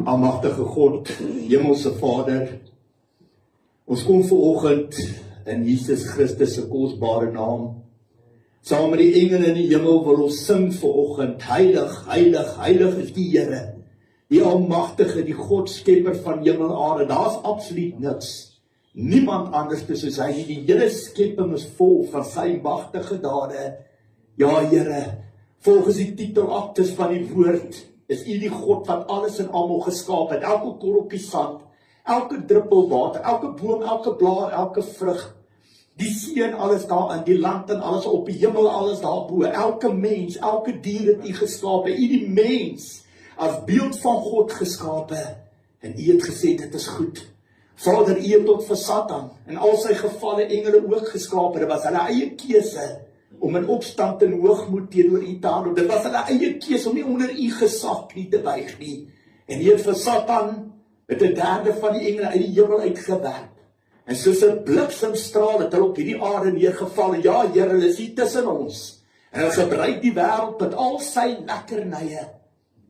Almagtige God, Hemelse Vader, ons kom vanoggend in Jesus Christus se kosbare naam. Saam met die engele in die hemel wil ons sing vanoggend, heilig, heilig, heilig is die Here, die Almagtige, die God skepper van hemel en aarde. Daar's absoluut niks, niemand anders soos hy. Die hele skepping is vol van sy magtige dade. Ja, Here, volgens die titelaktes van die woord, is U die God wat alles en almal geskaap het, elke korreltjie sand, elke druppel water, elke boom, elke blaar, elke vrug, die see en alles daarin, die land en alles op die hemel, alles daarbo, elke mens, elke dier het U geskaap, U die mens as beeld van God geskaap, en U het gesê, dit is goed. Vader, U het tot vir Satan en al sy gevalle engele ook geskaap, dit was hulle eie keuse, om in opstand en hoogmoed teenoor U te handel. Dit was hulle eie keuse om nie onder U gesag nie te buig nie. En U het vir Satan met 'n derde van die engele uit die hemel uitgewerp. En soos 'n bliksemstraal het hulle op hierdie aarde neergeval. En ja, Here, hulle is hier tussen ons. En hulle gebruik die wêreld met al sy lekkernye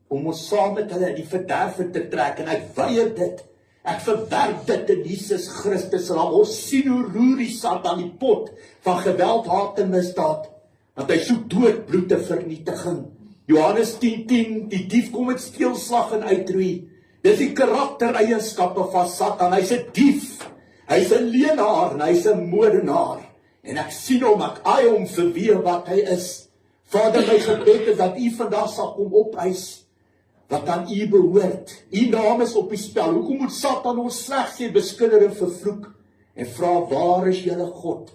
om ons saam met hulle in die verderf te trek. En ek weier dit. Ek verwerp dit in Jesus Christus se naam. Ons sien hoe roer die Satan die pot van geweld, haat en misdaad, want hy soek dood, bloed en vernietiging. Johannes 10:10, die dief kom met steelslag en uitroei. Dis die karaktereienskappe van Satan. Hy's 'n dief, hy's 'n leenaar en hy's 'n moordenaar. En ek sien hom, ek aai hom vir wie wat hy is. Vader, my gebed is dat U vandag sal kom opeis wat aan U behoort. U naam is op die spel. Hoekom moet Satan ons sleg sê, beskinder en vervloek? En vra, waar is julle God?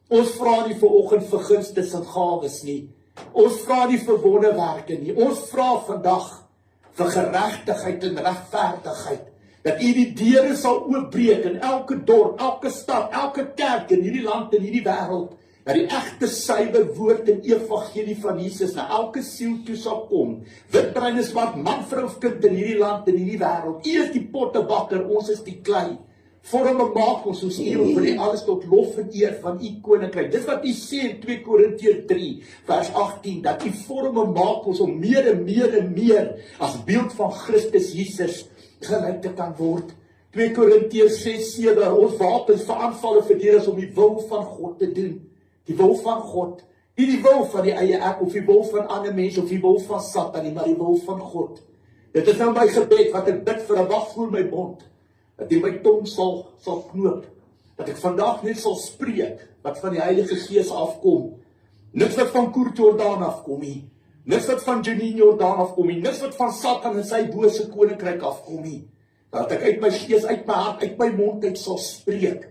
Ons vra nie vanoggend vir gunstes en gawes nie. Ons vra nie vir wonderwerke nie. Ons vra vandag vir geregtigheid en regverdigheid. Dat U die deure sal oopbreek in elke dorp, elke stad, elke kerk in hierdie land en hierdie wêreld. Dat die egte suiwer woord en evangelie van Jesus na elke siel toe sal kom. Wit, bruin en swart, man, vrou of kind in hierdie land en hierdie wêreld. U is die pottebakker, ons is die klei. Vorm en maak ons soos U wil hê, alles tot lof en eer van U koninkryk. Dis wat U sê in 2 Korintiërs 3 vers 18, dat U vorm en maak ons om meer en meer en meer as beeld van Christus Jesus gelyk te kan word. 2 Korintiërs 6:7, ons wapens vir aanvalle verdedig is om die wil van God te doen. Die wil van God, nie die wil van die eie ek, of die wil van ander mense, of die wil van Satan nie, maar die wil van God. Dit is nou my gebed, wat ek bid vir 'n wag voor my mond, dat U my tong sal knoop, dat ek vandag net sal spreek, wat van die Heilige Gees afkom, niks wat van Koert Jordaan afkom nie, niks wat van Janine Jordaan afkom nie, niks wat van Satan en sy bose koninkryk afkom nie, dat ek uit my gees, uit my hart, uit my mond uit sal spreek,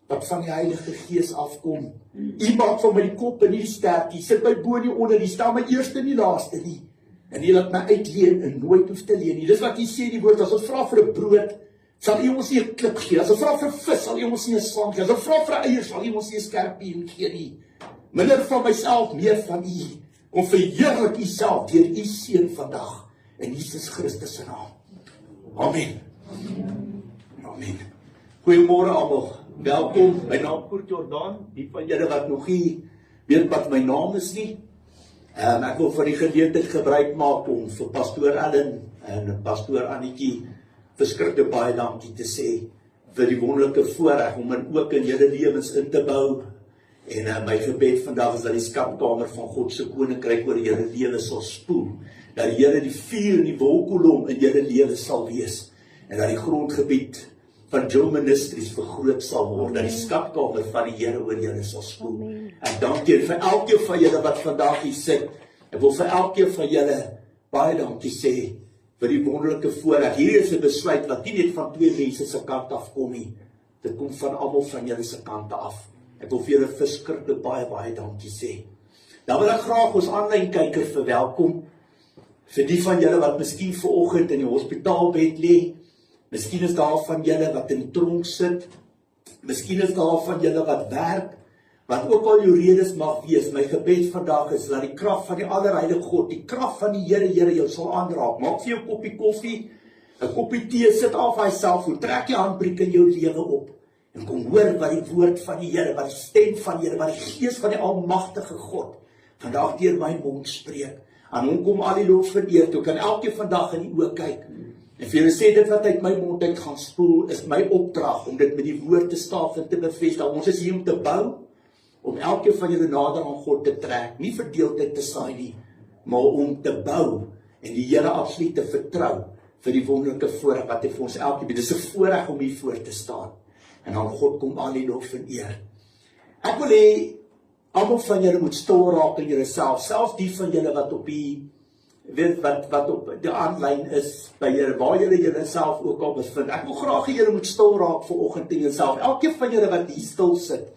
wat van die Heilige Gees afkom. U maak van my die kop en nie die stert, U sit my bo en nie onder, U stel my eerste en nie laaste nie, en U laat my uitleen en nooit hoef te leen nie. Dis wat U sê in die woord, as ons vra vir 'n brood, sal U ons nie 'n klip gee, as ons vra vir vis, sal U ons nie 'n slang gee, as ons vra vir eiers, sal U ons nie 'n skerpien gee nie. Minder van myself, meer van U, om verheerlik U self deur U seun vandag, in Jesus Christus se naam. Amen. Amen. Goeiemôre almal. Welkom, my naam Koert Jordaan, die van julle wat nog nie weet wat my naam is nie. Ek wil vir die geleentheid gebruik maak om vir pastoor Ellen en pastoor Annetjie verskriklik baie dankie te sê vir die wonderlike voorreg om ook in julle lewens in te bou. En my gebed vandag is dat die skapkamer van God se koninkryk oor julle lewe sal spoel. Dat die Here die vuur en die wolkkolom in julle lewe sal wees. En dat die grondgebied van Joe Ministries vergroot sal word, dat die skapkamer van die Here oor julle sal spoel. Ek dank vir elkeen van julle wat vandag hier sit. Ek wil vir elkeen van julle baie dankie sê vir die wonderlike voorreg. Hier is 'n besluit wat nie net van twee mense se kant af kom nie. Dit kom van almal van julle se kante af. Ek wil vir julle verskriklik baie dankie sê. Dan wil ek graag ons aanlyn kykers verwelkom. Vir die van julle wat miskien vanoggend in die hospitaalbed lê. Miskien is daar van julle wat in die tronk sit. Miskien is daar van julle wat werk. Wat ook al jou redes mag wees, my gebed vandag is dat die krag van die Allerheilige God, die krag van die Here jou sal aanraak. Maak vir jou 'n koppie koffie, 'n koppie tee, sit af hy selfoon, trek die handbriek in jou lewe op en kom hoor wat die woord van die Here, wat die stem van die Here, wat die Gees van die Almagtige God vandag deur my mond spreek. Aan hom kom al die lof vir eer toe. Kan elkeen vandag in die oë kyk en vir vir julle sê dit wat uit my mond uit gaan spoel, is my opdrag om dit met die woord te staaf en te bevestig. Ons is hier om te bou, om elkeen van julle nader aan God te trek, nie verdeeldheid te saai nie, maar om te bou en die Here absoluut te vertrou vir die wonderlike voorreg wat hy vir ons elkeen bied. Dit is 'n voorreg om hier voor te staan en aan God kom al die lof en eer. Ek wil hê almal van julle moet stil raak in julleself, selfs die van julle wat op die wat op die aanlyn is by julle, waar julle julleself ook al bevind. Ek wil graag hê julle moet stil raak vanoggend in julleself. Elkeen van julle wat hier stil sit,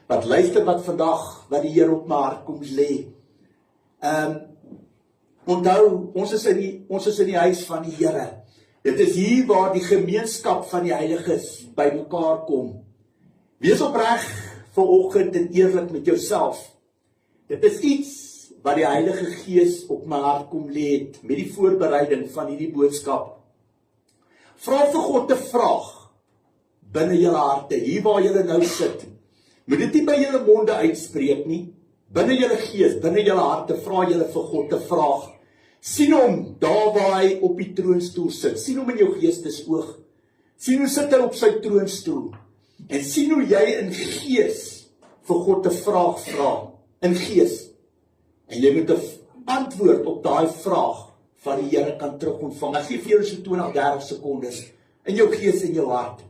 wat luister wat vandag, wat die Here op my hart kom lê. Onthou, ons is in die huis van die Here. Dit is hier waar die gemeenskap van die heiliges by mekaar kom. Wees opreg vanoggend en eerlik met jouself. Dit is iets wat die Heilige Gees op my hart kom lê het met die voorbereiding van hierdie boodskap. Vra vir God 'n vraag binne julle harte, hier waar julle nou sit. Moet dit nie by julle monde uitspreek nie. Binne julle gees, binne julle harte, vra julle vir God 'n vraag. Sien hom daar waar hy op die troonstoel sit. Sien hom in jou geestesoog. Sien hoe sit hy op sy troonstoel. En sien hoe jy in gees vir God 'n vraag vra. In gees. En jy moet 'n antwoord op daai vraag van die Here kan terug ontvang. Ek gee vir jou so 20-30 sekondes in jou gees en jou hart.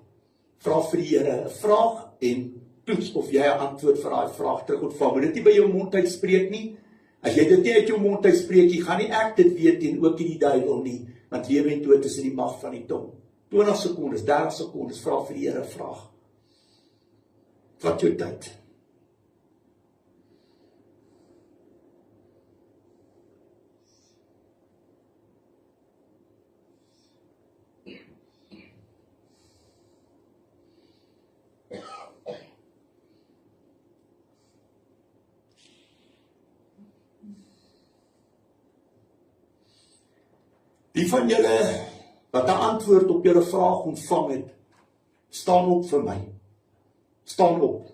Vra vir die Here 'n vraag en toets of jy 'n antwoord vir daai vraag terug ontvang. Moet dit nie by jou mond uitspreek nie. As jy dit nie uit jou mond uitspreek, jy gaan nie ek dit weet en ook nie die duiwel nie, want lewe en dood is in die mag van die tong. 20 sekondes, 30 sekondes, vra vir die Here 'n vraag. Vat jou tyd. Die van julle wat 'n antwoord op julle vraag ontvang het, staan op vir my. Staan op.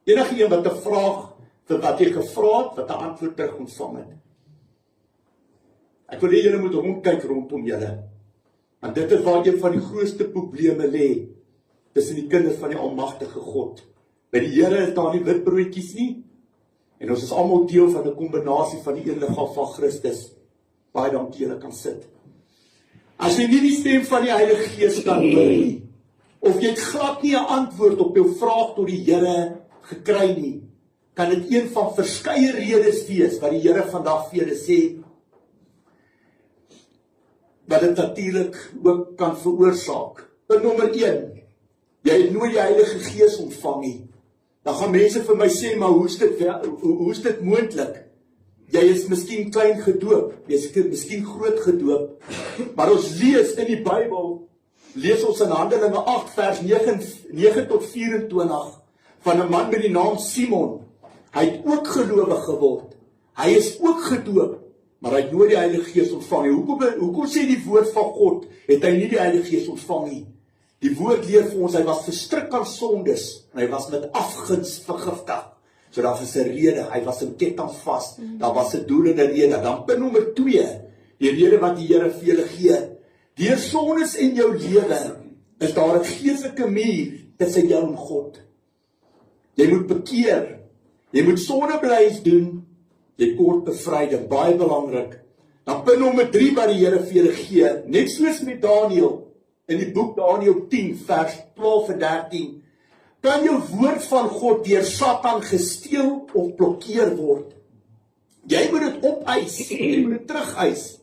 Enige een wat 'n vraag vir wat jy gevra het, wat 'n antwoord terug ontvang het. Ek wil hê julle moet rondkyk rondom julle. Want dit is waar een van die grootste probleme lê tussen die kinders van die Almagtige God. By die Here is daar nie witbroodjies nie. En ons is almal deel van 'n kombinasie van die een liggaam van Christus. Baie dankie julle kan sit. As jy nie die stem van die Heilige Gees kan hoor nie, of jy het glad nie 'n antwoord op jou vraag tot die Here gekry nie, kan dit een van verskeie redes wees wat die Here vandag vir julle sê, wat dit natuurlik ook kan veroorsaak. Punt nommer 1, jy het nooit die Heilige Gees ontvang nie. Dan gaan mense vir my sê, maar hoe is dit moontlik? Jy is miskien klein gedoop, jy is miskien groot gedoop, maar ons lees in die Bybel, lees ons in Handelinge 8 vers 9 tot 24, van 'n man met die naam Simon. Hy het ook gelowig geword, hy is ook gedoop, maar hy het nooit die Heilige Gees ontvang nie. Hoekom sê die woord van God, het hy nie die Heilige Gees ontvang nie? Die woord leer vir ons, hy was verstrik aan sondes, en hy was met afguns vergiftig. So daar was 'n rede, hy was in ketting vas, daar was 'n doel en 'n rede. Dan punt nommer 2, die rede wat die Here vir julle gee. Deur sondes in jou lewe is daar 'n geestelike muur tussen jou en God. Jy moet bekeer, jy moet sondebelydenis doen, jy kort bevryding, baie belangrik. Dan punt nommer 3 wat die Here vir julle gee, net soos met Daniël, in die boek Daniël 10 vers 12 en 13, kan jou woord van God deur Satan gesteel of blokkeer word. Jy moet dit opeis, jy moet dit terugeis.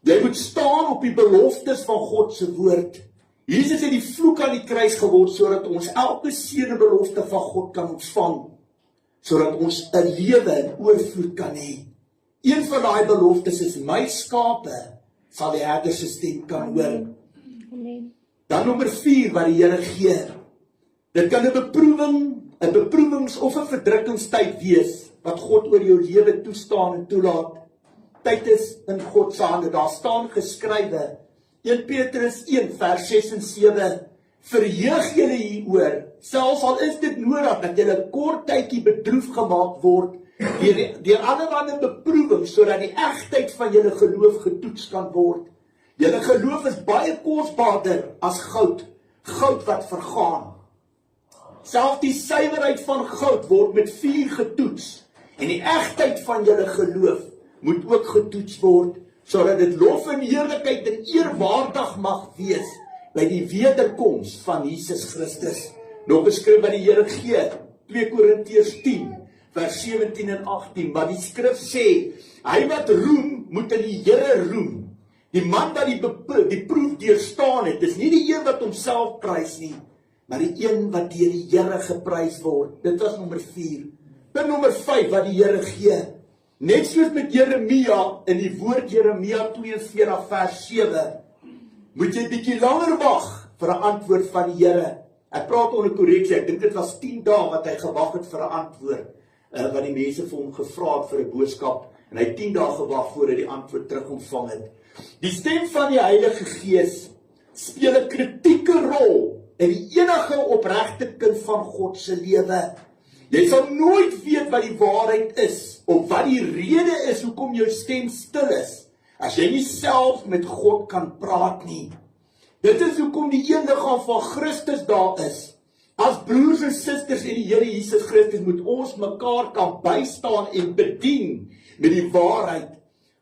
Jy moet staan op die beloftes van God se woord. Jesus het die vloek aan die kruis geword, sodat ons elke seën en belofte van God kan ontvang, sodat ons 'n lewe in oorvloed kan hê. Een van daai beloftes is, my skape sal die herder se stem kan hoor. Dan nommer 4 wat die Here gee. Dit kan 'n beproewings of 'n verdrukkingstyd wees, wat God oor jou lewe toestaan en toelaat. Tyd is in God se hande, daar staan geskrywe, 1 Petrus 1 vers 6 en 7, verheug julle hieroor, selfs al is dit nodig dat julle kort tydjie bedroef gemaak word, deur allerlei beproewings, sodat die egtheid van julle geloof getoets kan word. Julle geloof is baie kosbaarder as goud, goud wat vergaan. Selfs die suiwerheid van goud word met vuur getoets, en die egtheid van julle geloof moet ook getoets word, sodat dit lof en heerlikheid en eerwaardig mag wees by die wederkoms van Jesus Christus. Nog 'n skrif wat die Here gee, 2 Korintiërs 10, vers 17 en 18, maar die skrif sê, hy wat roem, moet in die Here roem. Die man wat die proef deurstaan het, is nie die een wat homself prys nie, maar die een wat deur die Here geprys word. Dit was nommer 4. Punt nommer 5 wat die Here gee. Net soos met Jeremia in die woord Jeremia 42 vers 7, moet jy bietjie langer wag vir 'n antwoord van die Here. Ek praat onder korreksie, ek dink dit was 10 dae wat hy gewag het vir 'n antwoord, wat die mense vir hom gevra het vir 'n boodskap, en hy het 10 dae gewag voor hy die antwoord terug ontvang het. Die stem van die Heilige Gees speel 'n kritieke rol in die enige opregte kind van God se lewe. Jy sal nooit weet wat die waarheid is, of wat die rede is hoekom jou stem stil is, as jy nie self met God kan praat nie. Dit is hoekom die een liggaam van Christus daar is. As broers en susters in die Here Jesus Christus moet ons mekaar kan bystaan en bedien met die waarheid.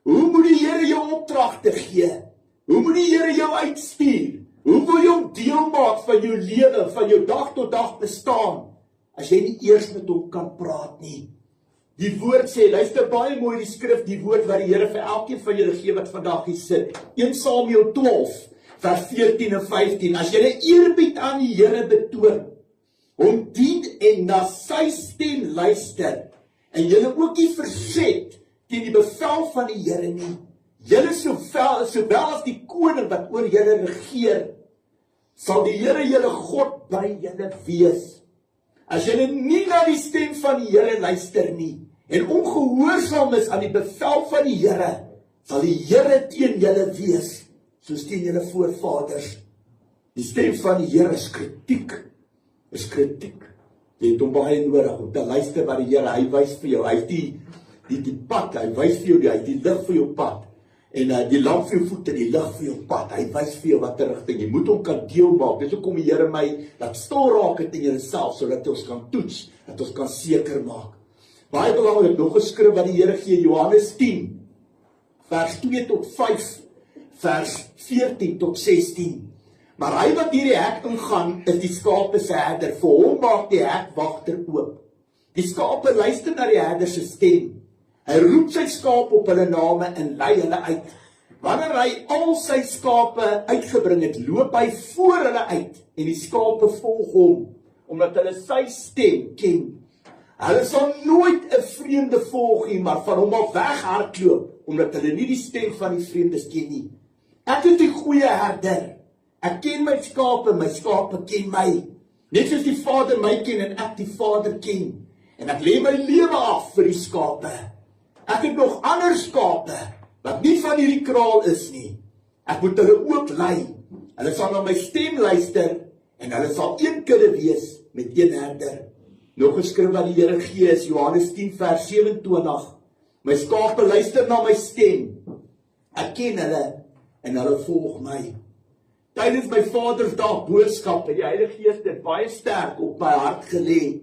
Hoe moet die Here jou opdragte gee? Hoe moet die Here jou uitstuur? Hoe wil jy hom deel maak van jou lewe, van jou dag tot dag bestaan, as jy nie eers met hom kan praat nie? Die woord sê, luister baie mooi die skrif, die woord wat die Here vir elkeen van julle gee wat vandag hier sit. 1 Samuel 12, vers 14 en 15. As julle eerbied aan die Here betoon, hom dien en na sy stem luister, en julle ook nie verset teen die bevel van die Here nie. Julle sowel as die koning wat oor julle regeer, sal die Here julle God by julle wees. As julle nie na die stem van die Here luister nie, en ongehoorsaam is aan die bevel van die Here, sal die Here teen julle wees, soos teen julle voorvaders. Die stem van die Here is kritiek. Jy het hom baie nodig om te luister wat die Here, hy wys vir jou, hy is die pad, hy wys vir jou, hy is die lig vir jou pad, en die lamp vir jou voete, die lig vir jou pad, hy wys vir jou wat die rigting, jy moet hom kan deel maak. Dis hoekom die Here my laat stil raak het in jouself, sodat ons kan toets, dat ons kan seker maak. Baie belangrik, nog 'n skrif wat die Here gee, Johannes 10, vers 2 tot 5, vers 14 tot 16. Maar hy wat deur die hek ingaan, is die skape se herder. Vir hom maak die hekwagter oop. Die skape luister na die herder se stem. Hy roep sy skape op hulle name en lei hulle uit. Wanneer hy al sy skape uitgebring het, loop hy voor hulle uit en die skape volg hom, omdat hulle sy stem ken. Hulle sal nooit 'n vreemde volg nie, maar van hom af weghardloop, omdat hulle nie die stem van die vreemdes ken nie. Ek is die goeie herder. Ek ken my skape ken my. Net soos die Vader my ken en ek die Vader ken. En ek lê my lewe af vir die skape. Ek het nog ander skape, wat nie van hierdie kraal is nie. Ek moet hulle ook lei. Hulle sal na my stem luister, en hulle sal een kudde wees met een herder. Nog 'n skrif wat die Here gee is Johannes 10 vers 27. My skape luister na my stem. Ek ken hulle, en hulle volg my. Tydens my Vadersdag boodskap het die Heilige Gees dit baie sterk op my hart gelê,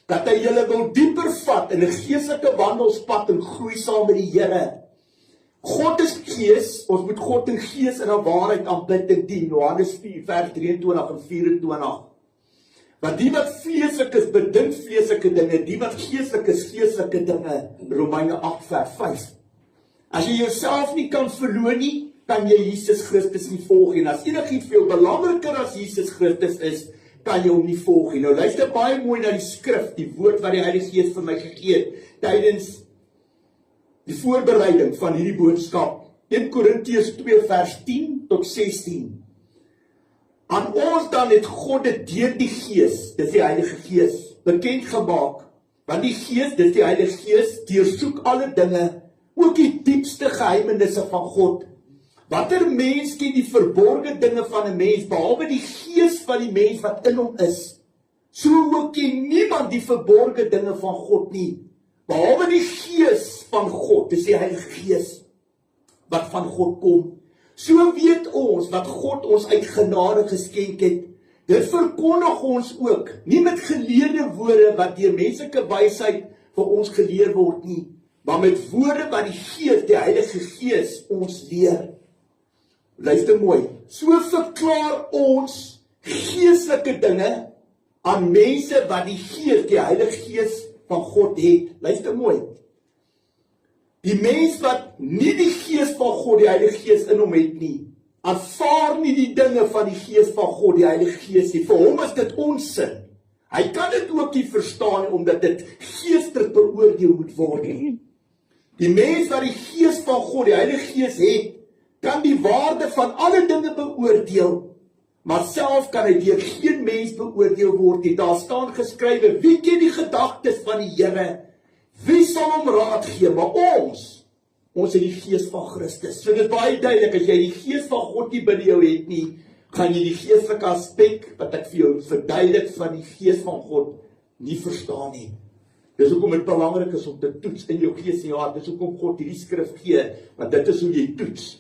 dat hy julle wil dieper vat in 'n geestelike wandelspad en groei saam met die Here. God is gees, ons moet God in gees en in waarheid aanbid en dien, Johannes 4 vers 23 en 24. Want die wat vleeslik is, bedink vleeslike dinge, die wat geestelik is, geestelike dinge, Romeine 8 vers 5. As jy jouself nie kan verloor nie, kan jy Jesus Christus nie volg nie. As enigiets vir jou belangriker as Jesus Christus is, kan jy hom nie volg nie. Nou luister baie mooi na die skrif, die woord wat die Heilige Gees vir my gegee het, tydens die voorbereiding van hierdie boodskap. 1 Korintiërs 2 vers 10 tot 16. Aan ons dan het God dit deur die Gees, dis die Heilige Gees, bekend gemaak. Want die Gees, dis die Heilige Gees, deursoek alle dinge, ook die diepste geheimenisse van God. Watter mens ken die verborgde dinge van 'n mens, behalwe die gees van die mens wat in hom is? So ook ken niemand die verborgde dinge van God nie, behalwe die Gees van God, dis die Heilige Gees, wat van God kom. So weet ons wat God ons uit genade geskenk het. Dit verkondig ons ook, nie met geleerde woorde wat deur menslike wysheid vir ons geleer word nie, maar met woorde wat die Gees, die Heilige Gees, ons leer. Luister mooi, so verklaar ons geestelike dinge aan mense wat die Gees, die Heilige Gees van God het. Luister mooi. Die mens wat nie die Gees van God, die Heilige Gees in hom het nie, aanvaar nie die dinge van die Gees van God, die Heilige Gees nie. Vir hom is dit onsin. Hy kan dit ook nie verstaan omdat dit geestelik beoordeel moet word nie. Die mens wat die Gees van God, die Heilige Gees het, kan die waarde van alle dinge beoordeel, maar self kan hy deur geen mens beoordeel word nie. Daar staan geskrywe, wie ken die gedagtes van die Here? Wie sal hom raad gee? Maar ons het die Gees van Christus. So dit is baie duidelik, as jy die Gees van God nie binne jou het nie, gaan jy die geestelike aspek, wat ek vir jou verduidelik van die Gees van God, nie verstaan nie. Dis hoekom dit belangrik is om te toets in jou gees en jou hart. Dis hoekom God hierdie skrif gee, want dit is hoe jy toets.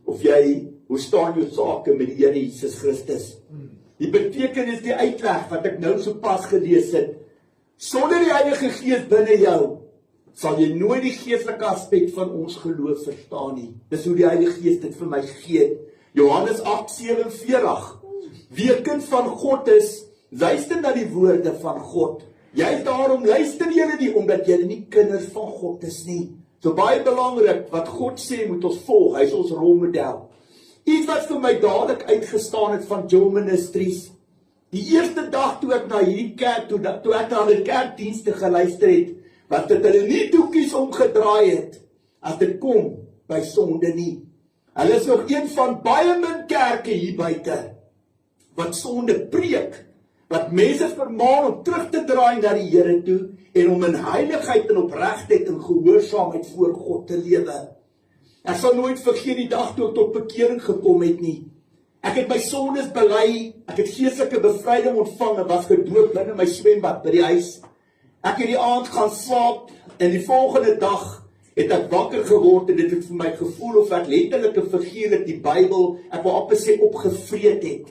Of hoe staan jou sake met die Here Jesus Christus. Die betekenis, die uitleg, wat ek nou so pas gelees het, sonder die Heilige Gees binne jou, sal jy nooit die geestelike aspek van ons geloof verstaan nie. Dis hoe die Heilige Gees dit vir my gee. Johannes 8:47. Wie 'n kind van God is, luister na die woorde van God. Jy daarom luister julle nie, omdat julle nie kinders van God is nie. So baie belangrik, wat God sê moet ons volg, hy is ons rolmodel. Iets wat vir my dadelik uitgestaan het van Joe Ministries. Die eerste dag toe ek na hierdie kerk, toe ek na die kerkdienste geluister het, wat dit hulle nie doekies omgedraai het, as dit kom by sonde nie. Hulle is nog een van baie min kerke hier buite, wat sonde preek, wat mense vermaan om terug te draai na die Here toe, en om in heiligheid en opregtheid en gehoorsaamheid voor God te lewe. Ek sal nooit vergeet die dag toe ek tot bekering gekom het nie. Ek het my sondes bely, ek het geestelike bevryding ontvang en was gedoop binne my swembad by die huis. Ek het die aand gaan slaap en die volgende dag het ek wakker geword en dit het vir my gevoel of ek letterlik en figuurlik die Bybel, ek wil amper sê, opgevreet het.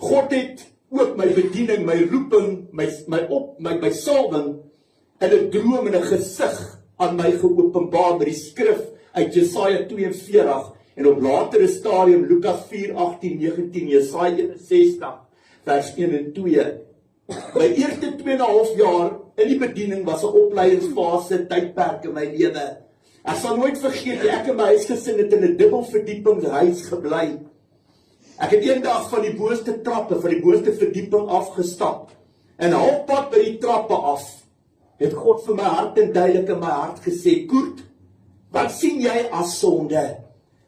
God het ook my bediening, my roeping, my salwing in 'n droom en 'n gesig aan my geopenbaar met die skrif uit Jesaja 42 en op latere stadium Lukas 4:18-19, Jesaja 61 vers 1 en 2. My eerste 2,5 jaar in die bediening was 'n opleidingsfase tydperk in my lewe. Ek sal nooit vergeet, ek en my huisgesin het in 'n dubbelverdiepingshuis gebly. Ek het eendag van die boonste trappe, van die boonste verdieping afgestap. En halfpad by die trappe af, het God vir my hart en duidelik in my hart gesê, Koert, wat sien jy as sonde?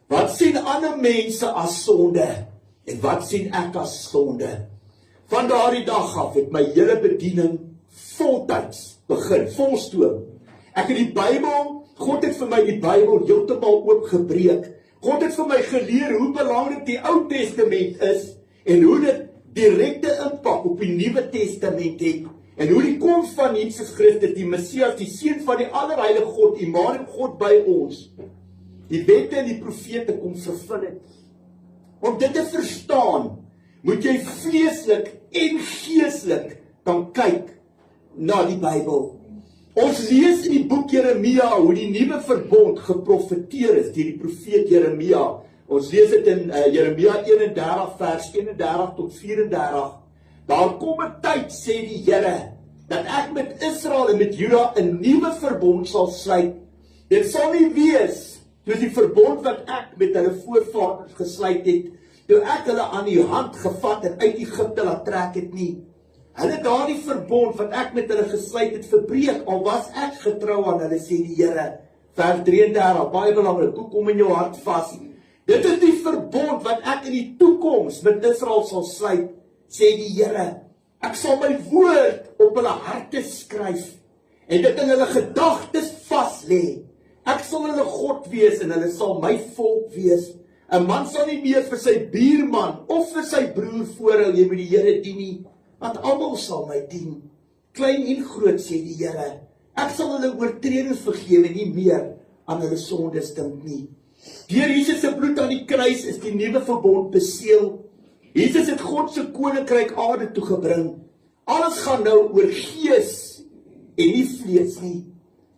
Wat sien ander mense as sonde? En wat sien ek as sonde? Van daardie dag af het my hele bediening voltyds begin, volstoom. Ek het die Bybel, God het vir my die Bybel heeltemal oopgebreek. God het vir my geleer hoe belangrik die Ou Testament is en hoe dit direkte impak op die Nuwe Testament het en hoe die koms van Jesus Christus, die Messias, die Seun van die Allerheilige God, Immanuel God by ons, die wette en die profete kom vervul het. Om dit te verstaan, moet jy vleeslik en geestelik kan kyk na die Bybel. Ons lees in die boek Jeremia hoe die nuwe verbond geprofeteer is deur die profeet Jeremia. Ons lees dit in Jeremia 31 vers 31 tot 34. Daar kom 'n tyd, sê die Here, dat ek met Israel en met Juda 'n nuwe verbond sal sluit. Dit sal nie wees soos die verbond wat ek met hulle voorvaders gesluit het, toe ek hulle aan die hand gevat en uit Egipte laat trek het nie. Hulle daardie verbond wat ek met hulle gesluit het verbreek, al was ek getrou aan hulle, sê die Here. Vers 33, baie belangrik, kom in jou hart vas. Dit is die verbond wat ek in die toekoms met Israel sal sluit, sê die Here. Ek sal my woord op hulle harte skryf en dit in hulle gedagtes vas lê. Ek sal hulle God wees en hulle sal my volk wees. 'n Man sal nie meer vir sy buurman of vir sy broer voorhou, jy moet die Here dien nie, want almal sal my dien, klein en groot, sê die Here. Ek sal hulle oortredings vergewe, nie meer aan hulle sondes dink nie. Deur Jesus se bloed aan die kruis is die nuwe verbond beseël. Jesus het God se koninkryk aarde toe gebring. Alles gaan nou oor gees en nie vlees nie.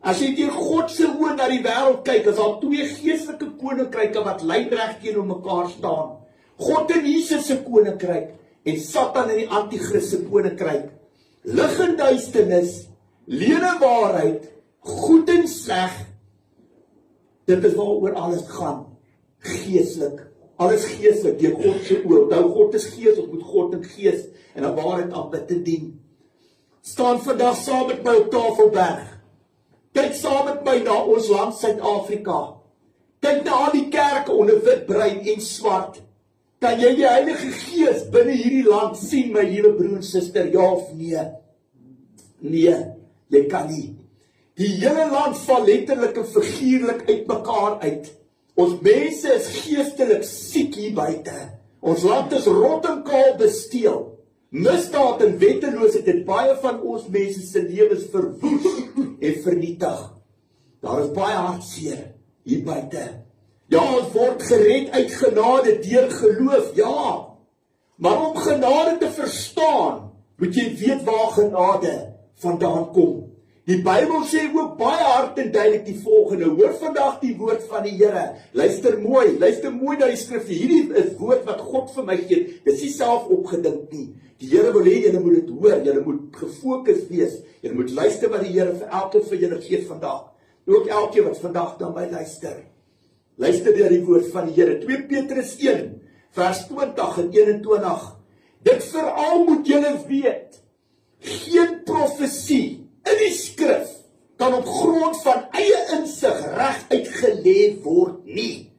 As jy deur God se oë na die wêreld kyk, is daar twee geestelike koninkryke wat lynreg teenoor mekaar staan. God en Jesus se koninkryk en Satan en die anti-kris se koninkryk. Lig en duisternis, leuen en waarheid, goed en sleg. Dit is waaroor alles gaan. Geestelik. Alles geestelik deur God se oë. Onthou, God is gees, ons moet God in gees en in waarheid aanbid te dien. Staan vandag saam met my op Tafelberg. Kyk saam met my na ons land Suid-Afrika. Kyk na al die kerke onder wit, bruin en swart. Kan jy die Heilige Gees binne hierdie land sien, my liewe broer en suster? Ja of nee? Nee, jy kan nie. Die hele land val letterlik en figuurlik uit mekaar uit. Ons mense is geestelik siek hier buite. Ons land is rot en kaal besteel. Misdaad en wetteloosheid het baie van ons mense se lewens verwoes en vernietig. Daar is baie hartseer hier buite. Ja, ons word gered uit genade deur geloof, ja. Maar om genade te verstaan, moet jy weet waar genade vandaan kom. Die Bybel sê ook baie hard en duidelik die volgende. Hoor vandag die woord van die Here. Luister mooi na die skrif. Hierdie is woord wat God vir my gee. Dit is nie self opgedink nie. Die Here wil hê julle moet dit hoor. Julle moet gefokus wees. Julle moet luister wat die Here vir elkeen van julle gee vandag. Ook elkeen wat vandag na my luister. Luister deur die woord van die Here. 2 Petrus 1 vers 20 en 21. Dit veral moet julle weet. Geen profesie in die skrif kan op grond van eie insig reg uitgelê word nie.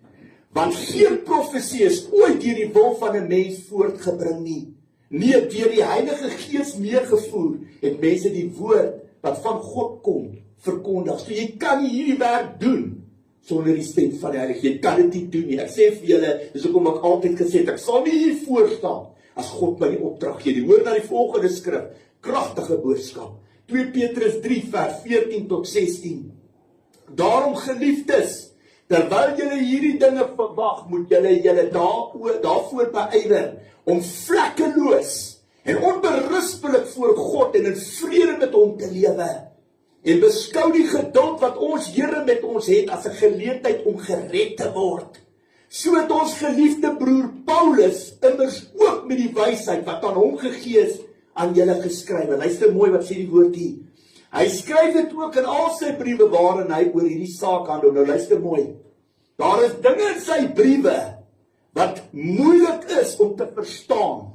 Want geen profesie is ooit deur die wil van 'n mens voortgebring nie. Nee, deur die Heilige Gees meegevoer het mense die woord wat van God kom verkondig. So jy kan nie hierdie werk doen sonder die stem van die Heilige Gees. Jy kan dit nie doen nie. Ek sê vir julle, dis hoekom ek altyd gesê het, ek sal nie hier voor staan as God my die opdrag gee. Die hoor na die volgende skrif, kragtige boodskap. 2 Petrus 3 vers 14 tot 16. Daarom geliefdes, terwyl julle hierdie dinge verwag, moet julle daarvoor beywer om vlekkeloos en onberispelik voor God en in vrede met hom te lewe. En beskou die geduld wat ons Here met ons het as 'n geleentheid om gered te word. So het ons geliefde broer Paulus immers ook met die wysheid wat aan hom gegee is aan julle geskrywe. Luister mooi wat sê die woord hier. Hy skryf dit ook in al sy briewe waarin hy oor hierdie saak handel. Nou luister mooi. Daar is dinge in sy briewe wat moeilik is om te verstaan.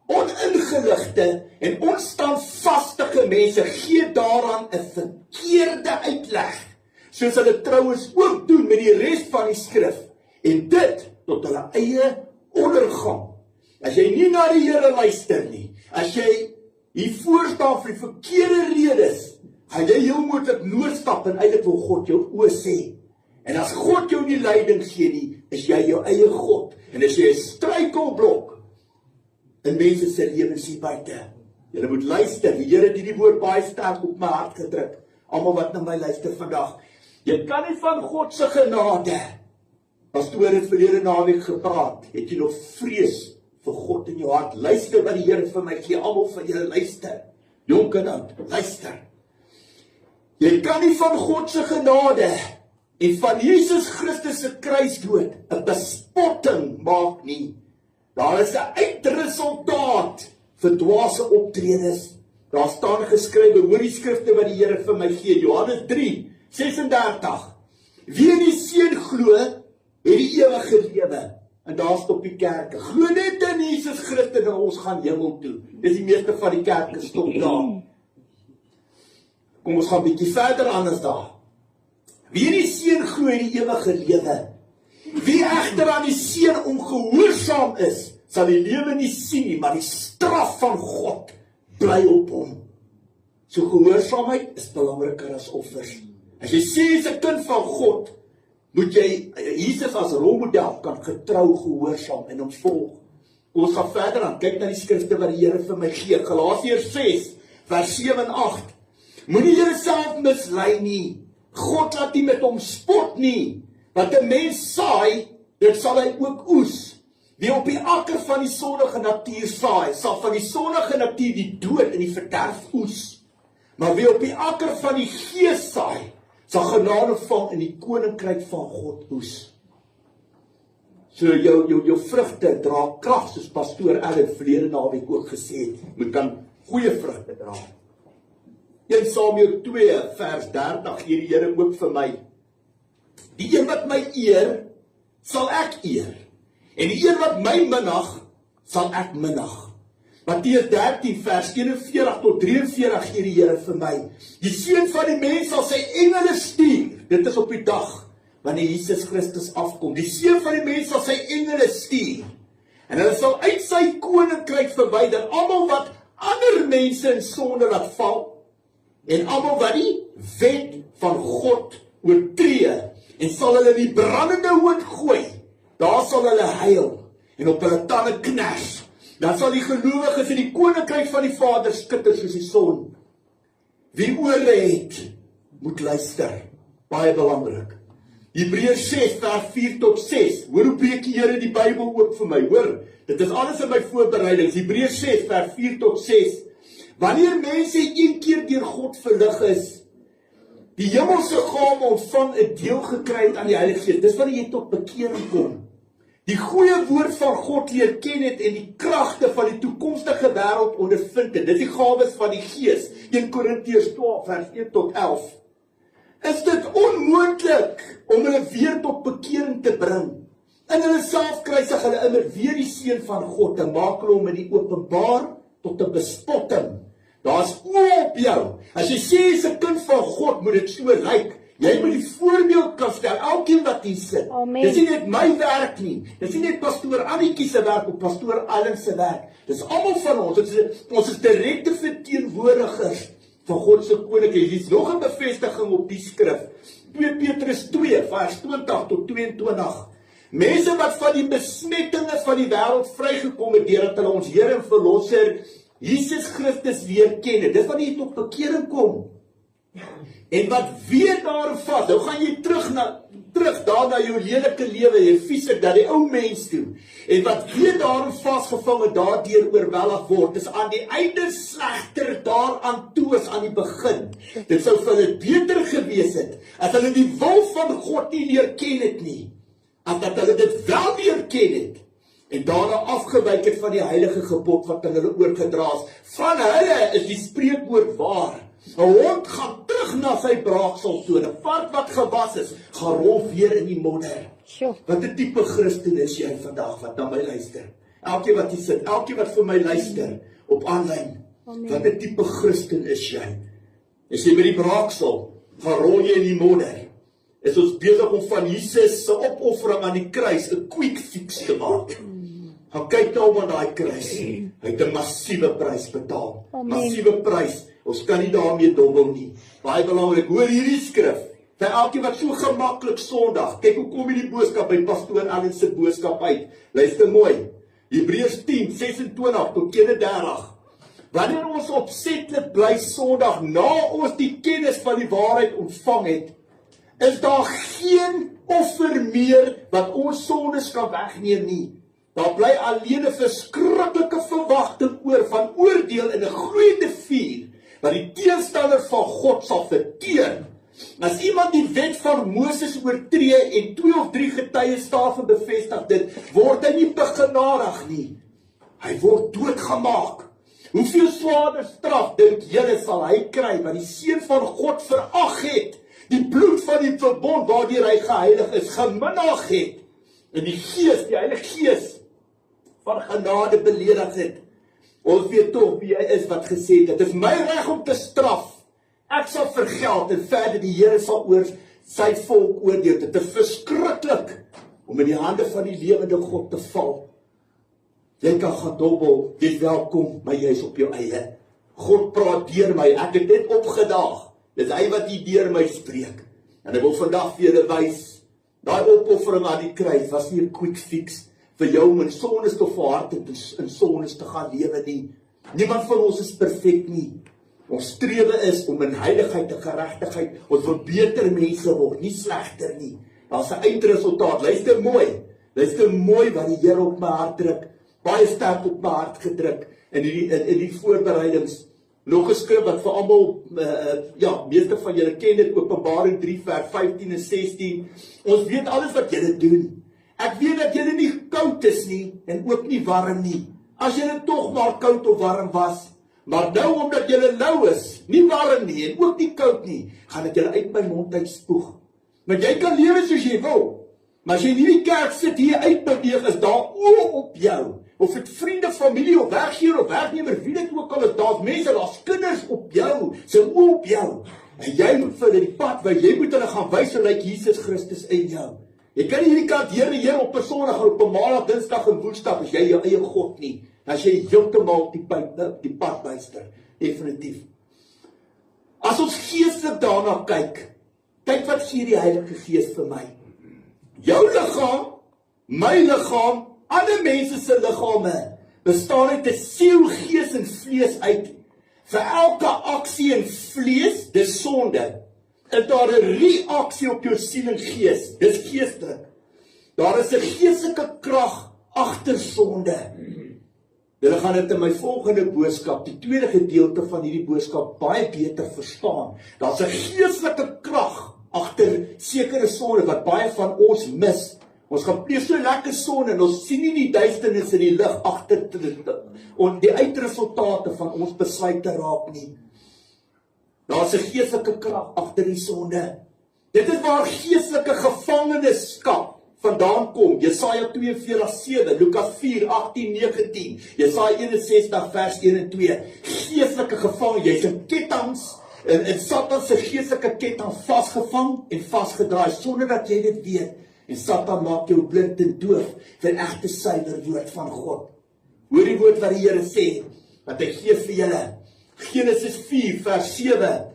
Oningeligte en onstandvastige mense gee daaraan 'n verkeerde uitleg, soos hulle trouens ook doen met die res van die skrif, en dit tot hulle eie ondergang. As jy nie na die Here luister nie, as jy hier voorstaan vir die verkeerde redes, gaan jy heel moontlik noodstap en eintlik wil God jou oë sê. En as God jou nie leiding gee nie, is jy jou eie God. En as jy 'n struikelblok in mense se lewens hier buite. Julle moet luister. Die Here het hierdie woord baie sterk op my hart gedruk. Almal wat na my luister vandag. Jy kan nie van God se genade. Pastoor het verlede naweek gepraat. Het jy nog vrees vir God in jou hart? Luister wat die Here vir my gee. Almal van julle luister. Jonk en oud, luister. Jy kan nie van God se genade en van Jesus Christus se kruisdood 'n bespotting maak nie. Daar is 'n uitresultaat vir dwaase optredes. Daar staan geskrywe, hoor die skrifte wat die Here vir my gee, Johannes 3:36. Wie in die Seun glo, het die ewige lewe. En daar stop die kerke. Glo net in Jesus Christus en ons gaan hemel toe. Dis die meeste van die kerke stop daar. Kom ons gaan bietjie verder anders daar. Wie in die Seun glo, het die ewige lewe. Wie egter aan die Seun ongehoorsaam is, sal die lewe nie sien nie, maar die straf van God bly op hom. So gehoorsaamheid is belangriker as offers. As jy sê jy is 'n kind van God, moet jy Jesus as rolmodel kan getrou gehoorsaam en hom volg. Ons gaan verder aan kyk na die skrifte wat die Here vir my gee. Galasiërs 6 vers 7 en 8. Moenie jouself mislei nie. God laat nie met hom spot nie. Wat 'n mens saai, dit sal hy ook oes. Wie op die akker van die sondige natuur saai, sal van die sondige natuur die dood en die verderf oes. Maar wie op die akker van die gees saai, sal genade vang in die koninkryk van God oes. So jou vrugte dra krag, soos pastoor Allen verlede naweek ook gesê het, moet kan goeie vrugte dra. 1 Samuel 2 vers 30 gee die Here ook vir my. Die een wat my eer, sal ek eer. En die een wat my minag, sal ek minag. Matteus 13 vers 41 tot 43 gee die Here vir my. Die Seun van die mens sal sy engele stuur. Dit is op die dag wanneer Jesus Christus afkom. Die Seun van die mens sal sy engele stuur. En hulle sal uit sy koninkryk verwyder almal wat ander mense in sonde laat val en almal wat die wet van God oortree en sal hulle in die brandende hout gooi. Daar sal hulle huil en op hulle tande kners. Dan sal die gelowiges in die koninkryk van die Vader skitter soos die son. Wie ore het, moet luister. Baie belangrik. Hebreërs 6 vers 4 tot 6. Hoor hoe breek die Here die Bybel oop vir my, hoor. Dit is alles in my voorbereidings. Hebreërs 6 vers 4 tot 6. Wanneer mense een keer deur God verlig is, die hemelse gave ontvang 'n deel gekry het aan die Heilige Gees. Dis wanneer jy tot bekering kom. Die goeie woord van God leer ken het en die kragte van die toekomstige wêreld ondervind het. Dis die gawes van die Gees. 1 Korintiërs 12 vers 1 tot 11. Is dit onmoontlik om hulle weer tot bekering te bring? In hulle self kruisig hulle immer weer die Seun van God en maak hulle hom in die openbaar tot 'n bespotting. Daar's oë op jou. As jy sê jy's 'n kind van God, moet dit so lyk. Jy moet die voorbeeld kan stel, elkeen wat hier sit. Amen. Dis nie net my werk nie. Dis nie net pastoor Annetjie se werk of pastoor Allen se werk. Dis almal van ons. Ons is direkte verteenwoordigers van God se koninkryk. Hier's nog 'n bevestiging op die skrif. 2 Petrus 2 vers 20 tot 22. Mense wat van die besmettinge van die wêreld vrygekom het deurdat hulle ons Here en Verlosser Jesus Christus leer ken. Dis wanneer jy tot bekering kom. En wat weet daarop vas, nou gaan jy terug daar na jou lelike lewe, jy fisiek, na die ou mens toe. En wat weet daarop vasgevang en daardeur oorweldig word, is aan die einde slegter daaraan toe as aan die begin. Dit sou vir hulle beter gewees het, as hulle die wil van God nie leer ken het nie, as dat hulle dit wel leer ken het, en daarna afgewyk het van die heilige gebod wat aan hulle oorgedra is. Van hulle is die spreekwoord waar. 'n Hond gaan terug na sy braaksel toe. 'n Vark wat gewas is, gaan rol weer in die modder. Wat 'n tipe Christen is jy vandag wat na my luister? Elkeen wat hier sit, elkeen wat vir my luister op aanlyn. Wat 'n tipe Christen is jy? As jy met die braaksel gaan rol jy in die modder. Is ons besig om van Jesus se opoffering aan die kruis 'n quick fix te maak? Gaan kyk nou aan daai kruis. Hy het 'n massiewe prys betaal. Massiewe prys. Ons kan nie daarmee dobbel nie. Baie belangrik, hoor hierdie skrif. Vir elkeen wat so gemaklik Sondag, kyk hoe kom hierdie boodskap by pastoor Allen se boodskap uit. Luister mooi. Hebreërs 10, 26 tot 31. Wanneer ons opsetlik bly Sondag, na ons die kennis van die waarheid ontvang het, is daar geen offer meer wat ons sondes kan wegneem nie. Daar bly alleen 'n verskriklike verwagting oor van oordeel in 'n gloeiende vuur, wat die teenstander van God sal verteer. As iemand die wet van Moses oortree en 2 of 3 getuies staan en bevestig dit, word hy nie begenadig nie. Hy word doodgemaak. Hoeveel swaarder straf dink julle sal hy kry, wat die Seun van God verag het, die bloed van die verbond waardeur hy geheilig is, geminag het, en die Gees, die Heilige Gees van genade beledig het. Ons weet tog wie hy is wat gesê het, dit is my reg om te straf. Ek sal vergeld en verder die Here sal oor sy volk oordeel. Dit is verskriklik om in die hande van die lewende God te val. Jy kan gaan dobbel, jy is welkom, maar jy is op jou eie. God praat deur my, ek het dit opgedaag. Dis hy wat hier deur my spreek. En ek wil vandag vir julle wys, daai opoffering aan die kruis was nie 'n quick fix vir jou om in sondes te volhard en in sondes te gaan lewe nie. Niemand van ons is perfek nie. Ons strewe is om in heiligheid en geregtigheid, ons wil beter mense word, nie slegter nie. Daar's 'n eindresultaat. Luister mooi wat die Here op my hart druk. Baie sterk op my hart gedruk in die voorbereidings. Nog 'n skrif wat vir almal, meeste van julle ken dit, Openbaring 3 vers 15 en 16. Ons weet alles wat julle doen. Ek weet dat julle nie koud is nie en ook nie warm nie. As julle tog maar koud of warm was, maar nou omdat julle lou is, nie warm nie en ook nie koud nie, gaan ek julle uit my mond uitspoeg. Want jy kan lewe soos jy wil, maar as jy nie die kerk sit hier uitbeweeg, is daar oë op jou. Of het vriende, familie, of werkgewer, of werknemer, wie dit ook al is, daar's mense, daar's kinders op jou, se oë op jou. En jy moet vir hulle die pad wys, jy moet hulle gaan wys hoe lyk Jesus Christus in jou. Jy kan nie hierdie kant Here op 'n Sondag, op 'n Maandag, Dinsdag en Woensdag, as jy jou eie God nie. As jy heeltemal die pad byster, definitief. As ons geestelik daarna kyk wat gee die Heilige Gees vir my? Jou liggaam, my liggaam, ander mense se liggame bestaan uit 'n siel, gees en vlees uit. Vir elke aksie in vlees, dis sonde. Is daar 'n reaksie op jou siel en gees, dis geestelik. Daar is 'n geestelike krag agter sonde. Julle gaan dit in my volgende boodskap, die tweede gedeelte van hierdie boodskap, baie beter verstaan. Daar's 'n geestelike krag agter sekere sonde wat baie van ons mis. Ons gaan pleeg so lekker sonde en ons sien nie die duisternis in die lig agter die uitresultate van ons besluite raak nie. Daar's 'n geestelike krag agter die sonde. Dit is waar geestelike gevangenskap vandaan kom. Jesaja 42:7, Lukas 4:18-19, Jesaja 61 vers 1 en 2. Geestelike gevang, jy's in kettinge, in Satan se geestelike ketting vasgevang en vasgedraai sonder dat jy dit weet. En Satan maak jou blind en doof vir egte suiwer woord van God. Hoor die woord wat die Here sê, wat hy gee vir julle. Genesis 4 vers 7.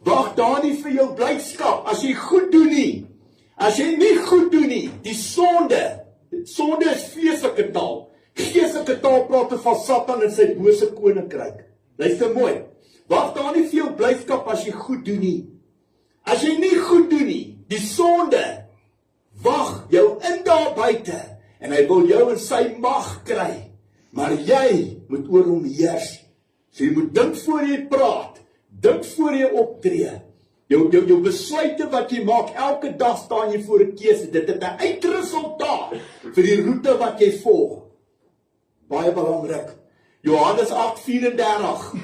Wag daar nie vir jou blydskap as jy goed doen nie. As jy nie goed doen nie, die sonde is vleeslike taal. Geestelike taal praat van Satan en sy bose koninkryk. Luister mooi. Wag daar nie vir jou blydskap as jy goed doen nie. As jy nie goed doen nie, die sonde wag jou in daar buite en hy wil jou in sy mag kry. Maar jy moet oor hom heers. So jy moet dink voor jy praat, dink voor jy optree. Jou besluite wat jy maak, elke dag staan jy voor 'n keuse. Dit het 'n uitresultaat vir die roete wat jy volg. Baie belangrik. Johannes 8:34.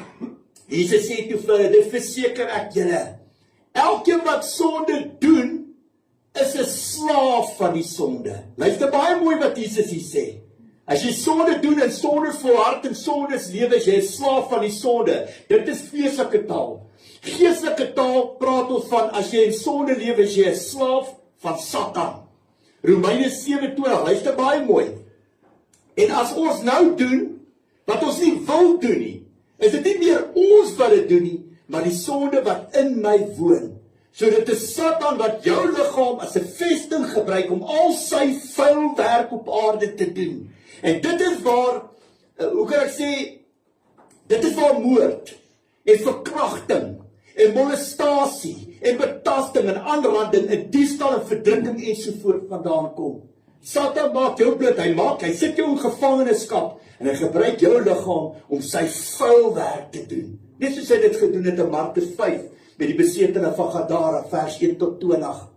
Jesus sê toe vir hulle, dit verseker ek julle, elkeen wat sonde doen, is 'n slaaf van die sonde. Luister baie mooi wat Jesus hier sê. As jy sonde doen en sonde volhard en sondes lewe, is jy 'n slaaf van die sonde. Dit is vleeslike taal. Geestelike taal praat ons van, as jy in sonde lewe, is jy 'n slaaf van Satan. Romeine 7:20, luister baie mooi. En as ons nou doen, wat ons nie wil doen nie, is dit nie meer ons wat dit doen nie, maar die sonde wat in my woon. So dit is Satan wat jou liggaam as 'n vesting gebruik om al sy vuil werk op aarde te doen. En dit is waar, hoe kan ek sê, dit is waar moord en verkrachting en molestasie en betasting en aanranding en diefstal en verdrukking ensovoort vandaan kom. Satan maak jou blind, hy sit jou in gevangenskap en hy gebruik jou liggaam om sy vuil werk te doen. Net soos hy dit gedoen het in Markus 5 met die besetene van Gadara, vers 1-20.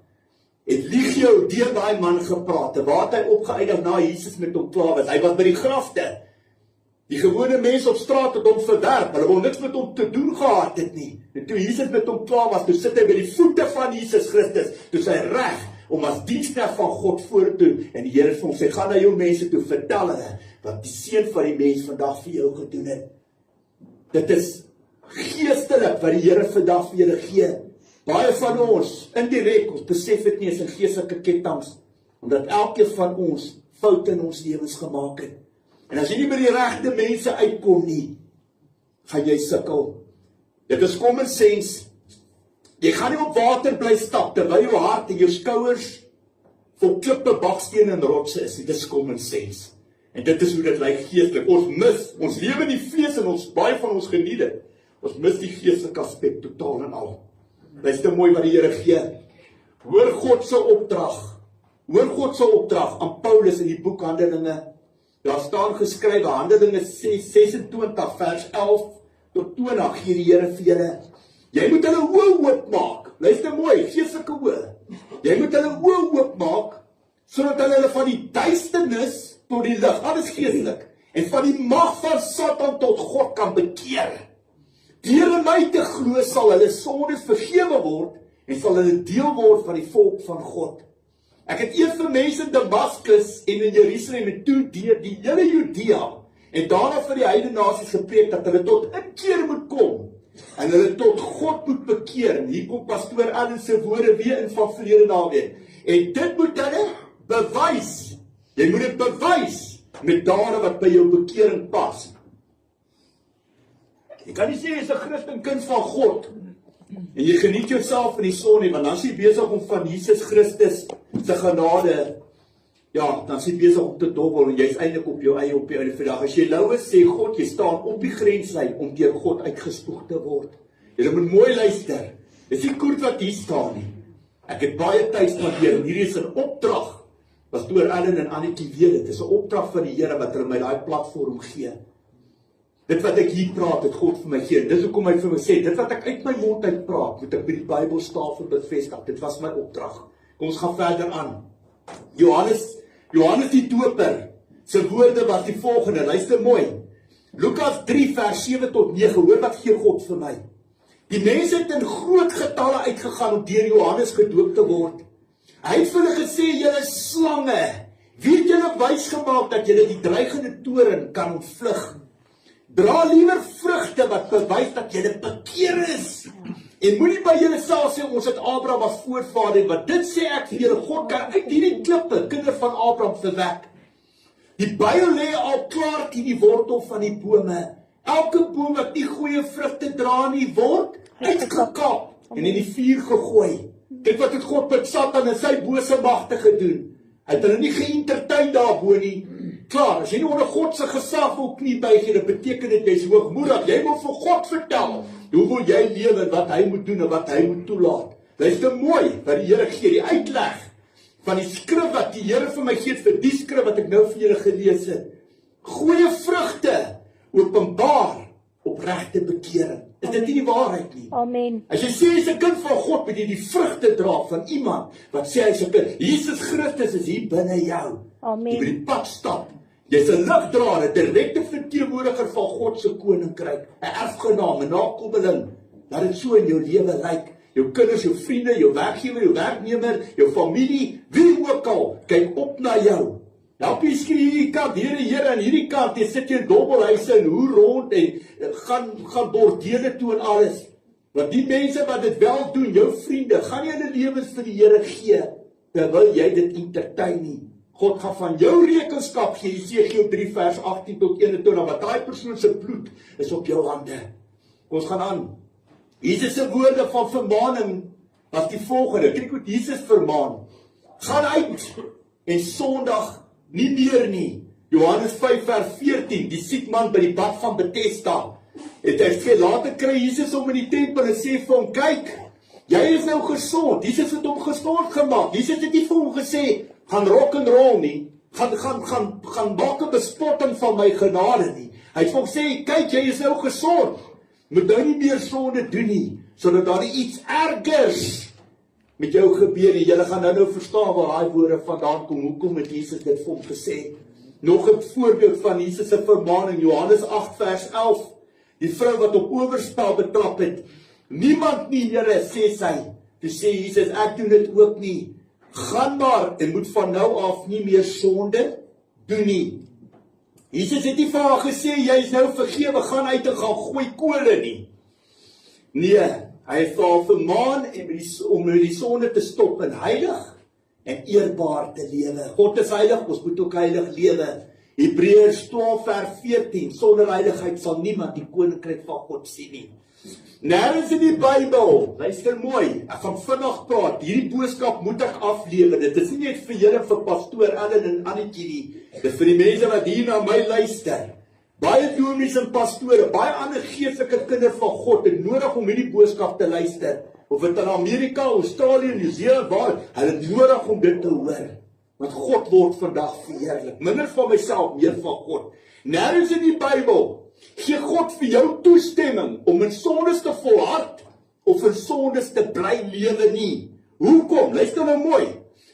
Het Legio deur daai man gepraat, en waar het hy opgeëindig na Jesus met hom klaar was? Hy was by die grafte. Die gewone mense op straat het hom verwerp, hulle wou niks met hom te doen gehad het nie. En toe Jesus met hom klaar was, toe sit hy by die voete van Jesus Christus, toe sy reg om as diensknegt van God voor toe, en die Here vir hom sê, gaan na jou mense toe, vertel hulle, wat die Seun van die mens vandag vir jou gedoen het. Dit is geestelik wat die Here vandag vir julle gee. Baie van ons, indirek, ons besef dit nie, is in geestelike kettinge, omdat elke van ons foute in ons lewens gemaak het. En as jy nie by die regte mense uitkom nie, gaan jy sukkel. Dit is common sense. Jy gaan nie op water bly stap, terwyl jou hart en jou skouers vol klippe, bakstene en rotse is. Dit is common sense. En dit is hoe dit lyk geestelik. Ons lewe in die vlees en baie van ons geniet dit. Ons mis die geestelike aspek totaal en al. Luister mooi wat die Here gee. Hoor God se opdrag. Hoor God se opdrag aan Paulus in die boek Handelinge. Daar staan geskrywe, Handelinge 26 vers 11 tot 20, gee die Here vir julle. Jy moet hulle oë oopmaak. Luister mooi, geestelike oë. Jy moet hulle oë oopmaak, sodat hulle van die duisternis tot die lig, alles geestelik, en van die mag van Satan tot God kan bekeer. Deur in my te glo sal hulle sondes vergewe word, en sal hulle deel word van die volk van God. Ek het eers vir mense in Damaskus en in Jerusalem en toe deur die hele Judea, en daarna vir die heidene nasies gepreek, dat hulle tot inkeer moet kom, en hulle tot God moet bekeer. En hier kom pastoor Allen se woorde weer in van verlede naweek. En dit moet hulle bewys. Jy moet dit bewys met dade wat by jou bekering pas. Jy kan nie sê jy is 'n Christen, kind van God, en jy geniet jouself in die son nie, want dan is jy besig om van Jesus Christus se genade, ja, dan is jy besig om te dobbel, en jy is eintlik op jou eie op die einde van die dag. As jy nou is, sê God, jy staan op die grenslyn om deur God uitgespoeg te word. Jy moet mooi luister. Dis nie kort wat hier staan nie. Ek het baie tyd spandeer, en hierdie is 'n opdrag. Pastoor Allen en Annetjie weet dit, is 'n opdrag van die Here wat hulle my daai platform gee. Dit wat ek hier praat, het God vir my gee. Dis hoekom hy vir my sê, dit wat ek uit my mond uit praat, moet ek by die Bybelstafel bevestig. Dit was my opdrag. Kom ons gaan verder aan. Johannes die Doper se woorde was die volgende. Luister mooi. Lukas 3 vers 7 tot 9. Hoor wat gee God vir my. Die mense het in groot getalle uitgegaan om deur Johannes gedoop te word. Hy het vir hulle gesê, julle is slange. Wie het julle wys gemaak dat julle die dreigende toren kan ontvlug? Dra liewer vrugte wat bewys dat julle bekeer is. En moenie by julle self sê, ons het Abraham as voorvader, want dit sê ek vir julle, God kan uit hierdie klippe kinders van Abraham verwek. Die Bybel lê al klaar teen die wortel van die bome. Elke boom wat nie goeie vrugte dra nie, word uitgekap en in die vuur gegooi. Dit wat het God met Satan en sy bose magte gedoen. Hy het hulle nie geïntertuin daarbo nie. Klaar, as jy nie onder God se gesag wil knie buig, dan beteken dit jy is hoogmoedig. Jy moet vir God vertel hoe wil jy lewe, wat hy moet doen en wat hy moet toelaat. Luister mooi wat die Here gee, die uitleg van die skrif wat die Here vir my gee vir die skrif wat ek nou vir julle gelees het. Goeie vrugte openbaar opregte bekering. Is dit nie die waarheid nie? Amen. As jy sê jy is 'n kind van God, moet jy die vrugte dra van iemand wat sê hy is 'n kind. Jesus Christus is hier binne jou. Amen. Jy moet die pad stap. Jy's 'n ligdraer, 'n direkte verteenwoordiger van God se koninkryk, 'n erfgenaam, 'n nakomeling. Laat dit so in jou lewe lyk. Jou kinders, jou vriende, jou werkgewer, jou werknemer, jou familie, wie ook al, kyk op na jou. Help jy skree hierdie kant, Here aan hierdie kant, jy sit jy in dobbelhuise en hoe rond en gaan bordele toe en alles. Want die mense wat dit wel doen, jou vriende, gaan nie hulle lewens vir die Here gee, terwyl jy dit entertain nie. God gaan van jou rekenskap gee, Jesegiel 3 vers 18 tot 21, want daai persoon se bloed is op jou hande. Ons gaan aan. Jesus se woorde van vermaaning was die volgende. Kyk hoe Jesus vermaan. Gaan uit en Sondag nie meer nie. Johannes 5 vers 14, die siek man by die bad van Bethesda. Het hy gesê, later kry Jesus hom in die tempel en sê vir hom, kyk, jy is nou gesond. Jesus het hom gesond gemaak. Jesus het nie vir hom gesê, gaan rock and roll nie. Gaan maak 'n bespotting van my genade nie. Hy het hom sê, kyk, jy is nou gesond. Moet nou nie meer sonde doen nie, sodat daar iets ergers met jou gebeur nie. Julle gaan nou verstaan waar daai woorde vandaan kom. Hoekom het Jesus dit vir hom gesê? Nog 'n voorbeeld van Jesus se vermaaning, Johannes 8 vers 11. Die vrou wat op oorspel betrap het. Niemand nie, Here, sê sy. Toe sê Jesus, ek doen dit ook nie. Gaan maar en moet van nou af nie meer sonde doen nie. Jesus het nie vir haar gesê, jy is nou vergewe, gaan uit en gaan gooi kole nie. Nee, hy het vir haar vermaan om met die sonde te stop en heilig en eerbaar te lewe. God is heilig, ons moet ook heilig lewe. Hebreërs 12 vers 14, sonder heiligheid sal niemand die koninkryk van God sien nie. Nergens in die Bybel, luister mooi, ek gaan vinnig praat, hierdie boodskap moet ek aflewer. Dit is nie net vir julle, vir pastoor Allen en Annetjie nie, dit is vir die mense wat hier na my luister. Baie dominees en pastore, baie ander geestelike kinders van God het nodig om hierdie boodskap te luister. Of dit in Amerika, Australië, Nieu-Seeland, waar, hulle het nodig om dit te hoor. Want God word vandag verheerlik. Minder van myself, meer van God. Nergens in die Bybel gee God vir jou toestemming om in sondes te volhard of in sondes te bly lewe nie. Hoekom? Luister nou mooi.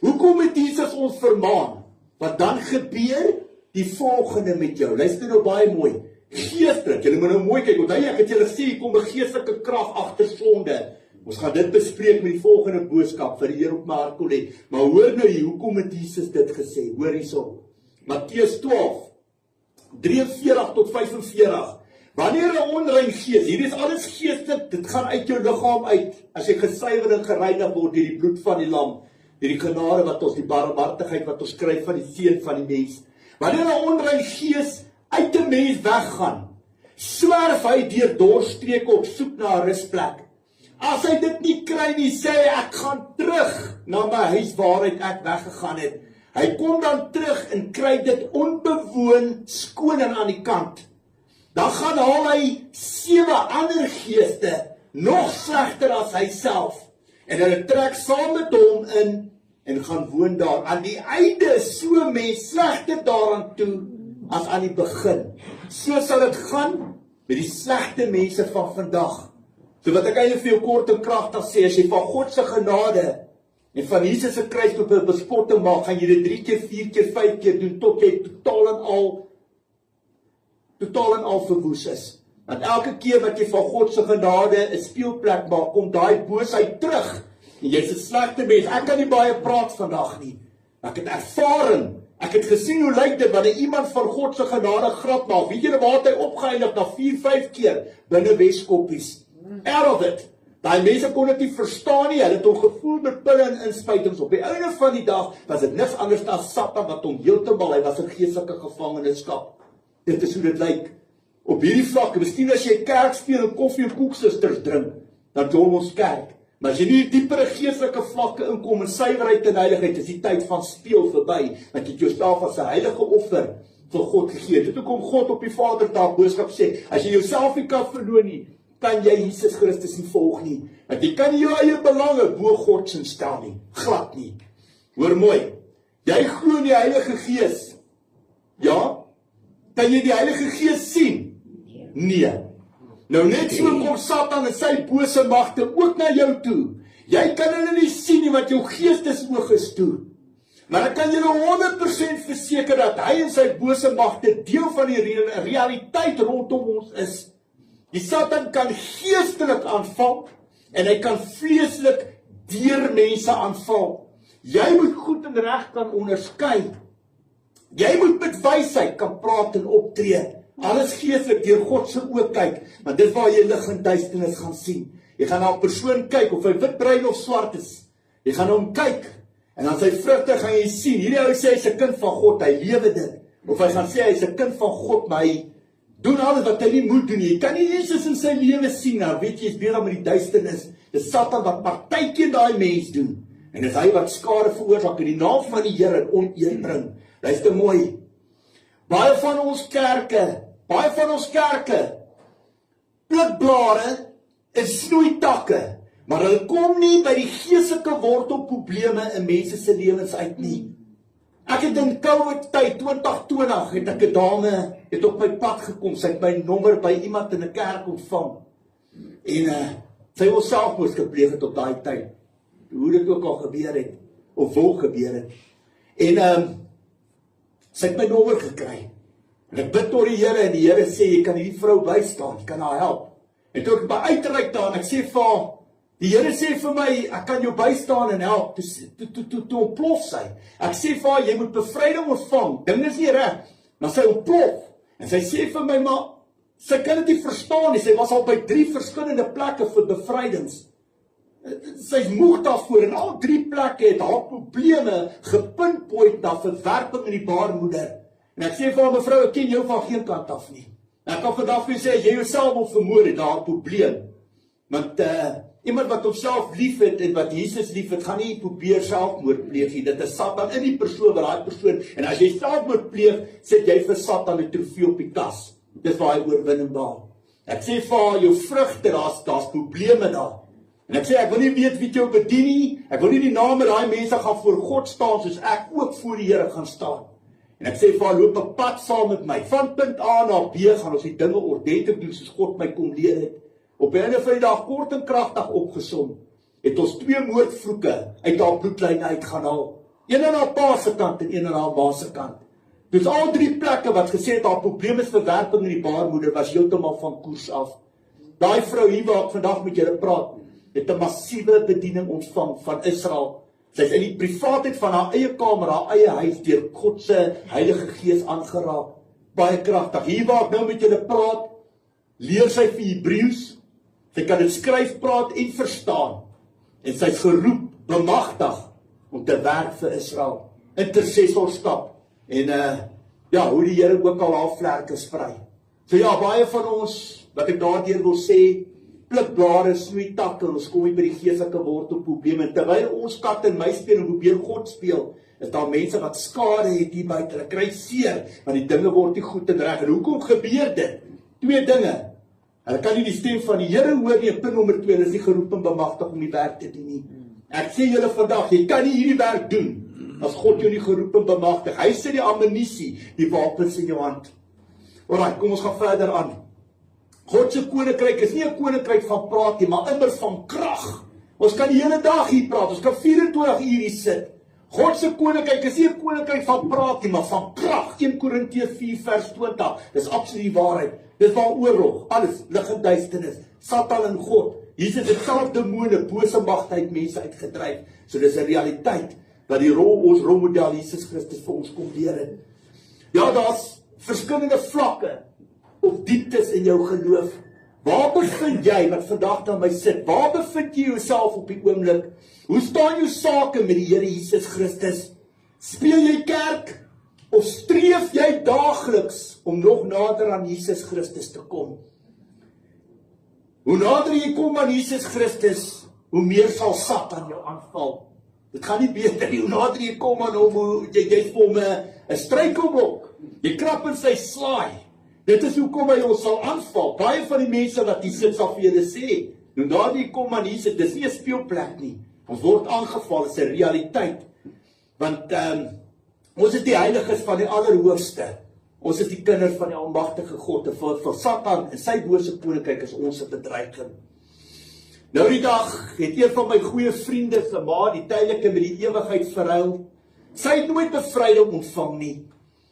Hoekom het Jesus ons vermaan? Want dan gebeur die volgende met jou. Luister nou baie mooi. Geestelik, julle moet nou mooi kyk. Onthou ek het julle gesê, hier kom 'n geestelike krag agter sonde. Ons gaan dit bespreek met die volgende boodskap vir die Here op my hart kon hê. Maar hoor nou hier, hoekom het Jesus dit gesê? Hoor hierso. Matteus 12, 43 tot 45. Wanneer 'n onrein gees, hier is alles geestelik, dit gaan uit jou liggaam uit, as jy gesuiwer en gereinig word deur die bloed van die lam, deur die genade wat ons, die barmhartigheid wat ons kry van die seun van die mens. Wanneer 'n onrein gees uit 'n mens weggaan, swerf hy deur dorstreke op soek na 'n rusplek. As hy dit nie kry nie, sê hy, ek gaan terug na my huis waaruit ek weggegaan het. Hy kom dan terug en kry dit onbewoon skoon en aan die kant. Dan gaan haal hy 7 ander geeste, nog slegter as hy self, en hulle trek saam met hom in en gaan woon daar. Aan die einde is so 'n mens slegter daaraan toe as aan die begin. So sal dit gaan met die slegte mense van vandag. So wat ek eintlik vir jou kort en kragtig sê, as jy van God se genade en van Jesus se kruis op 'n bespotting maak, gaan jy dit 3 keer, 4 keer, 5 keer doen tot jy totaal en al verwoes is. Want elke keer wat jy van God se genade 'n speelplek maak, kom daai boosheid terug. En jy's 'n slegte mens. Ek kan nie baie praat vandag nie. Ek het ervaring. Ek het gesien hoe lyk dit wanneer iemand van God se genade grap maak. Weet julle waar het hy opgeëindig na 4, 5 keer binne Weskoppies? Of it. Daai mense kon dit nie verstaan nie. Hulle het hom gevoel met pille en inspuitings. Op die einde van die dag was dit niks anders as Satan wat hom heeltemal, hy was 'n geestelike gevangenskap. Dit is hoe dit lyk. Op hierdie vlak, miskien as jy kerk speel en koffie en koeksusters drink, dan join ons kerk. Maar as jy nie diepere geestelike vlakke inkom in suiwerheid en heiligheid, is die tyd van speel verby, want jy het jouself as 'n heilige offer vir God gegee. Dit hoekom God op die Vaderdag boodskap sê, as jy jouself nie kan verloon nie, kan jy Jesus Christus nie volg nie. Want jy kan nie jou eie belange bo God se stel nie. Glad nie. Hoor mooi. Jy glo in die Heilige Gees. Ja? Kan jy die Heilige Gees sien? Nee. Nou net so kom Satan en sy bose magte ook na jou toe. Jy kan hulle nie sien nie want jou geestesoog is toe. Maar ek kan julle 100% verseker dat hy en sy bose magte deel van die realiteit rondom ons is. Die Satan kan geestelik aanval en hy kan vleeslik deur mense aanval. Jy moet goed en reg kan onderskei. Jy moet met wysheid kan praat en optree. Alles geestelik deur God se oë kyk, want dit waar jy lig en duisternis gaan sien. Jy gaan na 'n persoon kyk of hy wit, bruin of swart is. Jy gaan hom kyk en dan sy vrugte gaan jy sien. Hierdie ou sê hy's 'n kind van God, hy lewe dit. Of hy gaan sê hy's 'n kind van God, maar hy doen alles wat hy nie moet doen nie. Jy kan nie Jesus in sy lewe sien nou. Weet jy, jy's besig met die duisternis. Dis Satan wat partytjie daai mens doen. En dis hy wat skade veroorsaak in die naam van die Here en oneer bring. Luister mooi. Baie van ons kerke plukblare is snoeitakke, maar hulle kom nie by die geestelike wortelprobleme in mense se lewens uit nie. Ek het in COVID tyd 2020 het ek 'n dame het op my pad gekom. Sy het my nommer by iemand in 'n kerk ontvang. En sy het selfmoord gepleeg het op daai tyd. Hoe dit ook al gebeur het of wil gebeur het. En sy het my nommer gekry. En ek bid tot die Here en die Here sê jy kan hierdie vrou bystaan, jy kan haar help. En toe ek by uitreik daar en ek sê vir haar, die Here sê vir my, ek kan jou bystaan en help. Toe ontplof sy. Ek sê vir haar, jy moet bevryding ontvang. Ding is nie reg. Maar sy ontplof. En sy sê vir my, maar sy kan dit nie verstaan nie. Sy was al by 3 verskillende plekke vir bevrydings. Sy's moeg daarvoor en al 3 plekke het haar probleme gepinpoint na verwerping in die baarmoeder. En ek sê vir haar, mevrou, ek ken jou van geen kant af nie. En ek kan vandag vir jou sê, as jy jouself wil vermoor het, daar 'n probleem. Want iemand wat homself lief het en wat Jesus lief het, gaan nie probeer selfmoord pleeg nie. Dit is Satan in die persoon, waar daai persoon, en as jy selfmoord pleeg, sit jy vir Satan 'n trofee op die kas. Dis waar hy oorwinning behaal. Ek sê vir haar, jou vrugte, daar's probleme daar. En ek sê, ek wil nie weet wie jou bedien nie, ek wil nie die name daai mense gaan voor God staan, soos ek ook voor die Here gaan staan. En ek sê, vir haar, loop 'n pad saam met my, van punt A na B, gaan ons die dinge ordentlik doen, soos God my kom leer het. Op die einde van die dag, kort en kragtig opgesom, het ons 2 moordvloeke uit haar bloedlyne uit gaan haal. Een aan haar pa se kant en een aan haar ma se kant. Dus al 3 plekke wat gesê het, haar probleem is verwerping in die baarmoeder, was heeltemal van koers af. Daai vrou hier waar ek vandag met julle praat, het 'n massiewe bediening ontvang van Israel. Sy is in die privaatheid van haar eie kamer, haar eie huis, deur God se Heilige Gees aangeraak. Baie kragtig. Hier waar ek nou met julle praat, leer sy vir Hebreëus. Sy kan dit skryf, praat en verstaan. En sy is geroep, bemagtig, om te werk vir Israel. Intercessorskap. En ja, hoe die Here ook al haar vlerke sprei. So ja, baie van ons, wat ek daardeur wil sê, pluk blare, snoei takke, ons kom nie by die geestelike wortelprobleme. Terwyl ons kat en muis speel en probeer God speel, is daar mense wat skade het hier buite. Hulle kry seer, want die dinge word nie goed en reg. En hoekom gebeur dit? 2 dinge. Hulle kan nie die stem van die Here hoor nie. Punt nommer 2, hulle is nie geroep en bemagtig om die werk te doen nie. Ek sê julle vandag, jy kan nie hierdie werk doen as God jou nie geroep en bemagtig. Hy sê die ammunisie, die wapens in jou hand. Alright, kom ons gaan verder aan. God se koninkryk is nie 'n koninkryk van praat nie, maar immers van krag. Ons kan die hele dag hier praat, ons kan 24 uur hier sit. God se koninkryk is nie 'n koninkryk van praat nie, maar van krag. 1 Korintiërs 4 vers 20. Dis absoluut die waarheid. Dis waar oorlog, alles, lig en duisternis, Satan en God. Jesus het self demone, bose magte uit mense uitgedryf. So dis 'n realiteit wat ons rolmodel Jesus Christus vir ons kom leer het. Ja, daar's verskillende vlakke of dieptes in jou geloof. Waar bevind jy wat vandag na my sit? Waar bevind jy jouself op die oomblik? Hoe staan jou sake met die Here Jesus Christus? Speel jy kerk of streef jy daagliks om nog nader aan Jesus Christus te kom? Hoe nader jy kom aan Jesus Christus, hoe meer sal Satan jou aanval. Dit gaan nie beter nie. Hoe nader jy kom aan hom, jy vir hom 'n struikelblok. Jy krap in sy slaai. Dit is hoekom hy ons sal aanval. Baie van die mense wat hier sit sal vir julle sê, hoe nader jy kom aan Jesus, dis nie 'n speelplek nie. Ons word aangeval, dit is 'n realiteit. Want ons is die heiliges van die Allerhoogste. Ons is die kinders van die Almagtige God. En vir Satan en sy bose koninkryk is ons 'n bedreiging. Nou die dag het een van my goeie vriende se ma die tydelike met die ewigheid verruil. Sy het nooit bevryding ontvang nie.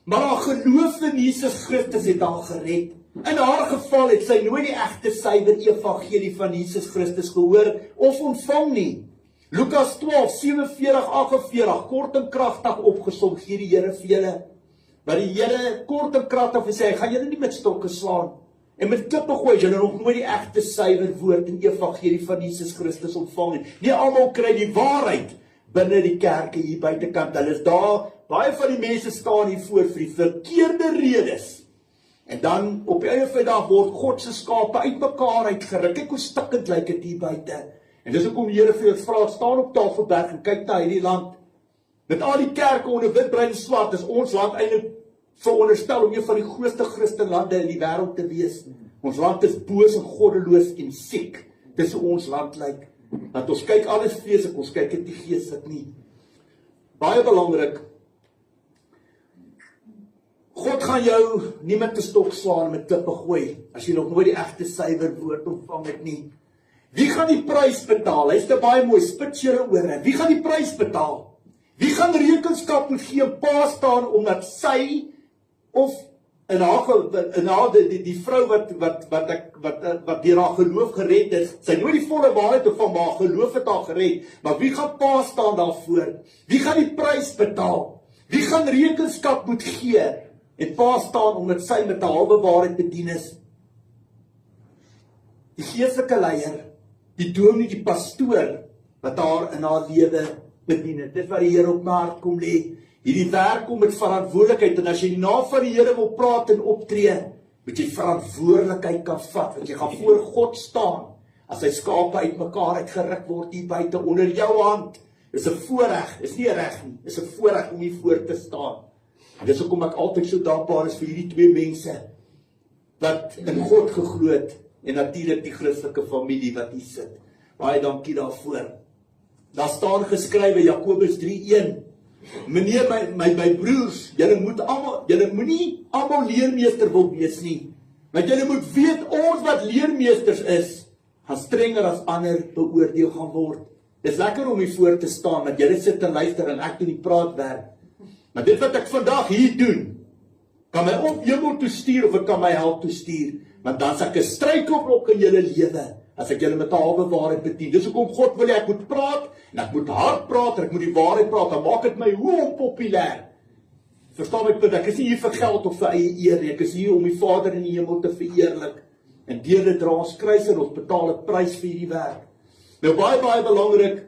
Maar haar geloof in Jesus Christus het haar gered. In haar geval het sy nooit die egte suiwer evangelie van Jesus Christus gehoor of ontvang nie. Lukas 12, 47, 48, kort en kragtig opgesom, gee die Here vir julle. Maar die Here kort en kragtig sê, hy gaan julle nie met stokke slaan en met klippe gooi, julle nog nooit die egte suiwer woord en evangelie van Jesus Christus ontvang nie. Nie almal kry die waarheid binne die kerke hier buitekant. Hulle is daar, baie van die mense staan hier voor vir die verkeerde redes. En dan op die einde van die dag word God se skape uitmekaar uitgeruk. Kyk hoe stikkend lyk dit hier buite. En dis hoekom die Here vir jou vra, staan op Tafelberg en kyk na hierdie land. Met al die kerke onder wit, bruin en swart, is ons land eintlik veronderstel om een van die grootste Christenlande in die wêreld te wees. Ons land is boos en goddeloos en siek. Dis hoe ons land lyk. Dat ons kyk alles vleeslik, ons kyk dit nie geestelik nie. Baie belangrik. God gaan jou nie met 'n stok slaan, met klippe gooi, as jy nog nooit die egte suiwer woord ontvang het nie. Wie gaan die prys betaal? Hy's te baie mooi, spit julle ore. Wie gaan die prys betaal? Wie gaan rekenskap moet gee en pa staan omdat sy of in haar die vrou wat deur haar geloof gered is, sy nooit die volle waarheid van haar geloof het haar gered, maar wie gaan pa staan daarvoor? Wie gaan die prys betaal? Wie gaan rekenskap moet gee en pa staan omdat sy met 'n halwe waarheid bedien is? Die geestelike leier, die dominee, die pastoor wat haar in haar lewe bedien het. Dit wat die Here op my hart kom lê. Hierdie werk kom met verantwoordelikheid, en as jy die naam van die Here wil praat en optree, moet jy verantwoordelikheid kan vat, want jy gaan voor God staan, as sy skape uitmekaar uitgeruk word hier buite onder jou hand. Dis 'n voorreg, is nie 'n reg nie, dis 'n voorreg om hier voor te staan. En dis hoekom ek altyd so dankbaar is vir hierdie 2 mense, wat in God geglo het, en natuurlik die Christelike familie wat hier sit. Baie dankie daarvoor. Daar staan geskrywe Jakobus 3:1. Meneer, my broers, julle moenie almal leermeester wil wees nie. Want julle moet weet, ons wat leermeesters is, gaan strenger as ander beoordeel gaan word. Dis lekker om hier voor te staan, want julle sit en luister en ek doen die praatwerk. Maar dit wat ek vandag hier doen, kan my op hemel toe stuur of ek kan my hel toe stuur. Want dan is ek 'n struikelblok in julle lewe, as ek julle met 'n halwe waarheid bedien. Dis hoekom God wil hê ek moet praat, en ek moet hard praat, en ek moet die waarheid praat, dan maak dit my hoe onpopulêr. Verstaan my punt, ek is nie hier vir geld of vir eie eer nie, ek is hier om die Vader in die hemel te vereerlik. En deur dit dra ons kruis en ons betaal 'n prys vir hierdie werk. Nou baie belangrik,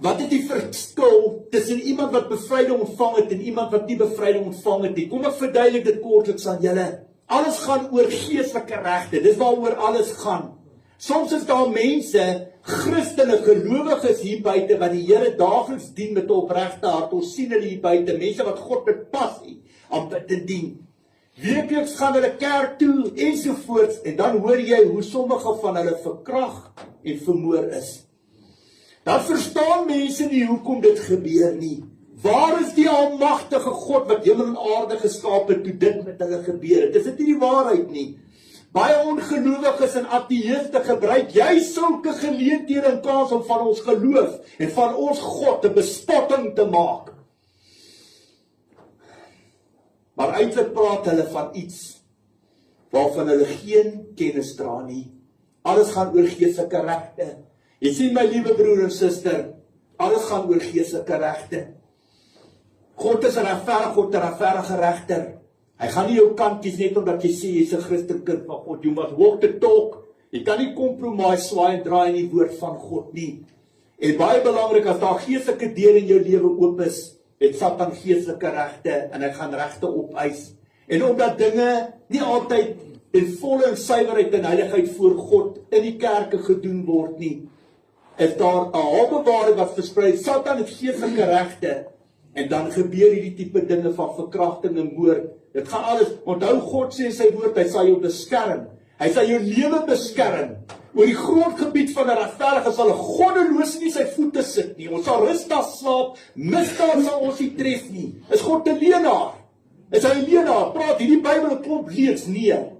wat is die verskil tussen iemand wat bevryding ontvang het en iemand wat nie bevryding ontvang het nie? Kom ek verduidelik dit kortliks aan julle. Alles gaan oor geestelike regte, dis waaroor alles gaan. Soms is daar mense, Christene, gelowiges hier buite, wat die Here daagliks dien met 'n opregte hart. Ons sien hulle hier buite, mense wat God met passie aan te dien. Weekliks gaan hulle kerk toe, ensovoorts, en dan hoor jy hoe sommige van hulle verkragt en vermoor is. Dan verstaan mense nie hoekom dit gebeur nie. Waar is die almagtige God wat hemel en aarde geskaap het toe dit met hulle gebeur het? Is dit nie die waarheid nie? Baie ongelowiges en ateïste gebruik jy sulke geleenthede in plaas om van ons geloof en van ons God 'n bespotting te maak. Maar eintlik praat hulle van iets waarvan hulle geen kennis dra nie. Alles gaan oor geestelike regte. Jy sien my liewe broer en suster, alles gaan oor geestelike regte. God is 'n regverdige God, 'n regverdige regter. Hy gaan nie jou kant kies net omdat jy sê jy's 'n Christenkind van God. You must walk the talk. Jy kan nie compromise, swaai en draai in die woord van God nie. En baie belangrik, as daar geestelike dele in jou lewe oop is, het Satan geestelike regte en hy gaan regte opeis. En omdat dinge nie altyd in volle suiwerheid en heiligheid voor God in die kerke gedoen word nie, is daar 'n halwe waarheid wat versprei. Satan het geestelike regte en dan gebeur hierdie tipe dinge van verkrachting en moord. Dit gaan alles, onthou God sê in sy woord, hy sal jou beskerm. Hy sal jou lewe beskerm. Oor die grondgebied van 'n regverdige sal 'n goddelose nie sy voete sit nie. Ons sal rustig slaap, misdaad sal ons nie tref nie. Is God 'n leenaar? Is hy 'n leenaar? Praat hierdie Bybel 'n klomp leuns? Nee.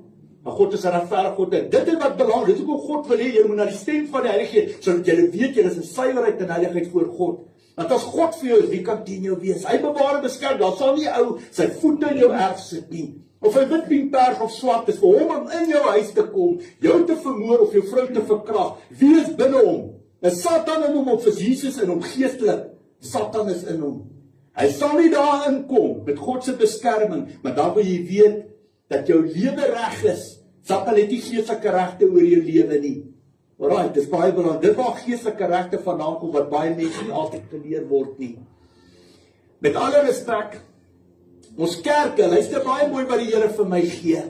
Maar God is 'n regverdige God en dit is wat belangrik. Dit is hoekom God wil hê jy moet na die stem van die Heilige Gees, sodat jy weet jy is in suiwerheid en heiligheid voor God. Want as God vir jou is, wie kan teen jou wees? Hy bewaar en beskerm, daar sal nie ou sy voete in jou erf sit nie. Of hy wit piempers of swart is, vir hom om in jou huis te kom, jou te vermoor of jou vrou te verkragt. Wie is binne hom? Is Satan in hom of is Jesus in hom geestelik? Satan is in hom. Hy sal nie daarin kom met God se beskerming, maar dan wil jy weet dat jou lewe reg is. Satan het nie geestelike regte oor jou lewe nie. Alright, dis baie belangrik. Dit waar geestelike regte vandaan kom wat baie mense nie altyd geleer word nie. Met alle respek, ons kerke, luister baie mooi wat die Here vir my gee.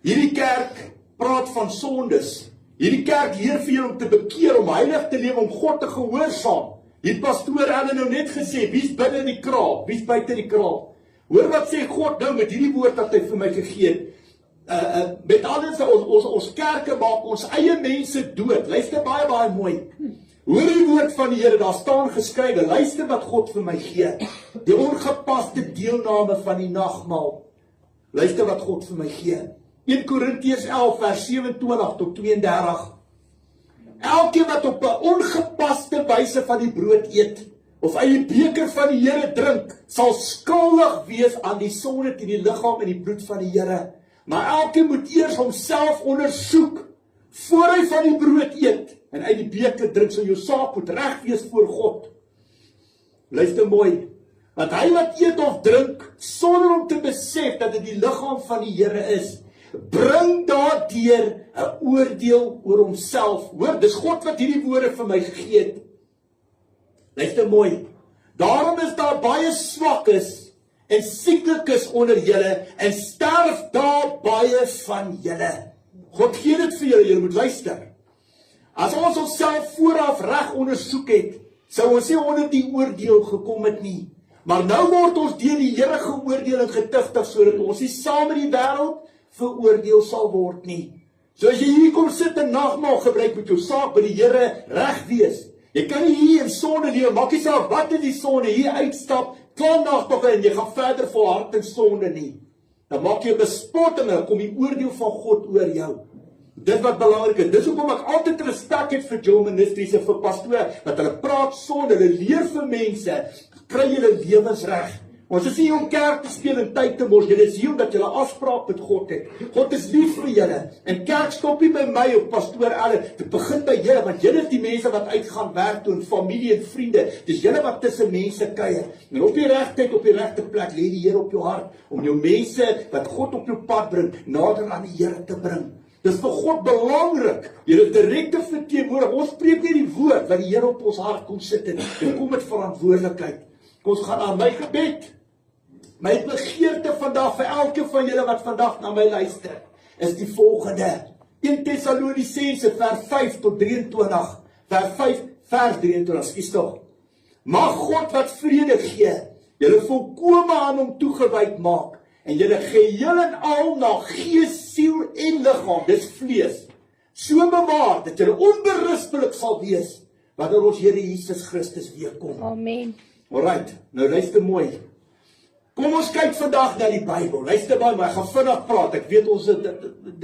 Hierdie kerk praat van sondes. Hierdie kerk leer vir jou om te bekeer, om heilig te lewe, om God te gehoorsaam. Die pastoor het nou net gesê, wie's binne die kraal, wie's buite die kraal. Hoor wat sê God nou met hierdie woord wat hy vir my gegee het. Met alles, ons kerke maak ons eie mense dood. Luister baie mooi. Hoor die woord van die Here, daar staan geskrywe, luister wat God vir my gee. Die ongepaste deelname van die nagmaal. Luister wat God vir my gee. 1 Korintiërs 11 vers 27 tot 32. Elkeen wat op 'n ongepaste wyse van die brood eet, of uit die beker van die Here drink, sal skuldig wees aan die sonde teen die liggaam en die bloed van die Here. Maar elkeen moet eers homself ondersoek, voor hy van die brood eet, en uit die beker drink, so jou saak moet reg wees voor God. Luister mooi, want hy wat eet of drink, sonder om te besef dat dit die liggaam van die Here is, bring daardeur 'n oordeel oor homself. Hoor, dis God wat hierdie woorde vir my gegee het. Luister mooi, daarom is daar baie swakkes en sieklikes onder julle, en sterf daar baie van julle. God gee dit vir julle, julle moet luister. As ons onsself vooraf reg ondersoek het, sou ons nie onder die oordeel gekom het nie. Maar nou word ons deur die Here geoordeel en getuigtig, sodat ons nie saam met die wêreld veroordeel sal word nie. So as jy hier kom sit en nagmaal gebruik met jou saak by die Here reg wees. Jy kan nie hier in sonde lewe, maak nie saak wat is die sonde, hier uitstap, klaar nagmaal en jy gaan verder volhard in sonde nie. Dan maak jy 'n bespotting, dan kom die oordeel van God oor jou. Dit wat belangrik is, dis hoekom ek altyd respek het vir Joel Ministries en vir pastoor, dat hulle praat sonde, hulle leer vir mense, kry julle lewens reg. Ons is nie om kerk te speel en tyd te mors, julle is hier omdat julle afspraak met God het. God is lief vir julle, en kerk stop nie by my of pastoor Allen, dit begin by julle, want julle is die mense wat uitgaan werk toe, en familie en vriende, dis julle wat tussen mense kuier, en op die regte tyd, op die regte plek, lê die Here op jou hart, om jou mense, wat God op jou pad bring, nader aan die Here te bring. Dis vir God belangrik, julle direkte verteenwoordig, ons spreek nie die woord, wat die Here op ons hart kom sit en kom met verantwoordelikheid. Ons gaan aan my gebed, my begeerte vandag vir elke van julle wat vandag na my luister, is die volgende. 1 Tessalonisense vers 5 tot 23, vers 5, vers 23, skies tog. Mag God wat vrede gee, julle volkome aan hom toegewyd maak, en julle geheel en al na gees, siel en liggaam, dis vlees, so bewaar, dat julle onberispelik sal wees, wanneer ons Here Jesus Christus weer kom. Amen. Alright, nou luister mooi. Kom ons kyk vandag na die Bybel. Luister baie, maar ek gaan vinnig praat. Ek weet ons het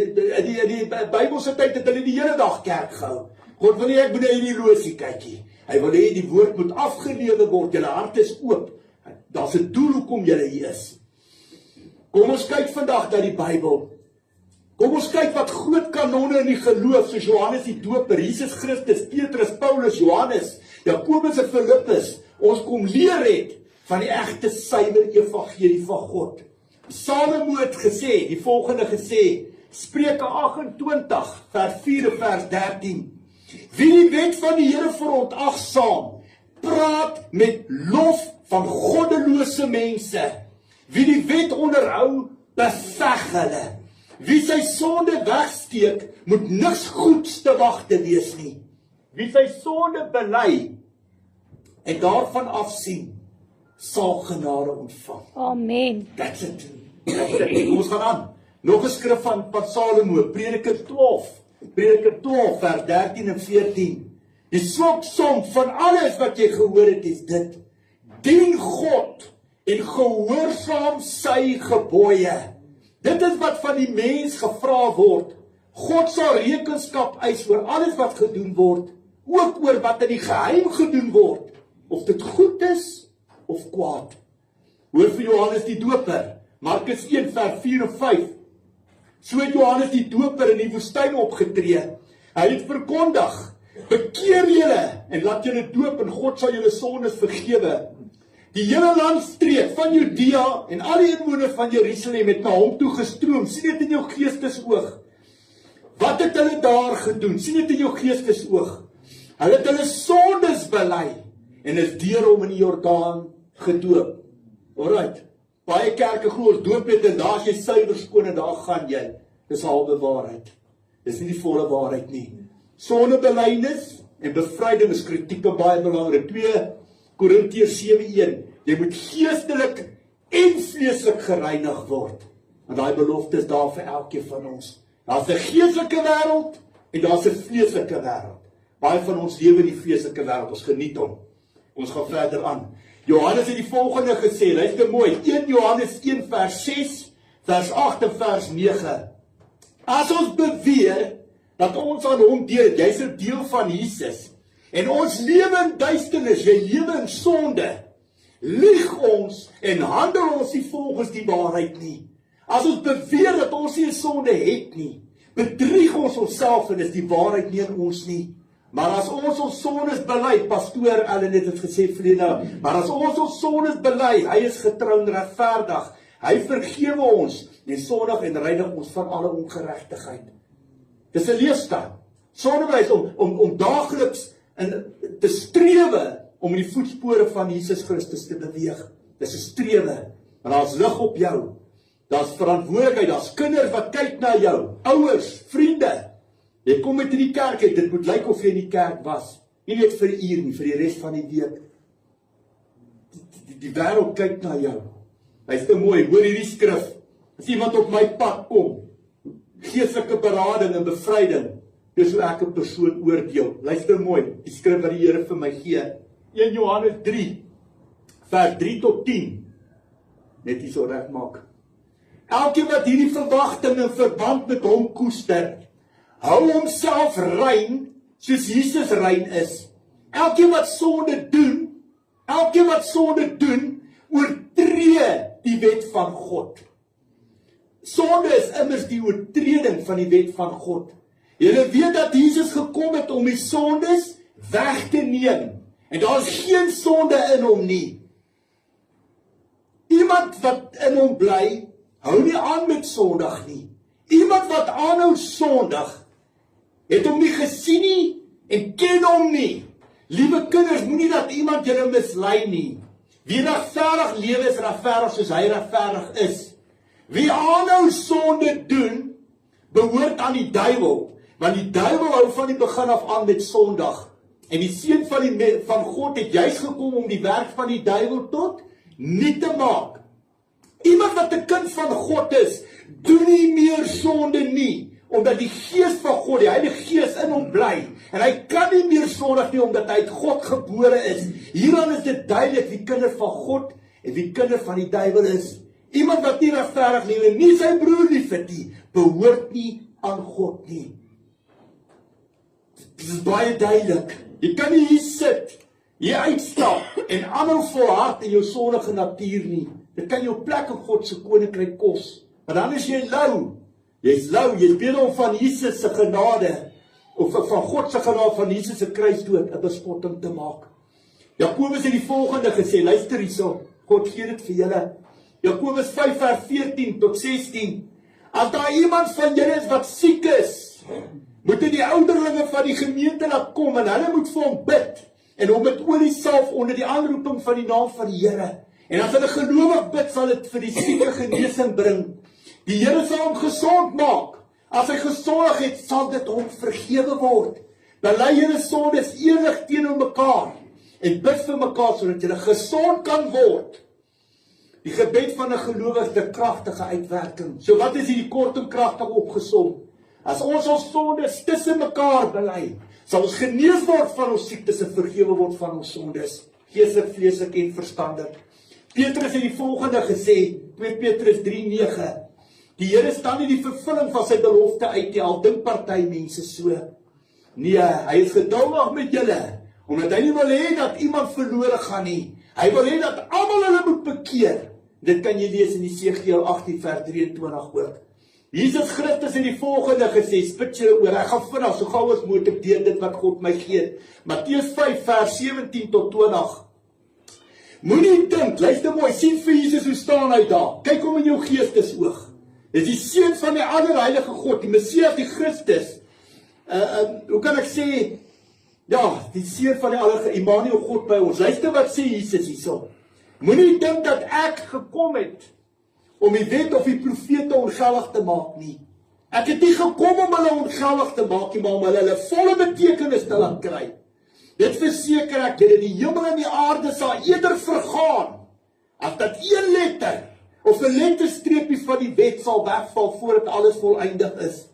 in die Bybelse tyd het hulle die hele dag kerk gehou. God wil nie ek moet hierdie losie kykie. Hy wil hê die woord moet afgelewe word. Julle hart is oop. Daar's 'n doel hoekom julle hier is. Kom ons kyk vandag na die Bybel. Kom ons kyk wat groot kanonne in die geloof, soos Johannes die Doper, Jesus Christus, Petrus, Paulus, Johannes, Jakobus en Filippus, ons kom leer het van die egte suiwer evangelie van God. Salomo het gesê, die volgende gesê, Spreuke 28, vers 4 en vers 13. Wie die wet van die Here verontagsaam, praat met lof van goddelose mense. Wie die wet onderhou, beveg hulle. Wie sy sonde wegsteek, moet niks goeds te wagte wees nie. Wie sy sonde bely en daarvan afsien, sal genade ontvang. Amen. That's it. Kom ons gaan aan. Nog 'n skrif van Salomo, Prediker 12, vers 13 en 14. Die slotsom van alles wat jy gehoor het is dit: dien God en gehoorsaam sy gebooie. Dit is wat van die mens gevra word. God sal rekenskap eis oor alles wat gedoen word, ook oor wat in die geheim gedoen word, of dit goed is of kwaad. Hoor vir Johannes die Doper, Markus 1 vers 4 en 5. So het Johannes die Doper in die woestyn opgetree. Hy het verkondig: bekeer julle en laat julle doop en God sal julle sondes vergewe. Die hele landstreek van Judea en al die inwoners van Jerusalem het na hom toe gestroom. Sien dit in jou geestesoog. Wat het hulle daar gedoen? Sien dit in jou geestesoog. Hulle het hulle sondes bely en is deur hom in die Jordaan gedoop. Alright. Baie kerke glo doop net en daar as jy suiwer skoon en daar gaan jy. Dis halwe waarheid. Dis nie die volle waarheid nie. Sondebelydenis en bevryding is kritiek baie belangrik. 2 Korintiërs 7:1. Jy moet geestelik en vleeslik gereinig word. Want daai belofte is daar vir elkeen van ons. Daar's 'n geestelike wêreld en daar's 'n vleeslike wêreld. Baie van ons lewe in die vleeslike wêreld, ons geniet hom. Ons gaan verder aan. Johannes het die volgende gesê, luister mooi, 1 Johannes 1 vers 6, vers 8 en vers 9. As ons beweer dat ons aan hom deel het, jy's 'n deel van Jesus, en ons lewe in duisternis, jy lewe in sonde, lieg ons en handel ons nie volgens die waarheid nie. As ons beweer dat ons nie sonde het nie, bedrieg ons onsself en is die waarheid nie in ons nie. Maar as ons sondes bely, pastoor Allen het dit gesê verlede, maar as ons sondes bely, hy is getrou en regverdig, hy vergewe ons en sondig en reinig ons van alle ongeregtigheid. Dis 'n leefstyl. Sondebely om daagliks te strewe om in die voetspore van Jesus Christus te beweeg. Dis 'n strewe. Maar daar's lig op jou. Daar's verantwoordelikheid, daar's kinders wat kyk na jou, ouers, vriende. Jy kom met in die kerk uit, dit moet lyk of jy in die kerk was. Nie net vir 'n uur nie, vir die res van die week. Die wêreld kyk na jou. Hy's te mooi, hoor hierdie skrif. As iemand op my pad kom geestelike berading en bevryding. Dis hoe ek 'n persoon oordeel. Luister mooi, die skrif wat die Here vir my gee. 1 Johannes 3, vers 3 tot 10. Net hier so regmaak. Elkeen wat hierdie verwagting in verband met hom koester, hou homself rein, soos Jesus rein is. Elkeen wat sonde doen, oortree die wet van God. Sonde is immers die oortreding van die wet van God. Julle weet dat Jesus gekom het om die sondes weg te neem. En daar is geen sonde in hom nie. Iemand wat in hom bly, hou nie aan met sondig nie. Iemand wat aanhou sondig, het hom nie gesien nie en ken hom nie. Liewe kinders, moenie dat iemand julle mislei nie. Wie regverdig lewe is regverdig soos hy regverdig is. Wie aanhou sonde doen, behoort aan die duiwel, want die duiwel hou van die begin af aan met sondag. En die seun van God het juis gekom om die werk van die duiwel tot nie te maak. Iemand wat 'n kind van God is, doen nie meer sonde nie, omdat die Gees van God, die Heilige Gees in hom bly. En hy kan nie meer sondig nie, omdat hy uit God gebore is. Hieraan is dit duidelik wie kinders van God en wie kinders van die duiwel is. Iemand wat nie regverdig lewe, nie sy broer liefhet nie, behoort nie aan God nie. Dit is baie duidelik. Jy kan nie hier sit, hier uitstap en aanhou volhard in jou sondige natuur nie. Dit kan jou plek in God se koninkryk kos. Maar dan is jy lou. Jy's lou, jy weet om van Jesus se genade, of van God se genade, van Jesus se kruisdood 'n bespotting te maak. Jakobus het die volgende gesê, luister hierso, God gee dit vir julle. Jakobus 5 vers 14 tot 16. As daar iemand van julle is wat siek is, moet hy die ouderlinge van die gemeente laat kom en hulle moet vir hom bid en hom met olie salf onder die aanroeping van die naam van die Here. En as hulle gelowig bid, sal dit vir die sieke genesing bring. Die Here sal hom gesond maak. As hy gesondig het, sal dit hom vergewe word. Bely julle sondes eerlik teenoor mekaar en bid vir mekaar sodat julle gesond kan word. Die gebed van 'n gelowige het 'n kragtige uitwerking. So wat is hierdie kort en kragtig opgesom? As ons sondes tussen mekaar bely, sal ons genees word van ons siektes en vergewe word van ons sondes, geestelik, vleeslik en verstandig. Petrus het die volgende gesê, 2 Petrus 3:9. Die Here staan nie die vervulling van sy belofte uit nie, al dink party mense so. Nee, hy is geduldig met julle, omdat hy nie wil hê dat iemand verlore gaan nie. Hy wil hê dat almal hulle moet bekeer. Dit kan jy lees in Esegiel 18 vers 23 ook. Jesus Christus het die volgende gesê, spit julle oor, ek gaan vinnig, so gou as moontlik deur dit wat God my gee. Matteus 5 vers 17 tot 20. Moenie dink, luister mooi, sien vir Jesus hoe staan hy daar. Kyk hom in jou geestesoog. Dis die seun van die allerheilige God, die Messias, die Christus. Hoe kan ek sê? Ja, die seun van die allerheilige Immanuel God by ons. Luister wat sê Jesus hierso. Moenie dink dat ek gekom het om die wet of die profete ongeldig te maak nie. Ek het nie gekom om hulle ongeldig te maak nie, maar om hulle volle betekenis te laat kry. Dit verseker ek julle, die hemel en die aarde sal eerder vergaan as dat een letter of 'n letterstreepie van die wet sal wegval voordat alles volëindig is.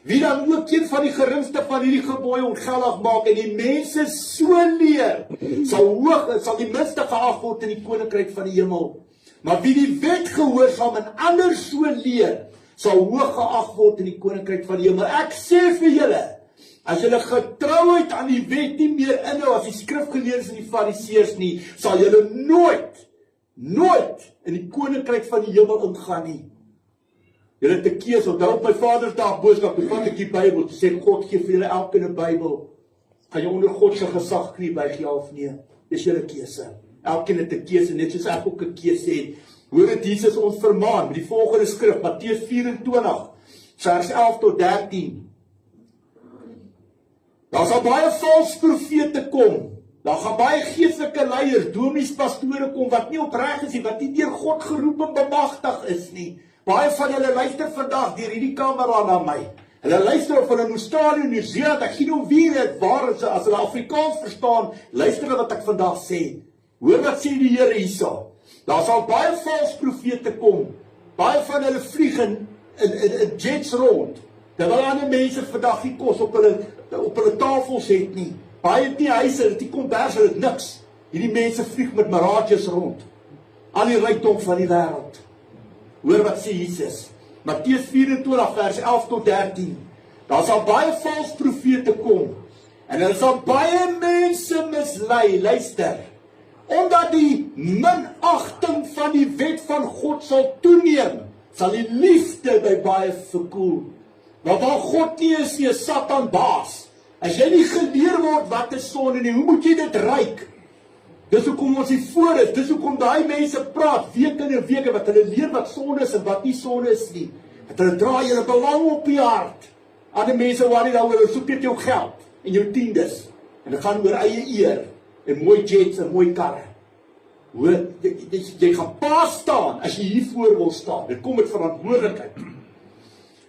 Wie dan ook een van die geringste van hierdie gebooie ongeldig maak en die mense so leer, sal die minste geag word in die koninkryk van die hemel. Maar wie die wet gehoorsaam en ander so leer, sal hoog geag word in die koninkryk van die hemel. Ek sê vir julle, as julle getrouheid aan die wet nie meer inhou as die skrifgeleerdes en die fariseërs nie, sal julle nooit in die koninkryk van die hemel ingaan nie. Julle het 'n keuse, onthou op my Vadersdag boodskap, toe vat ek die Bybel, toe sê God gee vir julle elkeen 'n Bybel. Gaan jy onder God se gesag knie buig, ja of nee? Dis julle keuse. Elkeen het 'n keuse, net soos ek ook 'n keuse het. Hoor dit Jesus ons vermaan met die volgende skrif, Matteus 24, vers 11 tot 13. Daar sal baie valse profete kom. Daar gaan baie geestelike leiers, dominees, pastore kom wat nie opreg is nie, wat nie deur God geroep en bemagtig is nie. Baie van julle luister vandag deur hierdie kamera na my. Hulle luister of hulle in Australië, New Zealand, ek gee nou wie dit waar is, as hulle Afrikaans verstaan, luister wat ek vandag sê. Hoor wat sê die Here hierso. Daar sal baie valse profete kom. Baie van hulle vlieg in jets rond. Terwyl ander mense vandag nie kos op hulle tafels het nie. Baie het nie huise, het nie kombers, het niks. Hierdie mense vlieg met mirages rond. Al die rykdom van die wêreld. Hoor wat sê Jesus. Matteus 24 vers 11 tot 13. Daar sal baie valse profete kom. En hulle sal baie mense mislei, luister. Omdat die minagting van die wet van God sal toeneem, sal die liefde by baie verkoel. Maar waar God nie is, is Satan baas. As jy nie geleer word wat is sonde nie, hoe moet jy dit ryk? Dis hoekom ons hier voor is, dis hoekom daai mense praat, week in en weke, wat hulle leer wat sonde is en wat nie sonde is nie. Dat hulle draai hulle belang op die hart. Ander mense waar nie daaroor, hulle soek net jou geld en jou tiendes. En dit gaan oor eie eer, en mooi jets en mooi karre. Hoor, jy gaan pa staan, as jy hiervoor wil staan. Dit kom met verantwoordelikheid.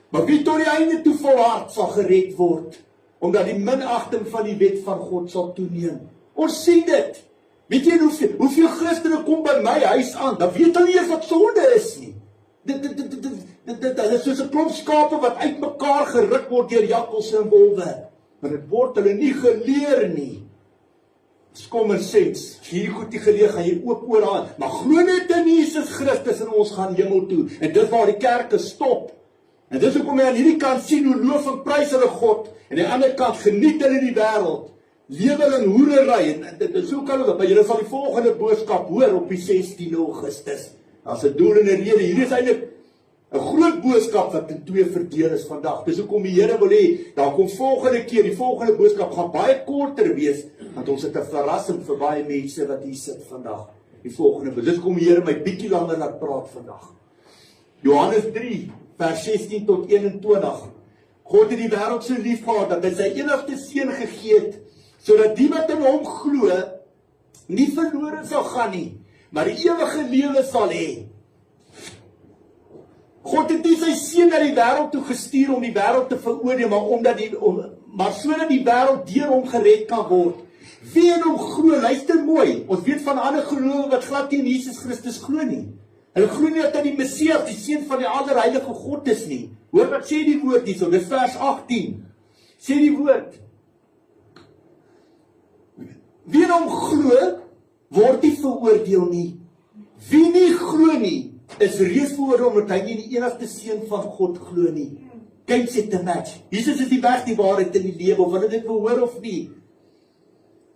Maar wie tot die einde toe volhard sal gered word, omdat die minagting van die wet van God sal toeneem. Ons sien dit. Weet jy hoeveel Christene kom by my huis aan, dan weet hulle nie eens wat sonde is nie. Dit is soos 'n klomp skape wat uitmekaar geruk word deur jakkals en wolwe. Maar dit word hulle nie geleer nie. Dis common sense. As jy hierdie goed nie geleer, gaan jy oop oor aan. Maar glo net in Jesus Christus en ons gaan hemel toe. En dit waar die kerke stop. En dis hoekom jy aan hierdie kant sien hoe loof en prys hulle God. En aan die ander kant geniet hulle die wêreld. Lewe hulle in hoerery. En dit is hoe kan hulle, maar julle sal die volgende boodskap hoor op die 16 Augustus. Daar's 'n doel en 'n rede. Hierdie is eintlik 'n groot boodskap wat in twee verdeel is vandag. Dis hoekom die Here wil hê, daar kom volgende keer, die volgende boodskap gaan baie korter wees, want ons het 'n verrassing vir baie mense wat hier sit vandag. Die volgende boodskap. Dis hoekom die Here my bietjie langer laat praat vandag. Johannes 3 vers 16 tot 21. God het die wêreld so lief gehad dat hy sy enigste seun gegee het, sodat die wat in hom glo nie verlore sal gaan nie, maar die ewige lewe sal hê. God het nie sy seun na die wêreld toe gestuur om die wêreld te veroordeel, maar sodat die wêreld deur hom gered kan word. Wie in hom glo, luister mooi. Ons weet van ander gelowe wat glad nie in Jesus Christus glo nie. Hulle glo nie dat hy die Messias, die seun van die allerheilige God is nie. Hoor wat sê die woord hierso, dis vers 18. Sê die woord. Wie in hom glo, word nie veroordeel nie. Wie nie glo nie, is reeds veroordeel omdat hy nie die enigste seun van God glo nie. Kyk sit te match. Jesus is die weg, die waarheid en die lewe, of hulle dit wil hoor of nie.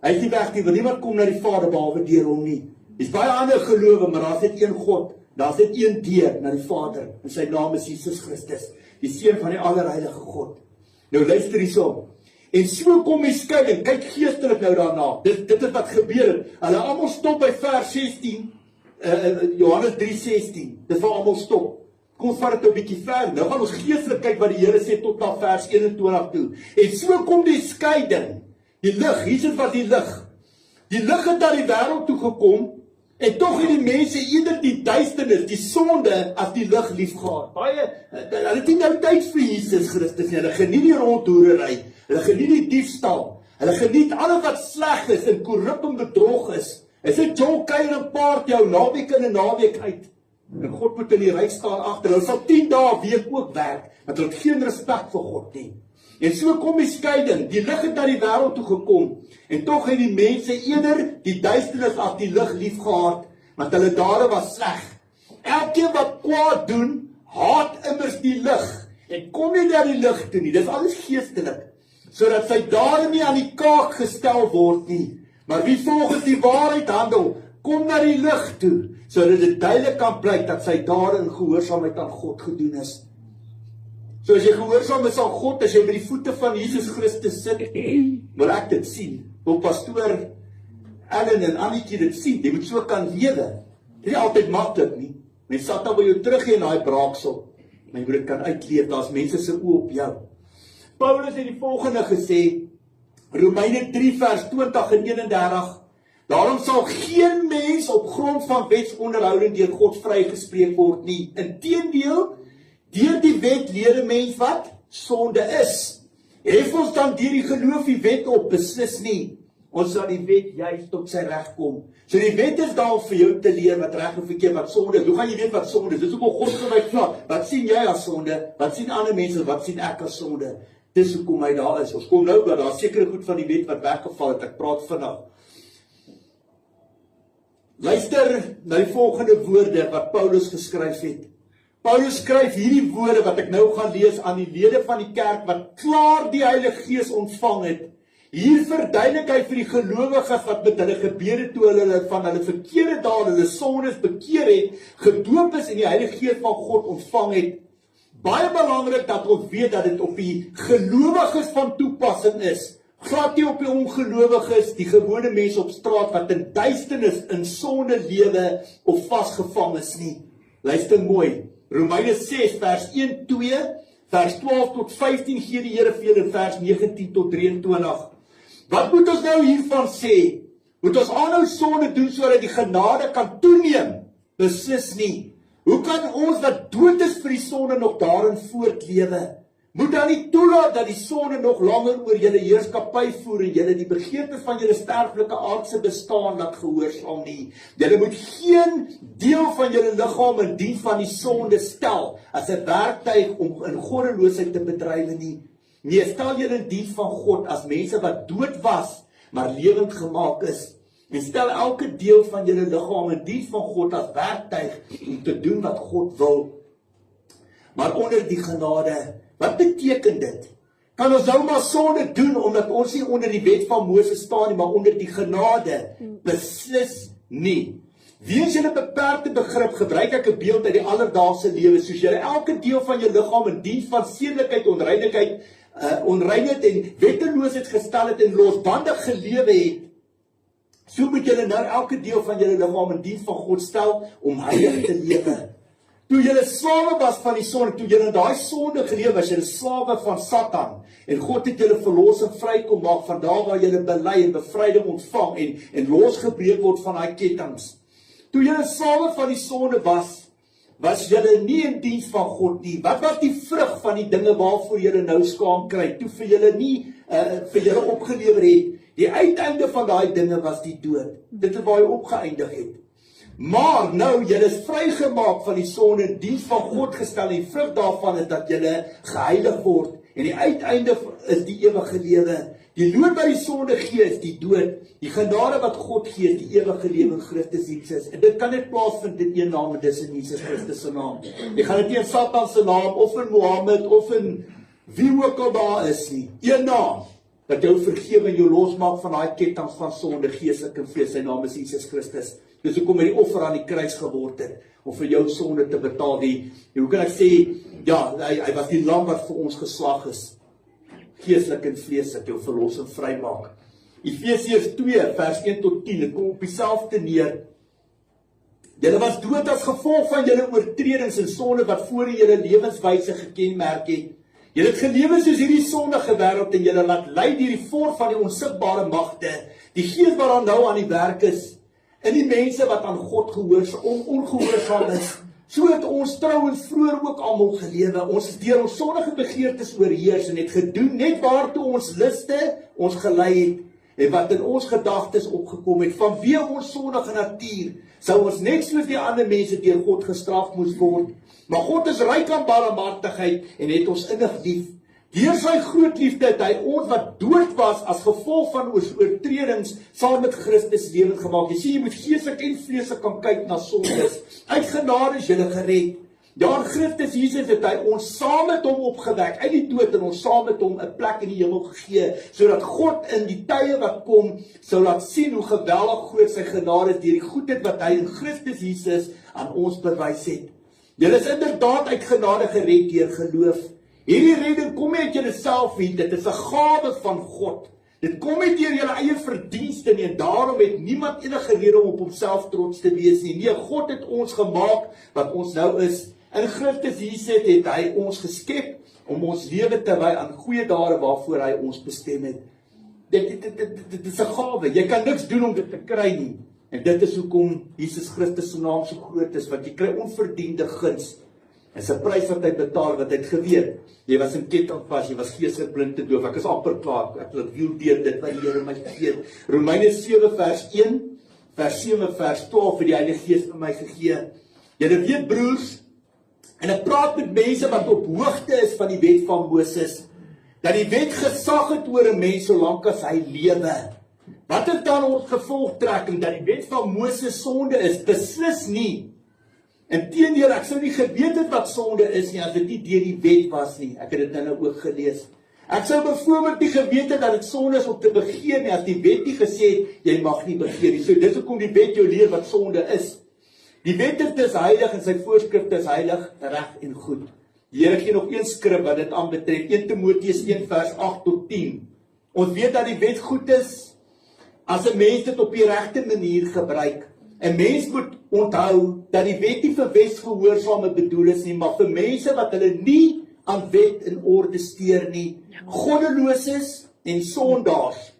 Hy is die weg, want niemand kom na die Vader behalwe deur hom nie. Dis baie ander gelowe, maar daar's net een God. Daar's net een deur na die Vader, en sy naam is Jesus Christus, die seun van die allerheilige God. Nou luister hierso. En so kom die skeiding, kyk geestelik nou daarna. Dit is wat gebeur het. Hulle almal stop by vers 16. Johannes 3:16. Dit wil almal stop. Kom ons vat dit 'n bietjie ver. Nou gaan ons geestelik kyk wat die Here sê tot na vers 21 toe. En so kom die skeiding. Die lig, Jesus was die lig. Die lig het na die wêreld toe gekom en tog het die mense eerder die duisternis, die sonde as die lig liefgehad. Hulle het nie nou tyd vir Jesus Christus nie. Hulle geniet die rondhoerery. Hulle geniet die diefstal. Hulle geniet alles wat sleg is en korrup en bedrog is. Hy sê, John kuier 'n paar jou naweek in en naweek uit. En God moet in die ry staan agter. Hulle sal 10 dae 'n week ook werk, want hulle het geen respek vir God nie. En so kom die skeiding. Die lig het na die wêreld toe gekom. En tog het die mense eerder die duisternis as die lig liefgehad, want hulle dade was sleg. Elkeen wat kwaad doen, haat immers die lig en kom nie na die lig toe nie. Dis alles geestelik, sodat sy dade nie aan die kaak gestel word nie. Maar wie volgens die waarheid handel, kom na die lig toe, sodat dit duidelik kan blyk dat sy dade in gehoorsaamheid aan God gedoen is. So as jy gehoorsaam is aan God, as jy by die voete van Jesus Christus sit, wil ek dit sien. Wil pastoor Ellen en Annetjie dit sien, jy moet so kan lewe. Dit is nie altyd maklik nie. Mens Satan wil jou teruggee in daai braaksel. Maar jy moet dit kan uitleef, daar's mense se oë op jou. Paulus het die volgende gesê, Romeine 3 vers 20 en 31, daarom sal geen mens op grond van wetsonderhouding deur God vrygespreek word nie. Inteendeel, deur die wet leer 'n mens wat sonde is. Hef ons dan deur die geloof die wet op? Beslis nie. Ons sal die wet juist tot sy reg kom. So die wet is daar om vir jou te leer wat reg of verkeerd, wat sonde is. Hoe gaan jy weet wat sonde is? Dis hoekom God vir my vra, wat sien jy as sonde? Wat sien ander mense? Wat sien ek as sonde? Dis hoekom hy daar is. Ons kom nou dat daar sekere goed van die wet wat weggeval het. Ek praat vinnig. Luister na die volgende woorde wat Paulus geskryf het. Paulus skryf hierdie woorde wat ek nou gaan lees aan die lede van die kerk wat klaar die Heilige Gees ontvang het. Hier verduidelik hy vir die gelowiges wat met hulle gebede toe hulle van hulle verkeerde dade, hulle sondes bekeer het, gedoop is en die Heilige Gees van God ontvang het. Baie belangrik dat ons weet dat dit op die gelowiges van toepassing is. Glad nie op die ongelowiges, die gewone mense op straat wat in duisternis, in sonde lewe of vasgevang is nie. Luister mooi. Romeine 6 vers 1, 2, vers 12 tot 15 gee die Here vir julle in vers 19 tot 23. Wat moet ons nou hiervan sê? Moet ons aanhou sonde doen sodat die genade kan toeneem? Beslis nie. Hoe kan ons wat dood is vir die sonde nog daarin voortlewe? Moet dan nie toelaat dat die sonde nog langer oor julle heerskappy voer en julle die begeertes van julle sterflike aardse bestaan laat gehoorsaam nie. Julle moet geen deel van julle liggaam in diens van die sonde stel as 'n werktuig om in goddeloosheid te bedrywe nie. Nee, stel julle in diens van God as mense wat dood was, maar lewend gemaak is. En stel elke deel van julle liggaam in diens van God as werktuig om te doen wat God wil. Maar onder die genade, wat beteken dit? Kan ons nou maar sonde doen omdat ons nie onder die wet van Moses staan nie, maar onder die genade? Beslis nie. Weens julle beperkte begrip gebruik ek 'n beeld uit die alledaagse lewe, soos julle elke deel van jou liggaam in diens van sedelikheid, onreinheid en wetteloosheid gestel het en losbandig gelewe het. So moet julle nou elke deel van julle liggaam in diens van God stel om heilig te lewe. Toe julle slawe was van die sonde, toe julle in daai sonde geleef was, julle slawe van Satan, en God het julle verlos en vry kom maak van daar waar julle bely en bevryding ontvang en losgebreek word van daai kettinge. Toe julle slawe van die sonde was julle nie in diens van God nie. Wat was die vrug van die dinge waarvoor julle nou skaam kry? Toe vir julle nie vir julle opgelewer het. Die uiteinde van daai dinge was die dood. Dit is waar hy opgeëindig het. Maar nou, julle is vrygemaak van die sonde, in diens van God gestel, en die vrug daarvan is dat julle geheilig word, en die uiteinde is die ewige lewe. Die loon wat die sonde gee is die dood, die genade wat God gee is die ewige lewe in Christus Jesus, en dit kan net plaasvind in een naam, en dis in Jesus Christus se naam. Jy gaan dit nie in Satan se naam, of in Mohammed, of in wie ook al daar is nie, een naam, dat jou vergewe en jou losmaak van daai kettinge van sonde, geestelik en vlees, sy naam is Jesus Christus. Dus hoekom hy die offer aan die kruis geword het, om vir jou sonde te betaal. Hoe kan ek sê, ja, hy was die lam wat vir ons geslag is, geestelik en vleeslik, jou verlos en vrymaak. Efesiërs 2, vers 1 tot 10, dit kom op dieselfde neer. Julle was dood as gevolg van julle oortredings en sonde wat voor julle lewenswyse gekenmerk het. Julle het gelewe soos hierdie sondige wêreld en julle laat lei deur die voort van die onsigbare magte, die gees wat dan nou aan die werk is, en die mense wat aan God ongehoorsaam is. So het ons trouens vroeër ook almal gelewe. Ons is deur ons sondige begeertes oorheers en het gedoen net waartoe ons liste ons gelei het en wat in ons gedagtes opgekom het. Vanweë ons sondige natuur sou ons net soos die ander mense deur God gestraf moes word. Maar God is ryk aan barmhartigheid en het ons innig lief. Deur sy groot liefde het hy ons wat dood was as gevolg van ons oortredings saam met Christus lewend gemaak. Jy sien, jy moet geestelik en vleeslik kan kyk na sondes. Uit genade is julle gered. Ja, in Christus Jesus het hy ons saam met hom opgewek uit die dood en ons saam met hom 'n plek in die hemel gegee, sodat God in die tye wat kom sou laat sien hoe geweldig groot sy genade is deur die goedheid wat hy in Christus Jesus aan ons bewys het. Julle is inderdaad uit genade gered deur geloof. Hierdie redding kom nie uit julleself nie, dit is 'n gawe van God. Dit kom nie deur julle eie verdienste nie, en daarom het niemand enige rede om op homself trots te wees nie. Nee, God het ons gemaak wat ons nou is. In Christus Jesus het hy ons geskep om ons lewe te wy aan goeie dade waarvoor hy ons bestem het. Dit is 'n gawe. Jy kan niks doen om dit te kry nie. En dit is hoekom Jesus Christus se naam so groot is, want jy kry onverdiende guns. En sy prys wat hy betaal, wat hy het geweet. Jy was in ketting vas, jy was geestelik blind en doof. Ek is amper klaar, ek wil wiel deur dit wat die Here my gee. Romeine 7 vers 1, vers 7 vers 12 het die Heilige Gees vir my gegee. Julle weet broers, en ek praat met mense wat op hoogte is van die wet van Moses, dat die wet gesag het oor 'n mens solank as hy lewe. Wat is dan ons gevolgtrekking, dat die wet van Moses sonde is? Beslis nie. Inteendeel, ek sou nie geweet het wat sonde is nie, as dit nie deur die wet was nie. Ek het dit nou ook gelees. Ek sou byvoorbeeld nie geweet het dat dit sonde is om te begeer nie, as die wet nie gesê het, jy mag nie begeer nie. So dis hoekom die wet jou leer wat sonde is. Die wet is heilig en sy voorskrifte is heilig, reg en goed. Die Here gee nog een skrif wat dit aanbetref, 1 Timoteus 1 vers 8 tot 10. Ons weet dat die wet goed is, as 'n mens dit op die regte manier gebruik. 'n Mens moet onthou, dat die wet nie vir wetsgehoorsame bedoel is nie, maar vir mense wat hulle nie aan wet en orde steur nie, goddeloses en sondaars.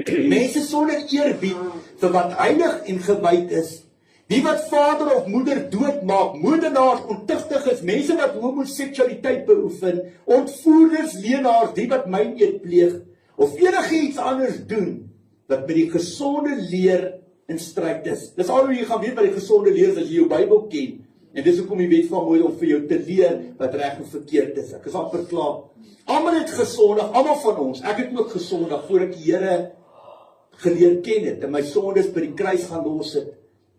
Mense sonder eerbied vir wat heilig en gewyd is. Die wat vader of moeder doodmaak, moordenaars, ontuchtiges, mense wat homoseksualiteit beoefen, ontvoerders, leenaars, die wat myneed pleeg, of enigiets anders doen, wat met die gesonde leer in stryd is. Dis al hoe jy gaan weet wat die gesonde leer is, as jy jou Bybel ken. En dis hoekom die wet van Moses om vir jou te leer wat reg en verkeerd is. Ek is amper klaar. Almal het gesondig, almal van ons. Ek het ook gesondig voor ek die Here geleer ken het en my sondes by die kruis gaan los het.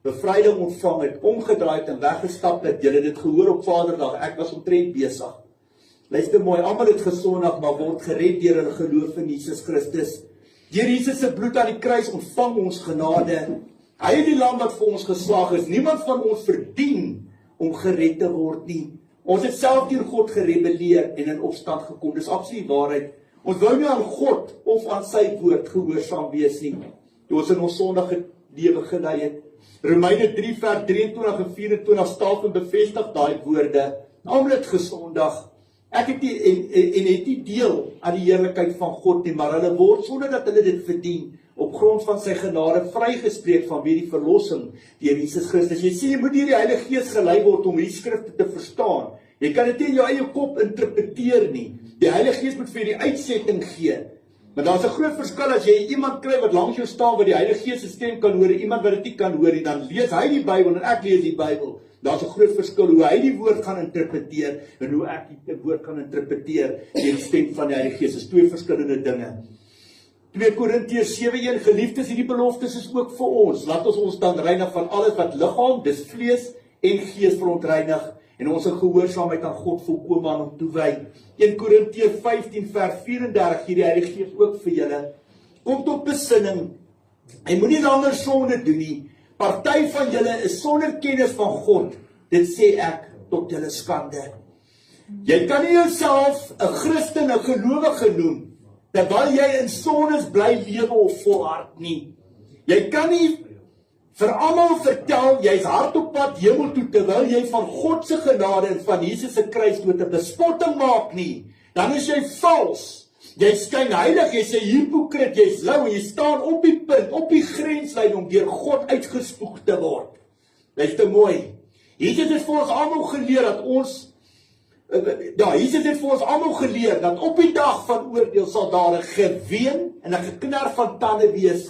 Bevryding ontvang het, omgedraai het en weggestap het. Julle het dit gehoor op Vaderdag. Ek was omtrent besig. Luister mooi, almal het gesondig, maar word gered deur hulle geloof in Jesus Christus. Deur Jesus se bloed aan die kruis ontvang ons genade. Hy het die lam wat vir ons geslag is. Niemand van ons verdien om gered te word nie. Ons het self teen God gerebelleer en in opstand gekom. Dis absoluut waarheid. Ons wou nie aan God of aan sy woord gehoorsaam wees nie, toe ons in ons sondige lewe gelei het. Romeine 3 vers 23 en 24 staaf en bevestig daai woorde. Almal het gesondig. Ek het nie, en het nie deel aan die heerlikheid van God nie, maar hulle word sonder dat hulle dit verdien, op grond van sy genade vrygespreek vanweë die verlossing deur Jesus Christus. Jy sien, jy moet deur die Heilige Gees gelei word om hierdie skrifte te verstaan. Jy kan dit nie in jou eie kop interpreteer nie. Die Heilige Gees moet vir jou die uitsetting gee. Maar daar's 'n groot verskil as jy iemand kry wat langs jou staan wat die Heilige Gees se stem kan hoor en iemand wat dit nie kan hoor nie, dan lees hy die Bybel en ek lees die Bybel. Daar's 'n groot verskil hoe hy die woord gaan interpreteer en hoe ek die woord kan interpreteer deur die stem van die Heilige Gees. Dis twee verskillende dinge. 2 Korintiërs 7:1 Geliefdes, hierdie beloftes is ook vir ons. Laat ons dan reinig van alles wat liggaam, dis vlees en gees verontreinig en ons gehoorsaamheid aan God volkome aan hom toewy. 1 Korintiërs 15 vers 34 gee die Heilige Gees ook vir julle. Kom tot besinning. Hy moenie langer sonde doen nie. Party van julle is sonder kennis van God. Dit sê ek tot julle skande. Jy kan nie jouself 'n Christen, 'n gelowige noem, terwyl jy in sondes bly lewe of volhard nie. Jy kan nie vir almal vertel jy's hard op pad hemel toe terwyl jy van God se genade en van Jesus se kruisdood 'n bespotting maak nie. Dan is jy vals. Jy skyn heilig, jy's 'n hipokrit, jy's lou en jy staan op die punt, op die grenslyn om deur God uitgespoeg te word. Luister mooi. Jesus het vir ons almal geleer dat Jesus het vir ons almal geleer dat op die dag van oordeel sal daar 'n geween en 'n geknar van tande wees.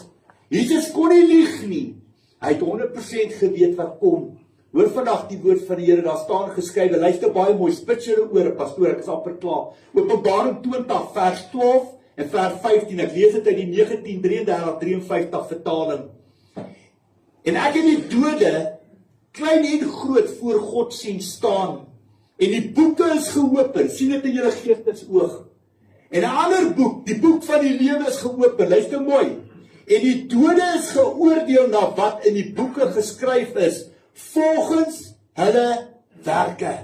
Jesus kon nie lieg nie. Hy het 100% geweet wat kom. Hoor vandag die woord van die Here, daar staan geskrywe, luister baie mooi, spits julle ore, pastoor, ek is amper klaar. Openbaring 20 vers 12 en vers 15, ek lees dit uit die 1933-53 vertaling. En ek het die dode, klein en groot, voor God sien staan. En die boeke is geopen, sien dit in julle geestesoog. En 'n ander boek, die boek van die lewe is geopen, luister mooi. En die dode is geoordeel na wat in die boeke geskryf is, volgens hulle werke.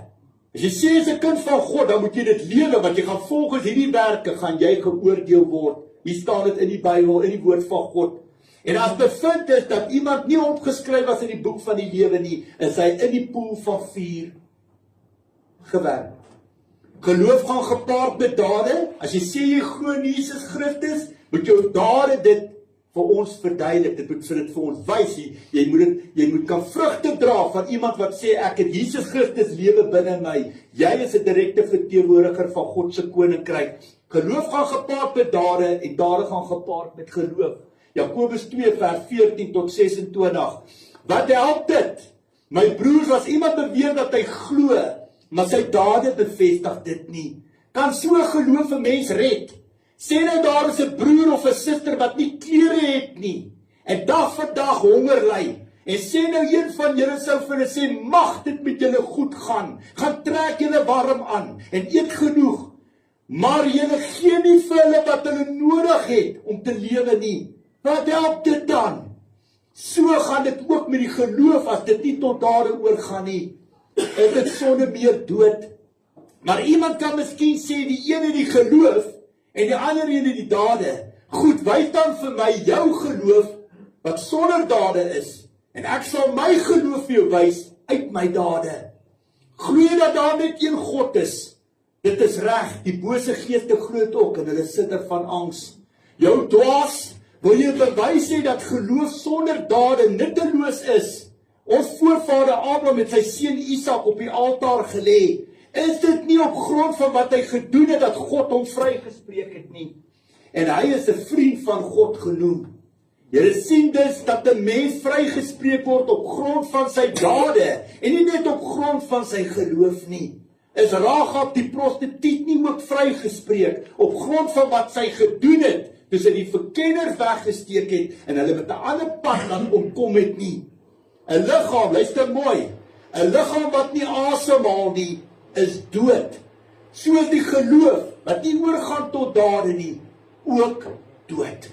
As jy sê as 'n kind van God, dan moet jy dit lewe, want jy gaan volgens hierdie werke, gaan jy geoordeel word. Hier staan dit in die Bybel, in die woord van God. En as bevind is dat iemand nie opgeskryf was in die boek van die lewe nie, is hy in die poel van vuur gewerp. Geloof gaan gepaard met dade. As jy sê jy glo in Jesus Christus, moet jou dade dit vir ons verduidelik, dit moet vir ons wys, jy moet kan vrugte dra van iemand wat sê, ek het Jesus Christus lewe binne my, jy is 'n direkte verteenwoordiger van God se koninkryk. Geloof gaan gepaard met dade, en dade gaan gepaard met geloof. Jakobus 2 vers 14 tot 26. Wat help dit? My broers, as iemand beweer dat hy glo, maar sy dade bevestig dit nie, kan so geloof 'n mens red? Sê nou daar is 'n broer of 'n suster wat nie klere het nie, en dag vir dag honger ly, en sê nou een van julle sou vir hulle sê, mag dit met julle goed gaan trek julle warm aan, en eet genoeg, maar julle gee nie vir hulle wat hulle nodig het om te lewe nie. Wat help dit dan? So gaan dit ook met die geloof, as dit nie tot dade oorgaan nie, is dit sonder meer dood. Maar iemand kan miskien sê, die een het die geloof, en die ander een het die dade. Goed, wys dan vir my jou geloof, wat sonder dade is, en ek sal my geloof vir jou wys, uit my dade. Glo dat daar net een God is. Dit is reg, die bose geeste groot ook, en hulle sit er van angs. Jou dwaas, wil jy bewys hê dat geloof sonder dade nutteloos is? Ons voorvader Abraham met sy seun Isak op die altaar gelê. Is dit nie op grond van wat hy gedoen het dat God hom vrygespreek het nie? En hy is 'n vriend van God genoem. Julle sien dus dat 'n mens vrygespreek word op grond van sy dade, en nie net op grond van sy geloof nie. Is Rahab die prostituut nie ook vrygespreek op grond van wat sy gedoen het, toe sy die verkenners weggesteek het, en hulle met 'n ander pad laat omkom het nie? 'n liggaam, luister mooi, 'n liggaam wat nie asemhaal nie, is dood. So is die geloof, wat nie oorgaan tot dade nie, ook dood.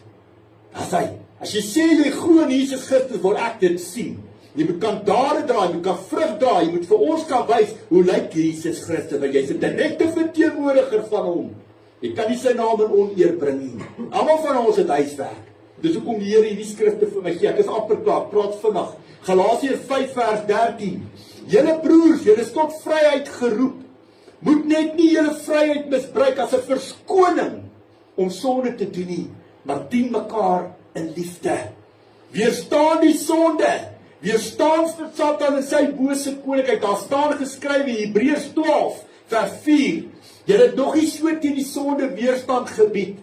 As jy sê jy glo in Jesus Christus, wil ek dit sien. Jy moet kan dade dra, jy moet kan vrug dra, jy moet vir ons kan wys, hoe lyk Jesus Christus, want jy's 'n direkte verteenwoordiger van hom. Jy kan nie sy naam in oneer bring nie. Almal van ons het huiswerk. Dis hoekom die Here hierdie skrifte vir my gee. Ek is amper klaar, praat vinnig. Galasiërs 5 vers 13. Julle broers, julle is tot vryheid geroep. Moet net nie julle vryheid misbruik as 'n verskoning om sonde te doen nie, maar dien mekaar in liefde. Weerstaan die sonde. Weerstaan vir Satan en sy bose koninkryk. Daar staan geskryf in Hebreërs 12 vers 4. Julle het nog nie so teen die sonde weerstand gebied,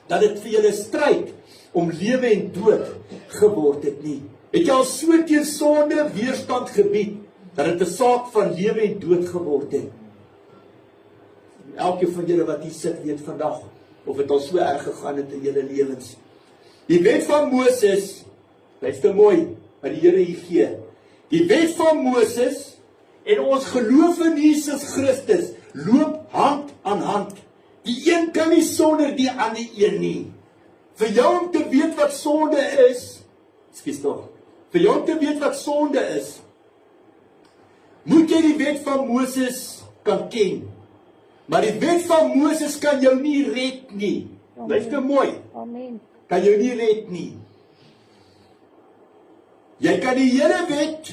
dat dit vir julle stryd om lewe en dood geword het nie. Het jy al so teen sonde weerstand gebied, dat dit 'n saak van lewe en dood geword het? Elke van julle wat hier sit weet vandag, of het al so erg gegaan het in julle lewens. Die wet van Moses, luister mooi, wat die Here hier gee. Die wet van Moses en ons geloof in Jesus Christus loop hand aan hand. Die een kan nie sonder die ander een nie. Vir jou om te weet wat sonde is, vir jou om te weet wat sonde is, moet jy die wet van Moses kan ken. Maar die wet van Moses kan jou nie red nie. Luister mooi. Amen. Kan jou nie red nie. Jy kan die hele wet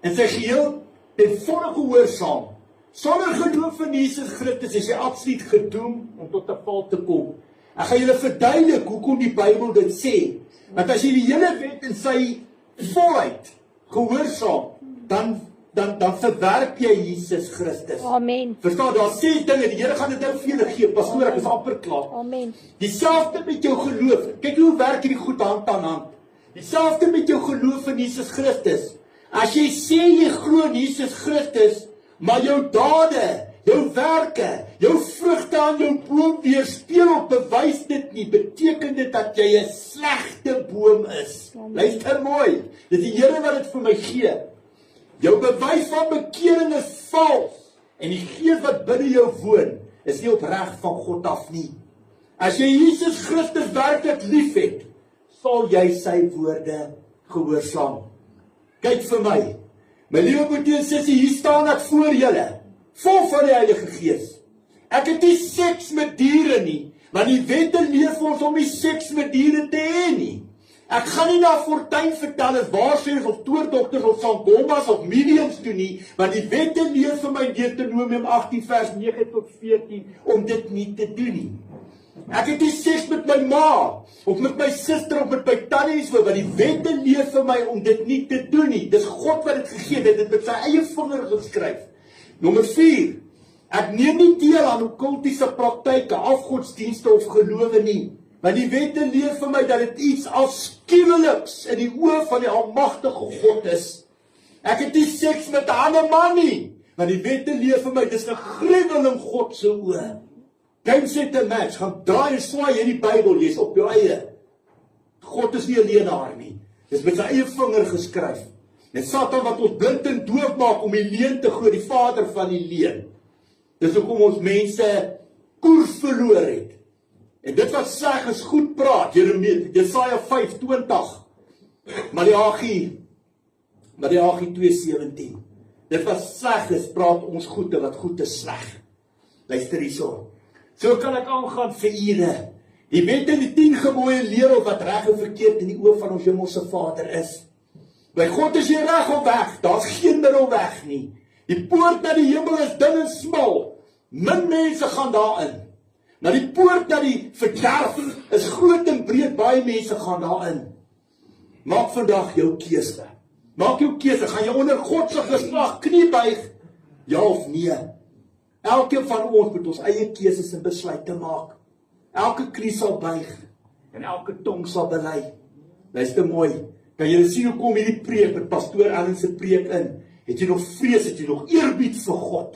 in sy geheel ten volle gehoorsaam. Sonder geloof in Jesus Christus is jy absoluut gedoem om tot 'n val te kom. Ek gaan julle verduidelik hoekom die Bybel dit sê. Want as jy die hele wet in sy volheid gehoorsaam, dan verwerp jy Jesus Christus. Amen. Verstaan, daar sê dinge, die Here gaan dit nou vir julle gee. Pastoor, ek is amper klaar. Amen. Dieselfde met jou geloof. Kyk hoe werk hierdie goed hand aan hand. Dieselfde met jou geloof in Jesus Christus. As jy sê jy glo in Jesus Christus, maar jou dade, jou werke, jou vrugte aan jou boom weerspieël of bewys dit nie, beteken dit dat jy 'n slegte boom is. Luister mooi. Dit is die Here wat dit vir my gee. Jou bewys van bekering is vals, en die gees wat binne jou woon, is nie opreg van God af nie. As jy Jesus Christus werklik liefhet, sal jy sy woorde gehoorsaam. Kyk vir my. My liewe broer en sussie, hier staan ek voor julle, vol van die Heilige Gees. Ek het nie seks met diere nie, want die wette leer vir ons om nie seks met diere te hê nie. Ek gaan nie na fortuinvertellers, waarsêers of toordokters of sangomas of mediums toe nie, want die wette leer vir my Deuteronomium 18 vers 9 tot 14 om dit nie te doen nie. Ek het nie seks met my ma, of met my suster, of met my tannies, want die wette leer vir my om dit nie te doen nie. Dis God wat dit gegee het, dit met sy eie vinger geskryf. Nommer 4, ek neem nie deel aan okkultiese praktyke, afgodsdienste of gelowe nie. Want die wette leer vir my dat dit iets afskuweliks in die oë van die almagtige God is. Ek het nie seks met 'n ander man nie, want die wette leer vir my, dis 'n gruwel in God se oë. Don't set a match, gaan draai en swaai in die Bybel, jy's op jou eie. God is nie 'n leenaar nie. Dis met sy eie vinger geskryf. En Satan wat ons blind en doof maak om die leuen te glo, die vader van die leuen. Dis hoekom ons mense koers verloor het. En dit wat sê is goed praat, Jesaja 5:20, Maleagi 2:17. Dit wat sleg is, praat ons goed en wat goed is sleg. Luister hierso. So kan ek aangaan vir ure. Die wet en die 10 gebooie leer op wat reg en verkeerd in die oë van ons hemelse Vader is. By God is jy reg of weg, daar's geen middelweg nie. Die poort na die hemel is dun en smal. Min mense gaan daarin. Na die poort na die verderf is groot en breed, baie mense gaan daarin. Maak vandag jou keuse. Maak jou keuse, gaan jy onder God se geslag knie buig? Ja of nee? Elkeen van ons moet ons eie keuses en besluite maak. Elke knie sal buig en elke tong sal bely. Luister mooi. Kan jy sien hoe kom hierdie preek met pastoor Allen se preek in? Het jy nog vrees, het jy nog eerbied vir God?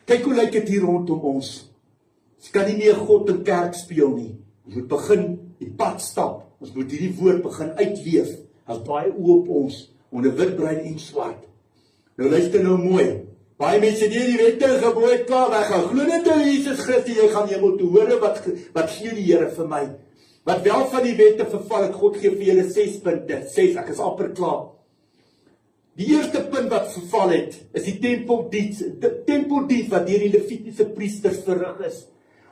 Kyk hoe lyk dit hier rondom ons. Ons kan nie meer God in kerk speel nie. Ons moet begin die pad stap. Ons moet hierdie woord begin uitleef. As baie oë op ons, onder wit, bruin en swart. Nou luister nou mooi. Baie mense die wette en gebooie klaar weggaan. Glo net in Jesus Christus, jy gaan hemel toe. Hoor wat gee die Here vir my? Wat wel van die wette verval het, God gee vir julle 6 punte. 6, ek is amper klaar. Die eerste punt wat verval het, is die tempeldiens. Die tempeldiens wat deur die Levitiese priesters verrig is.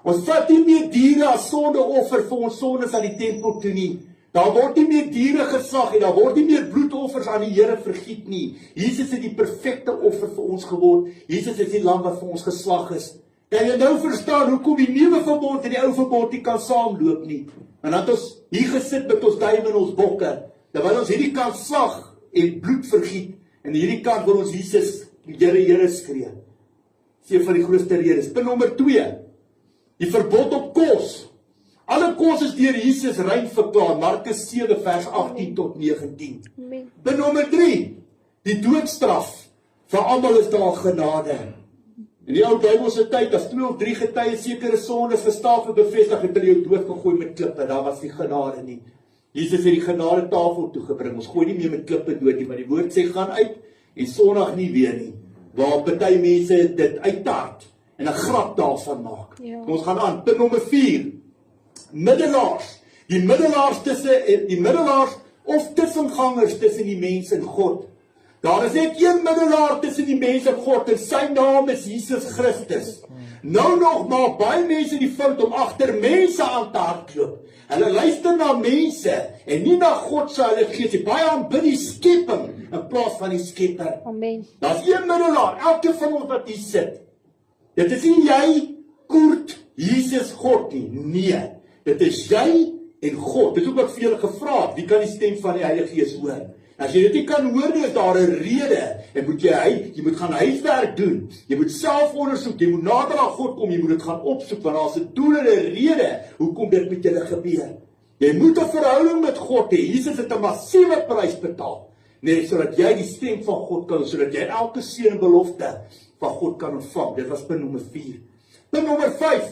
Ons vat nie meer diere as sondeoffer vir ons sondes aan die tempel toe nie. Daar word nie meer diere geslag en daar word nie meer bloedoffers aan die Here vergiet nie. Jesus het die perfekte offer vir ons geword. Jesus is die lam wat vir ons geslag is. Kan jy nou verstaan hoekom die nuwe verbond en die ou verbond nie kan saamloop nie? En dat ons hier gesit met ons duime en ons bokke, terwyl ons hierdie kant slag en bloed vergiet, en hierdie kant wil ons Jesus, die Here skree. Dis een van die grootste redes. Punt nommer 2, die verbod op kos. Alle kos is deur Jesus rein verklaar, Markus 7 vers 18 tot 19. Punt nommer 3, die doodstraf. Vir almal is daar genade. In die ou Bybelse tyd, as 2 of 3 getuies sekere sondes gestaaf bevestig, het hulle jou doodgegooi met klippe. Daar was nie genade nie. Jesus het die genade tafel toegebring. Ons gooi nie meer met klippe dood nie, maar die woord sê gaan uit en Sondag nie weer nie. Waar party mense dit uittart en 'n grap daarvan maak. Ja. Ons gaan aan. Punt nommer 4. Middelaars. Die middelaars of tussengangers tussen die mens en God. Daar is net een middelaar tussen die mens en God en sy naam is Jesus Christus. Nou nog maar baie mense die fout om agter mense aan te hardloop. Hulle luister na mense en nie na God se Heilige Gees nie. Baie aanbid die skepping in plaas van die Skepper. Amen. Daar's een middelaar, elke van ons wat hier sit. Dit is nie jy, Koert, Jesus, God nie. Nee, dit is jy en God. Dit is ook wat vir julle gevra het. Wie kan die stem van die Heilige Gees hoor? As jy dit nie kan hoor nie, is daar 'n rede. En jy moet gaan huiswerk doen. Jy moet self ondersoek. Jy moet nader aan God kom. Jy moet dit gaan opsoek want daar's 'n doel en 'n rede hoekom dit met julle gebeur. Jy moet 'n verhouding met God hê. Jesus het 'n massiewe prys betaal. Nee, sodat jy die stem van God kan, sodat jy elke seën en belofte van God kan ontvang. Dit was punt nommer 4. Punt nommer 5.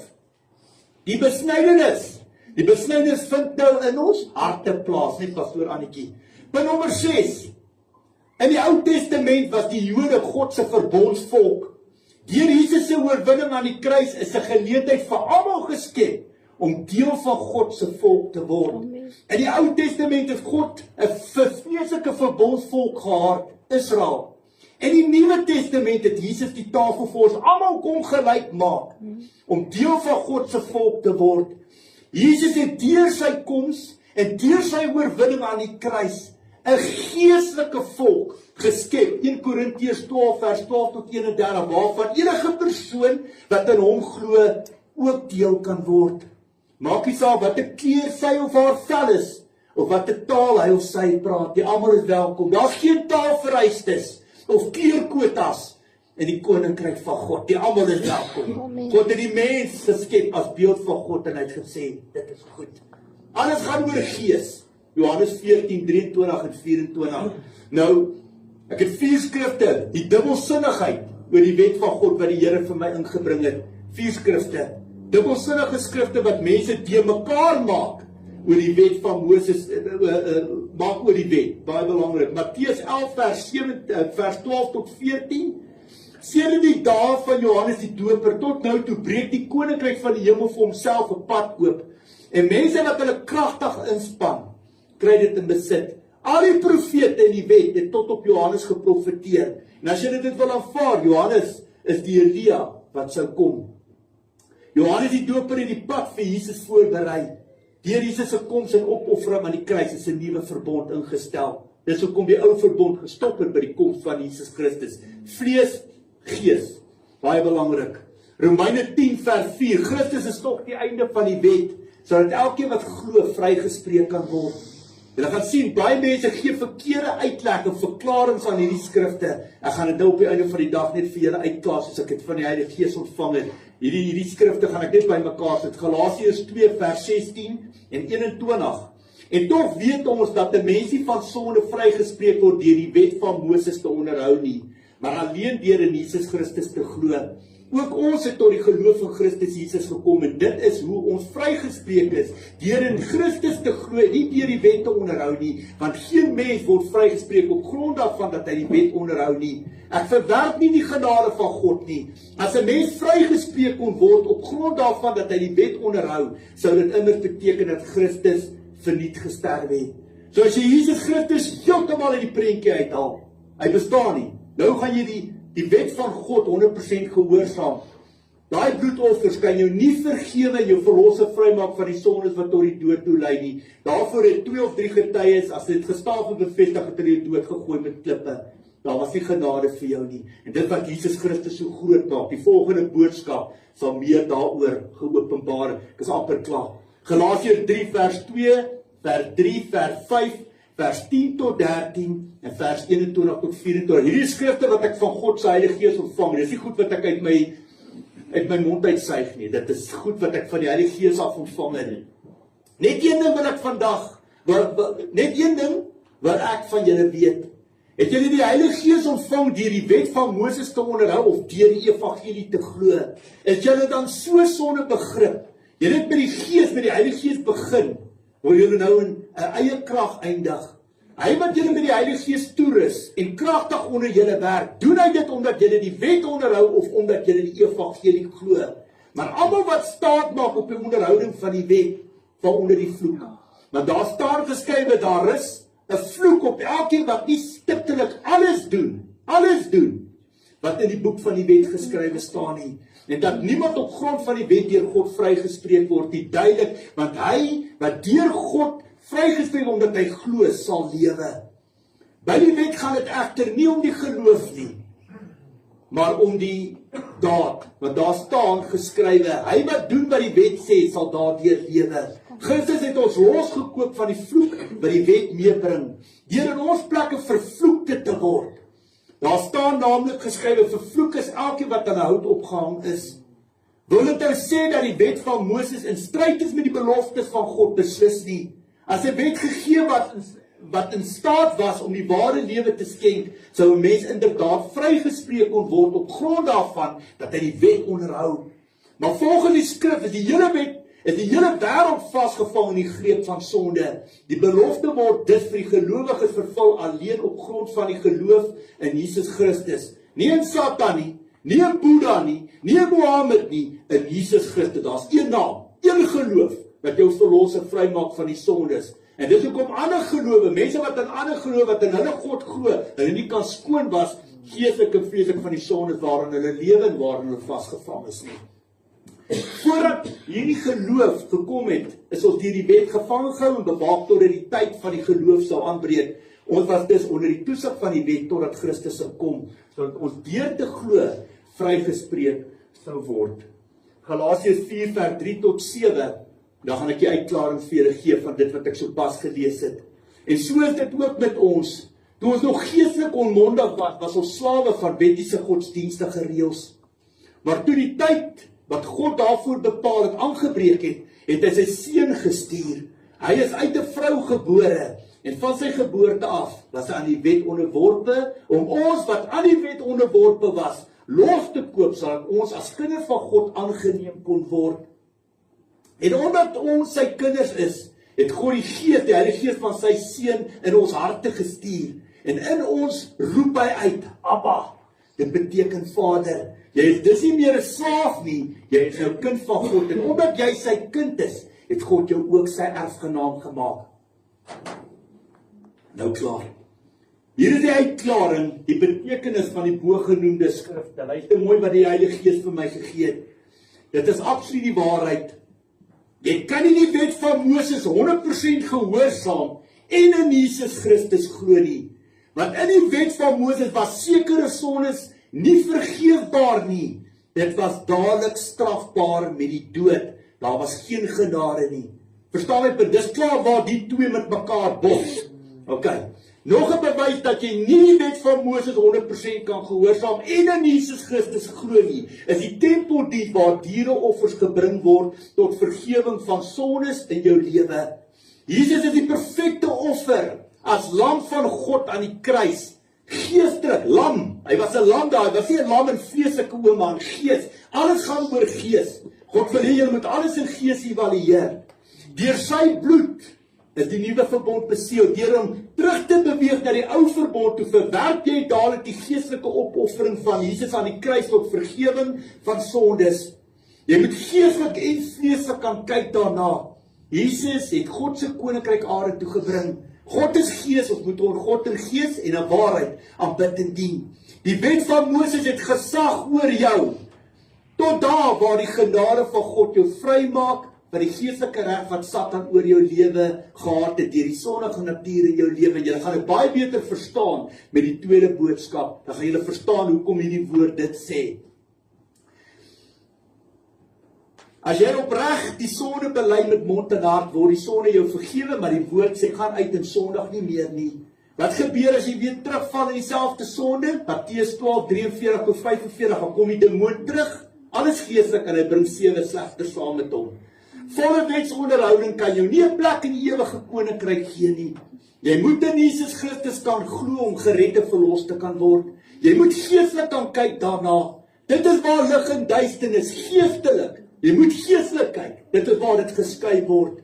Die besnydenis. Die besnydenis vind nou in ons harte plaas, nie pastoor Annetjie. Punt nommer 6. In die Ou Testament was die Jode God se verbondsvolk. Deur Jesus se oorwinning aan die kruis is 'n geleentheid vir almal geskep om deel van God se volk te word. In die Ou Testament het God 'n vreeslike verbondsvolk gehad, Israel. In die Nuwe Testament het Jesus die tafel vir ons almal kom gelyk maak om deel van God se volk te word. Jesus het deur sy koms en deur sy oorwinning aan die kruis 'n geestelike volk geskep. 1 Korintiërs 12 vers 12 tot 31, waarvan enige persoon wat in hom glo ook deel kan word. Maak nie saak wat 'n kleur sy of haar vel is, of wat 'n taal hy of sy praat, die almal is welkom. Daar's geen taalvereistes of kleurkwotas in die koninkryk van God. Die almal is welkom. God het die mens geskep as beeld van God en hy het gesê, dit is goed. Alles gaan oor gees. Johannes 14:23 en 24. Nou, ek het 4 skrifte, die dubbelsinnigheid oor die wet van God wat die Here vir my ingebring het. 4 skrifte. Dubbelsinnige skrifte wat mense te mekaar maak oor die wet van Moses, maak oor die wet, baie belangrik. Matteus 11 vers 12 tot 14. Sedert die dae van Johannes die Doper tot nou toe breek die koninkryk van die hemel vir homself 'n pad oop. En mense wat hulle kragtig inspann, kry dit in besit. Al die profete in die wet het tot op Johannes geprofeteer. En as jy dit wil aanvaar, Johannes is die Elia wat sou kom. Johannes die Doper het die pad vir Jesus voorberei. Deur Jesus se koms en opoffering aan die kruis is 'n nuwe verbond ingestel. Dis hoekom die ou verbond gestop het by die koms van Jesus Christus. Vlees, gees, baie belangrik. Romeine 10 vers 4, Christus is tog die einde van die wet, sodat elkeen wat glo vrygespreek kan word. Julle gaan sien, baie mense gee verkeerde uitleg en verklaringe aan hierdie skrifte. Ek gaan dit nou op die einde van die dag net vir julle uitklaar, soos ek dit van die Heilige Gees ontvang het. Hierdie skrifte gaan ek net bymekaar sit. Galasiërs 2 vers 16 en 21. En tog weet ons dat 'n mens nie van sonde vrygespreek word deur die wet van Moses te onderhou nie, maar alleen deur in Jesus Christus te glo. Ook ons het tot die geloof van Christus Jesus gekom en dit is hoe ons vrygespreek is, deur in Christus te glo, nie deur die wet te onderhou nie, want geen mens word vrygespreek op grond daarvan dat hy die wet onderhou nie. Ek verwerp nie die genade van God nie. As 'n mens vrygespreek kon word op grond daarvan dat hy die wet onderhou, sou dit immers beteken dat Christus verniet gesterf het. So as jy Jesus Christus heeltemal uit die prentjie uithaal, hy bestaan nie. Nou gaan jy die wet van God 100% gehoorsaam. Daai bloedoffers kan jou nie vergewe en jou verlosser vrymaak van die sondes wat tot die dood toe lei nie. Daarvoor het 2 of 3 getuies, as dit gestaaf en bevestig het, hulle dood gegooi met klippe. Daar was nie genade vir jou nie. En dit wat Jesus Christus so groot maak, die volgende boodskap sal meer daaroor geopenbaar. Ek is amper klaar. Galasiërs 3 vers 2, vers 3, vers 5, vers 10 tot 13 en vers 21 tot 24. Hierdie skrifte wat ek van God se Heilige Gees ontvang, dis nie goed wat ek uit my mond uitsuig nie. Dit is goed wat ek van die Heilige Gees af ontvang het. Net een ding wat ek vandag, net een ding wat ek van julle weet. Het julle die Heilige Gees ontvang deur die wet van Moses te onderhou of deur die evangelie te glo? Is julle dan so sonder begrip? Julle het met die Gees, met die Heilige Gees begin, waar julle nou in 'n eie krag eindig. Hy wat julle met die Heilige Gees toerus en kragtig onder julle werk, doen hy dit omdat julle die wet onderhou of omdat julle die evangelie glo. Maar almal wat staat maak op die onderhouding van die wet, val onder die vloek. Want daar staan geskrywe, daar is 'n vloek op elkeen wat nie stiptelik alles doen wat in die boek van die wet geskrywe staan nie. En dat niemand op grond van die wet deur God vrygespreek word nie, duidelik, want hy wat deur God vrygespreek omdat hy glo, sal lewe. By die wet gaan dit egter nie om die geloof nie, maar om die daad, want daar staan geskrywe, hy wat doen wat die wet sê, sal daardeur lewe. Christus het ons losgekoop van die vloek wat die wet meebring, deur in ons plekke vervloekte te word. Daar staan naamlik geskrywe, vervloek is elkeen wat aan 'n hout opgehang is. Wil dit nou sê dat die wet van Moses in stryd is met die beloftes van God? Beslis nie. As 'n wet gegee wat in staat was om die ware lewe te skenk, sou 'n mens inderdaad vrygespreek kon word op grond daarvan dat hy die wet onderhou. Maar volgens die skrif is die hele wêreld vasgevang in die greep van sonde. Die belofte word dus vir die gelowiges vervul alleen op grond van die geloof in Jesus Christus. Nie in Satan nie, nie in Boeddha nie, nie in Mohammed nie, in Jesus Christus. Daar's een naam, een geloof wat jou verlosser vrymaak van die sondes. En dis hoekom ander gelowe, mense wat in ander geloof, wat in hulle God glo, hulle nie kan skoon was geestelik en vleeslik van die sondes waarin hulle lewe en waarin hulle vasgevang is nie. Voordat hierdie geloof gekom het, is ons deur die wet gevang gehou en bewaak totdat die tyd van die geloof sou aanbreek. Ons was dus onder die toesig van die wet totdat Christus sou kom, sodat ons deur te glo vrygespreek sou word. Galasiërs 4 vers 3 tot 7, dan gaan ek die uitklaring vir julle gee van dit wat ek so pas gelees het. En so is dit ook met ons. Toe ons nog geestelik onmondig was ons slawe van wettiese godsdienstige reëls. Maar toe die tyd wat God daarvoor bepaal het aangebreek het, het hy sy seun gestuur. Hy is uit 'n vrou gebore en van sy geboorte af was hy aan die wet onderworpe, om ons wat aan die wet onderworpe was, los te koop, sodat ons as kinders van God aangeneem kon word. En omdat ons sy kinders is, het God die Gees, die Heilige Gees van sy seun in ons harte gestuur. En in ons roep hy uit, Abba. Dit beteken Vader. Jy is dis nie meer 'n slaaf nie, jy is nou kind van God. En omdat jy sy kind is, het God jou ook sy erfgenaam gemaak. Nou klaar. Hier is die uitklaring, die betekenis van die bogenoemde skrifte. Luister mooi wat die Heilige Gees vir my gegee het. Dit is absoluut die waarheid. Jy kan nie die wet van Moses 100% gehoorsaam en in Jesus Christus glo nie. Want in die wet van Moses was sekere sondes nie vergeefbaar nie. Dit was dadelik strafbaar met die dood. Daar was geen genade nie. Verstaan my, dis klaar waar die twee met mekaar bots. Okay. Nog 'n bewys dat jy nie die wet van Moses 100% kan gehoorsaam en in Jesus Christus glo nie, is die tempeldiens waar diereoffers gebring word tot vergewing van sondes in jou lewe. Jesus is die perfekte offer as lam van God aan die kruis. Geestelik, lam. Hy was 'n lam daar, hy was nie 'n lam in vleeslike oë maar in gees. Alles gaan oor gees. God wil hê jy moet alles in gees evalueer. Deur sy bloed is die nuwe verbond beseël. Deur hom terug te beweeg na die ou verbond toe, verwerp jy dadelik die geestelike opoffering van Jesus aan die kruis tot vergewing van sondes. Jy moet geestelik en vleeslik kan kyk daarna. Jesus het God se koninkryk aarde toe gebring. God is gees, ons moet God in gees en in waarheid aanbid en dien. Die wet van Moses het gesag oor jou, tot daar waar die genade van God jou vrymaak, van die geestelike reg wat Satan oor jou lewe gehad het, deur die sondige natuur in jou lewe. Jy gaan dit baie beter verstaan met die tweede boodskap, dan gaan jy verstaan hoekom hierdie woord dit sê. As jy opreg die sonde bely met mond en hart, word die sonde jou vergewe, maar die woord sê, gaan uit en sondig nie meer nie. Wat gebeur as jy weer terugval in dieselfde sonde? Matteus 12:43 tot 45, dan kom die demoon terug, alles geestelik, en hy bring 7 slegters saam met hom. Volle wetsonderhouding kan jou nie 'n plek in die ewige koninkryk gee nie. Jy moet in Jesus Christus kan glo om gered en verlos te kan word. Jy moet geestelik kan kyk daarna. Dit is waar lig en duisternis, geestelik. Jy moet geestelik kyk. Dit is waar dit geskei word.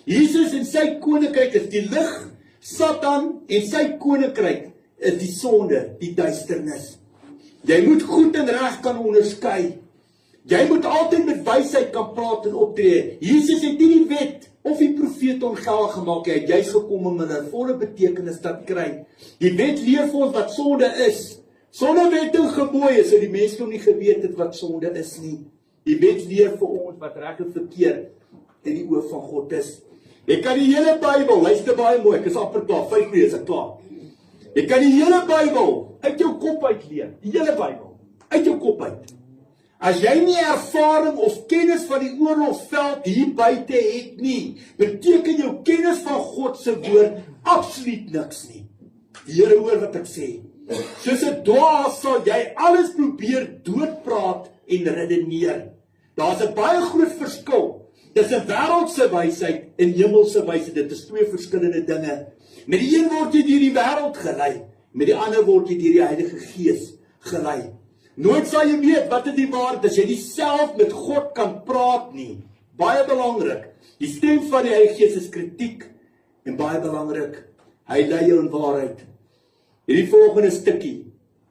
Jesus en sy koninkryk is die lig, Satan en sy koninkryk is die sonde, die duisternis. Jy moet goed en reg kan onderskei. Jy moet altyd met wysheid kan praat en optree. Jesus het nie die wet of die profete ongeldig gemaak. Hy het juist gekom om in 'n volle betekenis te kry. Die wet leer vir ons wat sonde is. Sonder wet en gebooie sou die mense nog nie geweet het wat sonde is nie. Die wet leer vir ons wat reg en verkeerd in die oë van God is. Jy kan die hele Bybel, luister baie mooi, ek is amper klaar, 5 minute is ek klaar. Jy kan die hele Bybel uit jou kop uit leer, die hele Bybel, uit jou kop uit. As jy nie ervaring of kennis van die oorlogsveld hier buite het nie, beteken jou kennis van God se woord absoluut niks nie. Die Here hoor wat ek sê. Soos 'n dwaas sal jy alles probeer doodpraat en redeneer. Daar's 'n baie groot verskil tussen wêreldse wysheid en hemelse wysheid. Dit is twee verskillende dinge. Met die een word jy deur die wêreld gelei, met die ander word jy deur die Heilige Gees gelei. Nooit sal jy weet wat is die waarheid as jy nie self met God kan praat nie. Baie belangrik. Die stem van die Heilige Gees is kritiek en baie belangrik. Hy lei jou in waarheid. Hierdie volgende stukkie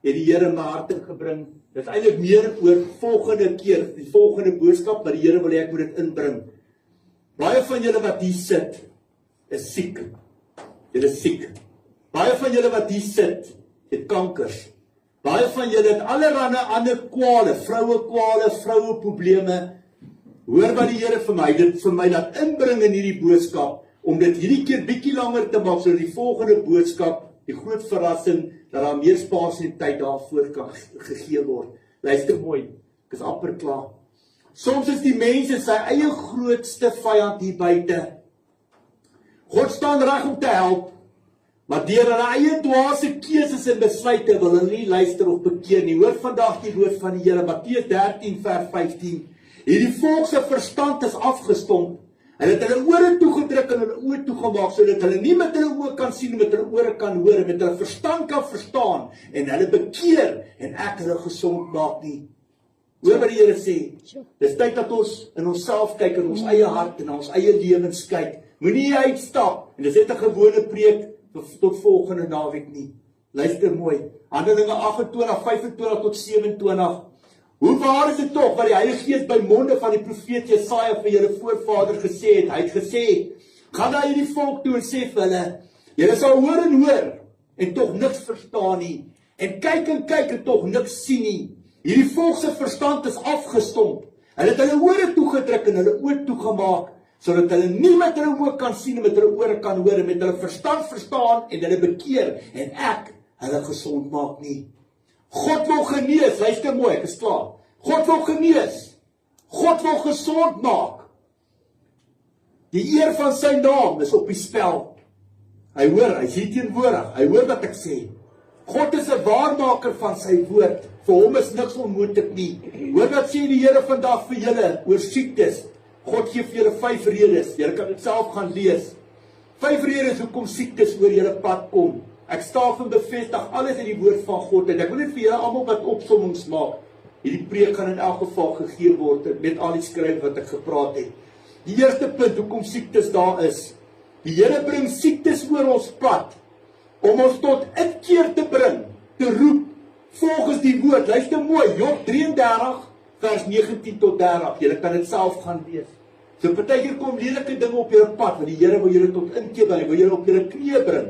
het die Here my harte gebring. Dit is eintlik meer oor volgende keer, die volgende boodskap, maar die Here wil hê ek moet dit inbring. Baie van julle wat hier sit, is siek. Julle is siek. Baie van julle wat hier sit, het kankers. Baie van julle het allerlei ander kwale, vroue probleme. Hoor wat die Here vir my, dit vir my laat inbring in hierdie boodskap, om dit hierdie keer bietjie langer te maak, sodat die volgende boodskap, die groot verrassing, dat daar meer spasie en tyd daarvoor kan gegee word. Luister mooi, ek is amper klaar. Soms is die mense sy eie grootste vyand hier buite. God staan reg om te help, maar deur hulle eie dwaase keuses en besluite wil hulle nie luister of bekeer nie. Hoor vandag die woord van die Here, Matteus 13 vers 15. Hierdie volk se verstand is afgestomp. Hulle het hulle ore toegedruk en hulle oë toegemaak, sodat hulle nie met hulle oë kan sien, met hulle ore kan hoor, met hulle verstand kan verstaan, en hulle bekeer, en ek hulle gesond maak nie. Hoor wat die Here sê, dis tyd dat ons in onsself kyk, in ons eie hart, en ons eie lewens kyk. Moenie uitstap, en dis net 'n gewone preek, tot volgende naweek nie. Luister mooi, Handelinge 28, 25 tot 27, hoe waar is dit tog wat die Heilige Gees by monde van die profeet Jesaja vir julle voorvaders gesê het? Hy het gesê, gaan na hierdie volk toe en sê vir hulle, julle sal hoor en tog niks verstaan nie, en kyk en tog niks sien nie. Hierdie volk se verstand is afgestomp. Hulle het hulle ore toegedruk en hulle oë toegemaak, sodat hulle nie met hulle oë kan sien en met hulle ore kan hoor en met hulle verstand verstaan en hulle bekeer en ek hulle gesond maak nie. God wil genees, luister mooi, ek is klaar. God wil genees. God wil gesond maak. Die eer van sy naam is op die spel. Hy hoor, hy is hier teenwoordig. Hy hoor wat ek sê. God is 'n waarmaker van sy woord. Vir hom is niks onmoontlik nie. Hoor wat sê die Here vandag vir julle oor siektes. God gee vir julle 5 redes. Julle kan dit self gaan lees. 5 redes hoekom siektes oor julle pad kom. Ek staaf en bevestig alles in die woord van God en ek wil net vir julle almal wat opsommings maak. Hierdie preek gaan in elk geval gegee word met al die skryf wat ek gepraat het. Die eerste punt hoekom siektes daar is. Die Here bring siektes oor ons pad om ons tot inkeer te bring, te roep volgens die woord. Luister mooi, Job 33 vers 19 tot 30. Julle kan dit self gaan lees. So partykeer kom lelike dinge op julle pad, want die Here wil julle tot inkeer bring, wil julle op julle knieë bring.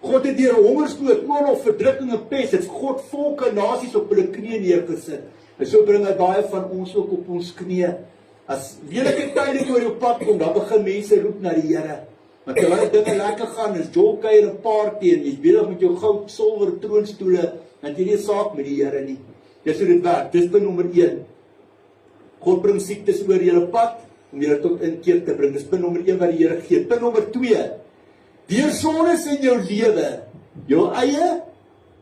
God het deur 'n hongersnood, oorlog, verdrukking en pes, het God volke en nasies op hulle knieë neergesit. En so bring hy baie van ons ook op ons knieë. As lelike tye oor jou pad kom, dan begin mense roep na die Here. Maar terwyl dinge lekker gaan, is jolkuier en party en jy's besig met jou goud, silwer troonstoele, dan jy nie 'n saak met die Here nie. Dis hoe dit werk. Dis punt nommer 1. God bring siektes oor julle pad om julle tot inkeer te bring. Dis punt nommer 1 wat die Here gee. Punt nommer 2. Deur sondes in jou lewe, jou eie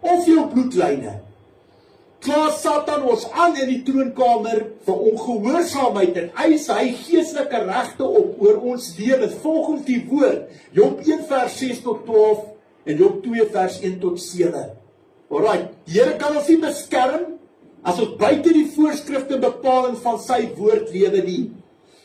of jou bloedlyne, kla Satan ons aan in die troonkamer vir ongehoorsaamheid en eis hy geestelike regte op oor ons lewens volgens die woord. Job 1 vers 6 tot 12 en Job 2 vers 1 tot 7. Alright, die Here kan ons nie beskerm as ons buite die voorskrifte en bepaling van sy woord lewe nie.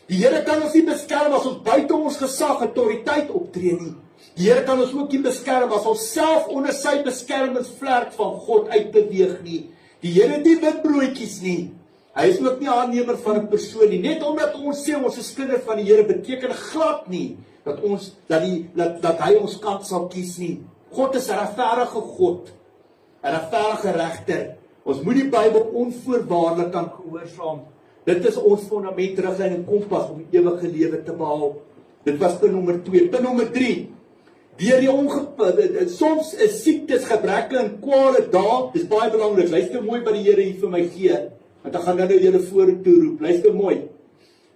Die Here kan ons nie beskerm as ons buite ons gesag en autoriteit optree nie. Die Here kan ons ook nie beskerm as ons self onder sy beskermingsvlerk van God uitbeweeg nie. Die Here het nie witbroodjies nie. Hy is ook nie aannemer van 'n persoon nie. Net omdat ons sê ons is kinders van die Here beteken glad nie dat hy ons kant sal kies nie. God is 'n regverdige God, 'n regverdige regter. Ons moet die Bybel onvoorwaardelik kan gehoorsaam. Dit is ons fondament, riglyn en kompas om die ewige lewe te behaal. Dit was punt nommer 2. Punt nommer 3. Deur die soms is siektes, gebreke en kwale dae, dis baie belangrik. Luister mooi wat die Here hier vir my gee, want ek gaan nou julle vorentoe roep. Luister mooi.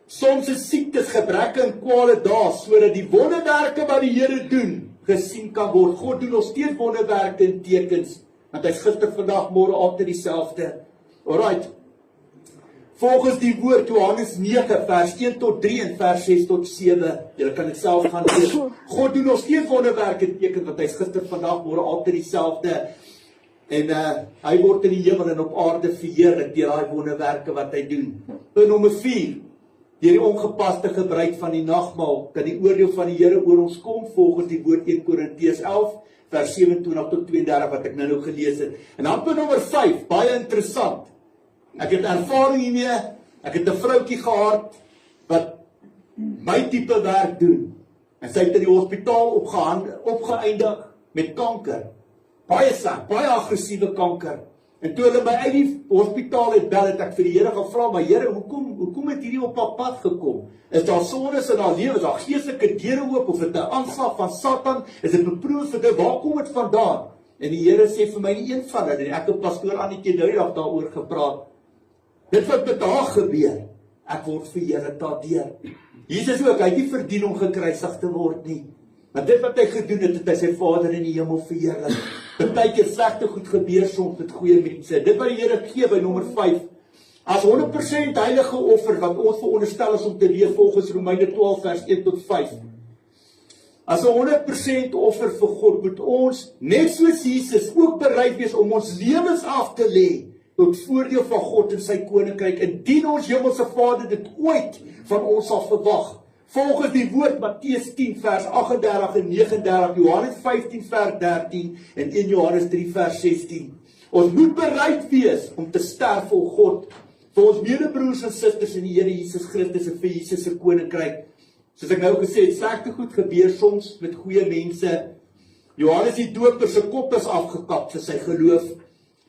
Soms is siektes, gebreke en kwale dae, sodat die wonderwerke wat die Here doen, gesien kan word. God doen nog steeds wonderwerke en tekens, want hy's gister, vandag, môre altyd dieselfde. Alright. Volgens die woord Johannes 9 vers 1 tot 3 en vers 6 tot 7. Julle kan dit self gaan lees. God doen nog steeds wonderwerke en tekens, want hy's gister, vandag, môre altyd dieselfde. En hy word in die hemel en op aarde verheerlik deur daai wonderwerke wat hy doen. Punt nommer 4. Deur die ongepaste gebruik van die nagmaal kan die oordeel van die Here oor ons kom volgens die woord 1 Korintiërs 11 vers 27 tot 32 wat ek nou gelees het. En dan punt nommer 5, baie interessant. Ek het ervaring hiermee. Ek het 'n vroutjie gehad wat my tipe werk doen. En sy het in die hospitaal opgeëindig met kanker. Baie sleg, baie aggressiewe kanker. En toe hulle my uit die hospitaal het bel, het ek vir die Here gevra, maar Here, hoekom het hierdie op haar pad gekom? Is daar sondes in haar lewe? Is daar geestelike deure oop of het 'n aanslag van Satan? Is dit beproef vir dit? Waar kom dit vandaan? En die Here sê vir my nie een van dit. En ek het pastoor Annetjie nou die dag daaroor gepraat. Dit wat met haar gebeur, ek word verheerlik daardeur. Jesus ook, hy het nie verdien om gekruisig te word nie. Maar dit wat hy gedoen het, het hy sy Vader in die hemel verheerlik. Partykeer slegte goed gebeur soms met goeie mense. Dit wat die Here gee by nommer 5, as 100% heilige offer, wat ons veronderstel is om te leef volgens Romeine 12 vers 1 tot 5. As 'n 100% offer vir God, moet ons, net soos Jesus, ook bereid wees om ons lewens af te lê, tot voordeel van God en sy koninkryk, indien ons hemelse Vader dit ooit van ons sal verwag. Volgens die woord Matteus 10 vers 38 en 39, Johannes 15 vers 13 en 1 Johannes 3 vers 16. Ons moet bereid wees om te sterf vir God, vir ons medebroers en susters in die Here Jesus Christus en vir Jesus se koninkryk. Soos ek nou gesê het, slegte goed gebeur soms met goeie mense. Johannes die Doper se kop is afgekap vir sy geloof.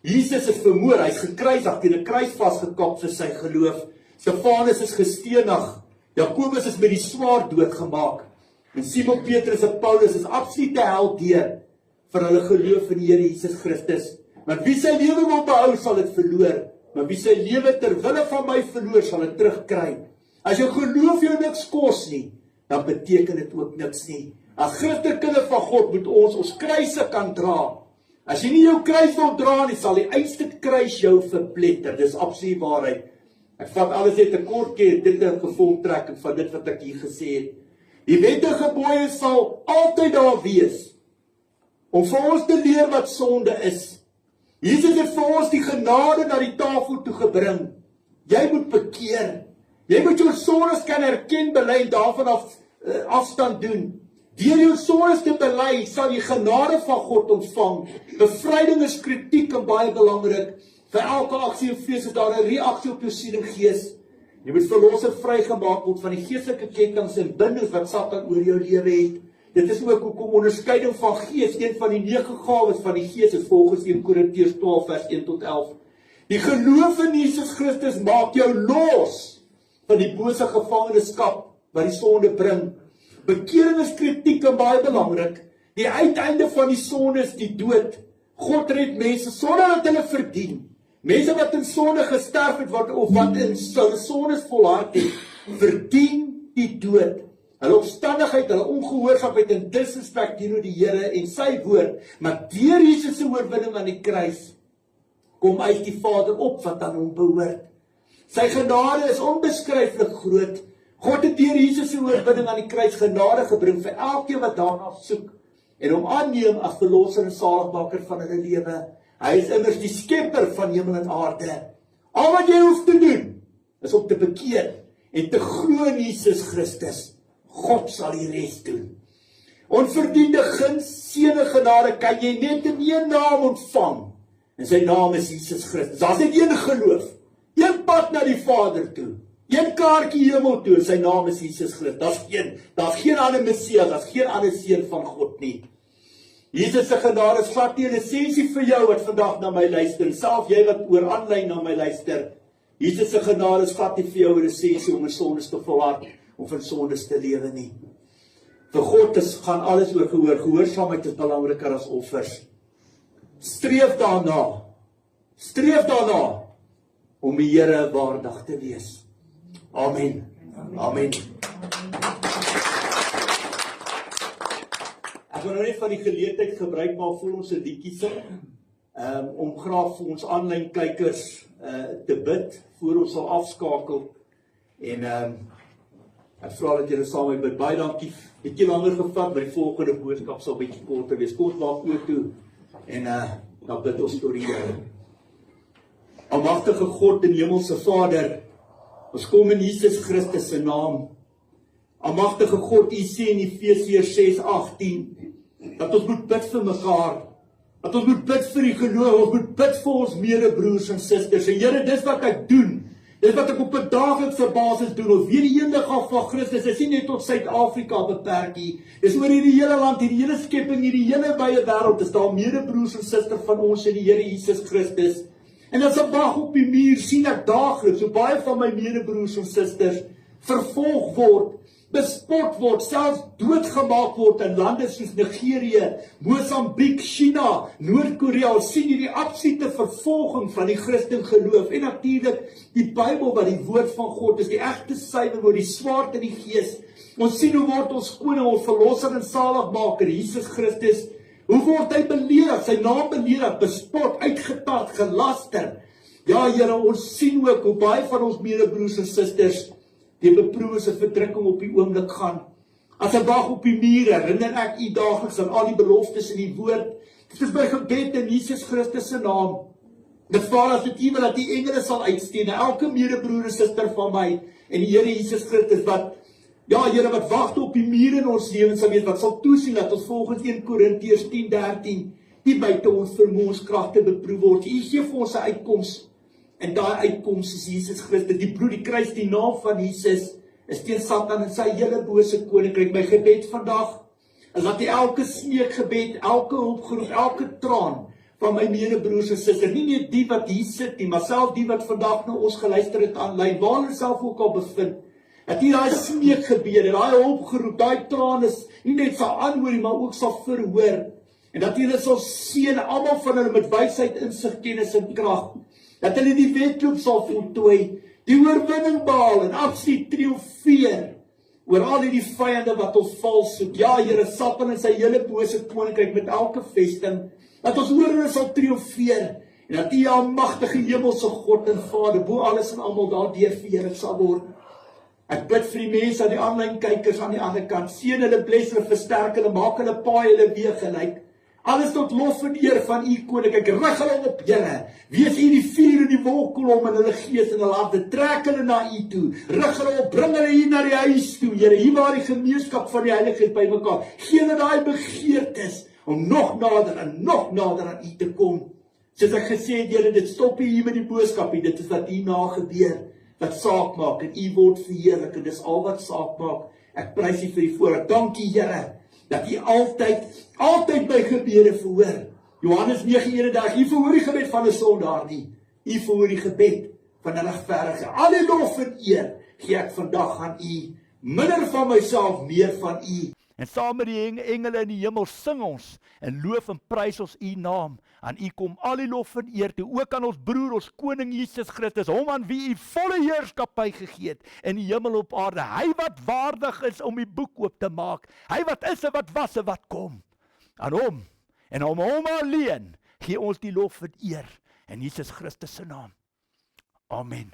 Jesus is vermoor, hy is gekruisig, teen 'n kruis vasgekap vir sy geloof. Stefanus is gestenig. Jakobus is met die swaard doodgemaak. En Simon Petrus en Paulus is absolute heldeur vir hulle geloof in die Here Jesus Christus. Maar wie sy lewe wil behou, sal dit verloor. Maar wie sy lewe ter wille van my verloor, sal dit terugkry. As jou geloof jou niks kos nie, dan beteken dit ook niks nie. As Christenkinders van God moet ons kruise kan dra. As jy nie jou kruis wil dra nie, sal die einste kruis jou verpletter. Dis absoluut waarheid. Ek vat alles net 'n kort keer dit 'n gevolgtrekking van dit wat ek hier gesê het. Die wette en gebooie sal altyd daar wees om vir ons te leer wat sonde is. Jesus het vir ons die genade na die tafel toe gebring. Jy moet bekeer. Jy moet jou sondes kan erken, bely en daarvan afstand doen. Deur jou sondes te bely, sal jy genade van God ontvang. Bevryding is kritiek en baie belangrik. Vir elke aksie en fees is daar 'n reaksie op jou siel en gees. Jy moet verlos en vrygemaak word van die geestelike kettinge en bindings wat Satan oor jou lewe het. Dit is ook hoekom onderskeiding van gees, een van die 9 gawes van die gees is volgens 1 Korintiërs 12 vers 1 tot 11. Die geloof in Jesus Christus maak jou los van die bose gevangenskap wat die sonde bring. Bekering is kritiek en baie belangrik. Die uiteinde van die sonde is die dood. God red mense sonder dat hulle verdien. Mense wat in sonde gesterf het, of wat in sondes volhard het, verdien die dood. Hulle opstandigheid, hulle ongehoorsaamheid en disrespek teenoor die Here en sy woord, maar deur Jesus se oorwinning aan die kruis, kom uit die Vader op wat aan hom behoort. Sy genade is onbeskryflik groot. God het deur Jesus se oorwinning aan die kruis genade gebring vir elkeen wat daarna soek en hom aanneem as verlosser en saligmaker van hulle lewe. Hy is immers die skepper van hemel en aarde. Al wat jy hoef te doen, is om te bekeer en te glo in Jesus Christus. God sal die res doen. Onverdiende guns, seën en genade kan jy net in een naam ontvang. En sy naam is Jesus Christus. Daar's net een geloof, een pad na die Vader toe, een kaartjie hemel toe, en sy naam is Jesus Christus. Daar's geen ander Messias, daar's geen ander seun van God nie. Jesus se genade is glad nie 'n essensie vir jou wat vandag na my luister, self jy wat oor aanlyn na my luister. Jesus se genade is glad nie vir jou 'n essensie om in sondes te volhard of in sondes te lewe nie. Vir God gaan alles oor gehoor. Gehoorsaamheid is belangriker as offers. Streef daarna om die Here waardig te wees. Amen. Amen. Ek wil nou net van die geleentheid gebruik maar voor ons 'n liedjie sing, om graag vir ons aanlyn kykers te bid voor ons sal afskakel. En ek vra dat julle saam met my bid. Baie dankie. Bietjie langer gevat, maar die volgende boodskap sal bietjie korter wees. Kom ons maak oop toe en dan bid ons tot die Here. Almagtige God en Hemelse Vader, ons kom in Jesus Christus se naam. Almagtige God, U sê in Efesiërs 6:18 dat ons moet bid vir mekaar, dat ons moet bid vir die geloof, ons moet bid vir ons medebroers en susters. En Here, dis wat ek doen. Dis wat ek op 'n daaglikse basis doen. Ons weet die een liggaam van Christus is nie net tot Suid-Afrika beperk nie. Dis oor hierdie hele land, hierdie hele skepping, hierdie hele wye wêreld is daar medebroers en susters van ons in die Here Jesus Christus. En as 'n bag op die muur sien ek daagliks hoe baie van my medebroers en susters vervolg word bespot word, selfs doodgemaak word in lande soos Nigerië, Mosambiek, China, Noord-Korea. Ons sien hierdie absolute vervolging van die Christen geloof. En natuurlik die Bybel wat die woord van God is, die egte suiwer woord, die swaard in die gees. Ons sien hoe word ons koning, ons verlosser en saligmaker, Jesus Christus, hoe word hy beledig, sy naam beledig, bespot, uitgetat, gelaster. Ja, Here, ons sien ook hoe baie van ons medebroers en susters die beproewings en verdrukking op die oomblik gaan. As 'n wag op die mure, herinner ek u daagliks aan al die beloftes in die woord. Dit is my gebed in Jesus Christus se naam. Dat Vader, as dit u wil dat die engele sal uitsteen, na elke medebroer en suster van my en die Here Jesus Christus wat, ja Here, wat wag op die mure in ons lewens sal weet, wat sal toesien dat ons volgens 1 Korintiërs 10:13 nie buite ons vermoë ons kragte beproef word. U gee vir ons 'n uitkoms. En daai uitkoms is Jesus Christus, die bloed, die kruis, die naam van Jesus is teen Satan en sy hele bose koninkryk. My gebed vandag is dat elke smeekgebed, elke hulpgeroep, elke traan van my medebroers en susters, nie net die wat hier sit nie, maar self die wat vandag na ons geluister het aanlyn, waar hulle self ook al bevind, dat hier daai smeekgebede, daai hulpgeroep, daai traan is nie net sal aanhoor nie, maar ook sal verhoor. En dat hulle sal seën, almal van hulle met wysheid, insig, kennis en krag. Dat hulle die wedloop sal voltooi, die oorwinning behaal en absoluut triomfeer oor al die vyande wat ons val soek. Ja, Here, Satan en sy hele bose koninkryk met elke vesting, dat ons oor hulle sal triomfeer en dat U almagtige hemelse God en Vader bo alles en almal daardeur verheerlik sal word. Ek bid vir die mense aan die aanlyn kykers aan die ander kant. Seën hulle, bless hulle, versterk hulle, maak hulle paai hulle weer gelyk. Alles tot lof en eer van U koninkryk. Rig hulle op, Here. Wees U die vuur en die wolkkolom in hulle gees en hulle harte. Trek hulle na U toe. Rig hulle op, bring hulle hier na die huis toe, Here. Hier waar die gemeenskap van die heiligheid bymekaar. Gee hulle daai begeertes om nog nader aan U te kom. Soos ek gesê het, Here, dit stop nie hier met die boodskap nie. Dit is wat hierna gebeur, wat saak maak en U word verheerlik en dis al wat saak maak. Ek prys U vir die voorreg. Dankie, Here, dat U altyd my gebede verhoor. Johannes 9:31, U verhoor die gebed van 'n sondaar nie. U verhoor die gebed van 'n regverdige. Alle lof en eer gee ek vandag aan U. Minder van myself, meer van U. En saam met die engele in die hemel sing ons en loof en prys ons U naam. Aan U kom al die lof en eer toe, ook aan ons broer, ons koning Jesus Christus, hom aan wie U volle heerskappy gegee het in die hemel op aarde. Hy wat waardig is om die boek oop te maak. Hy wat is en wat was en wat kom. Aan hom en om hom alleen gee ons die lof en eer in Jesus Christus se naam. Amen.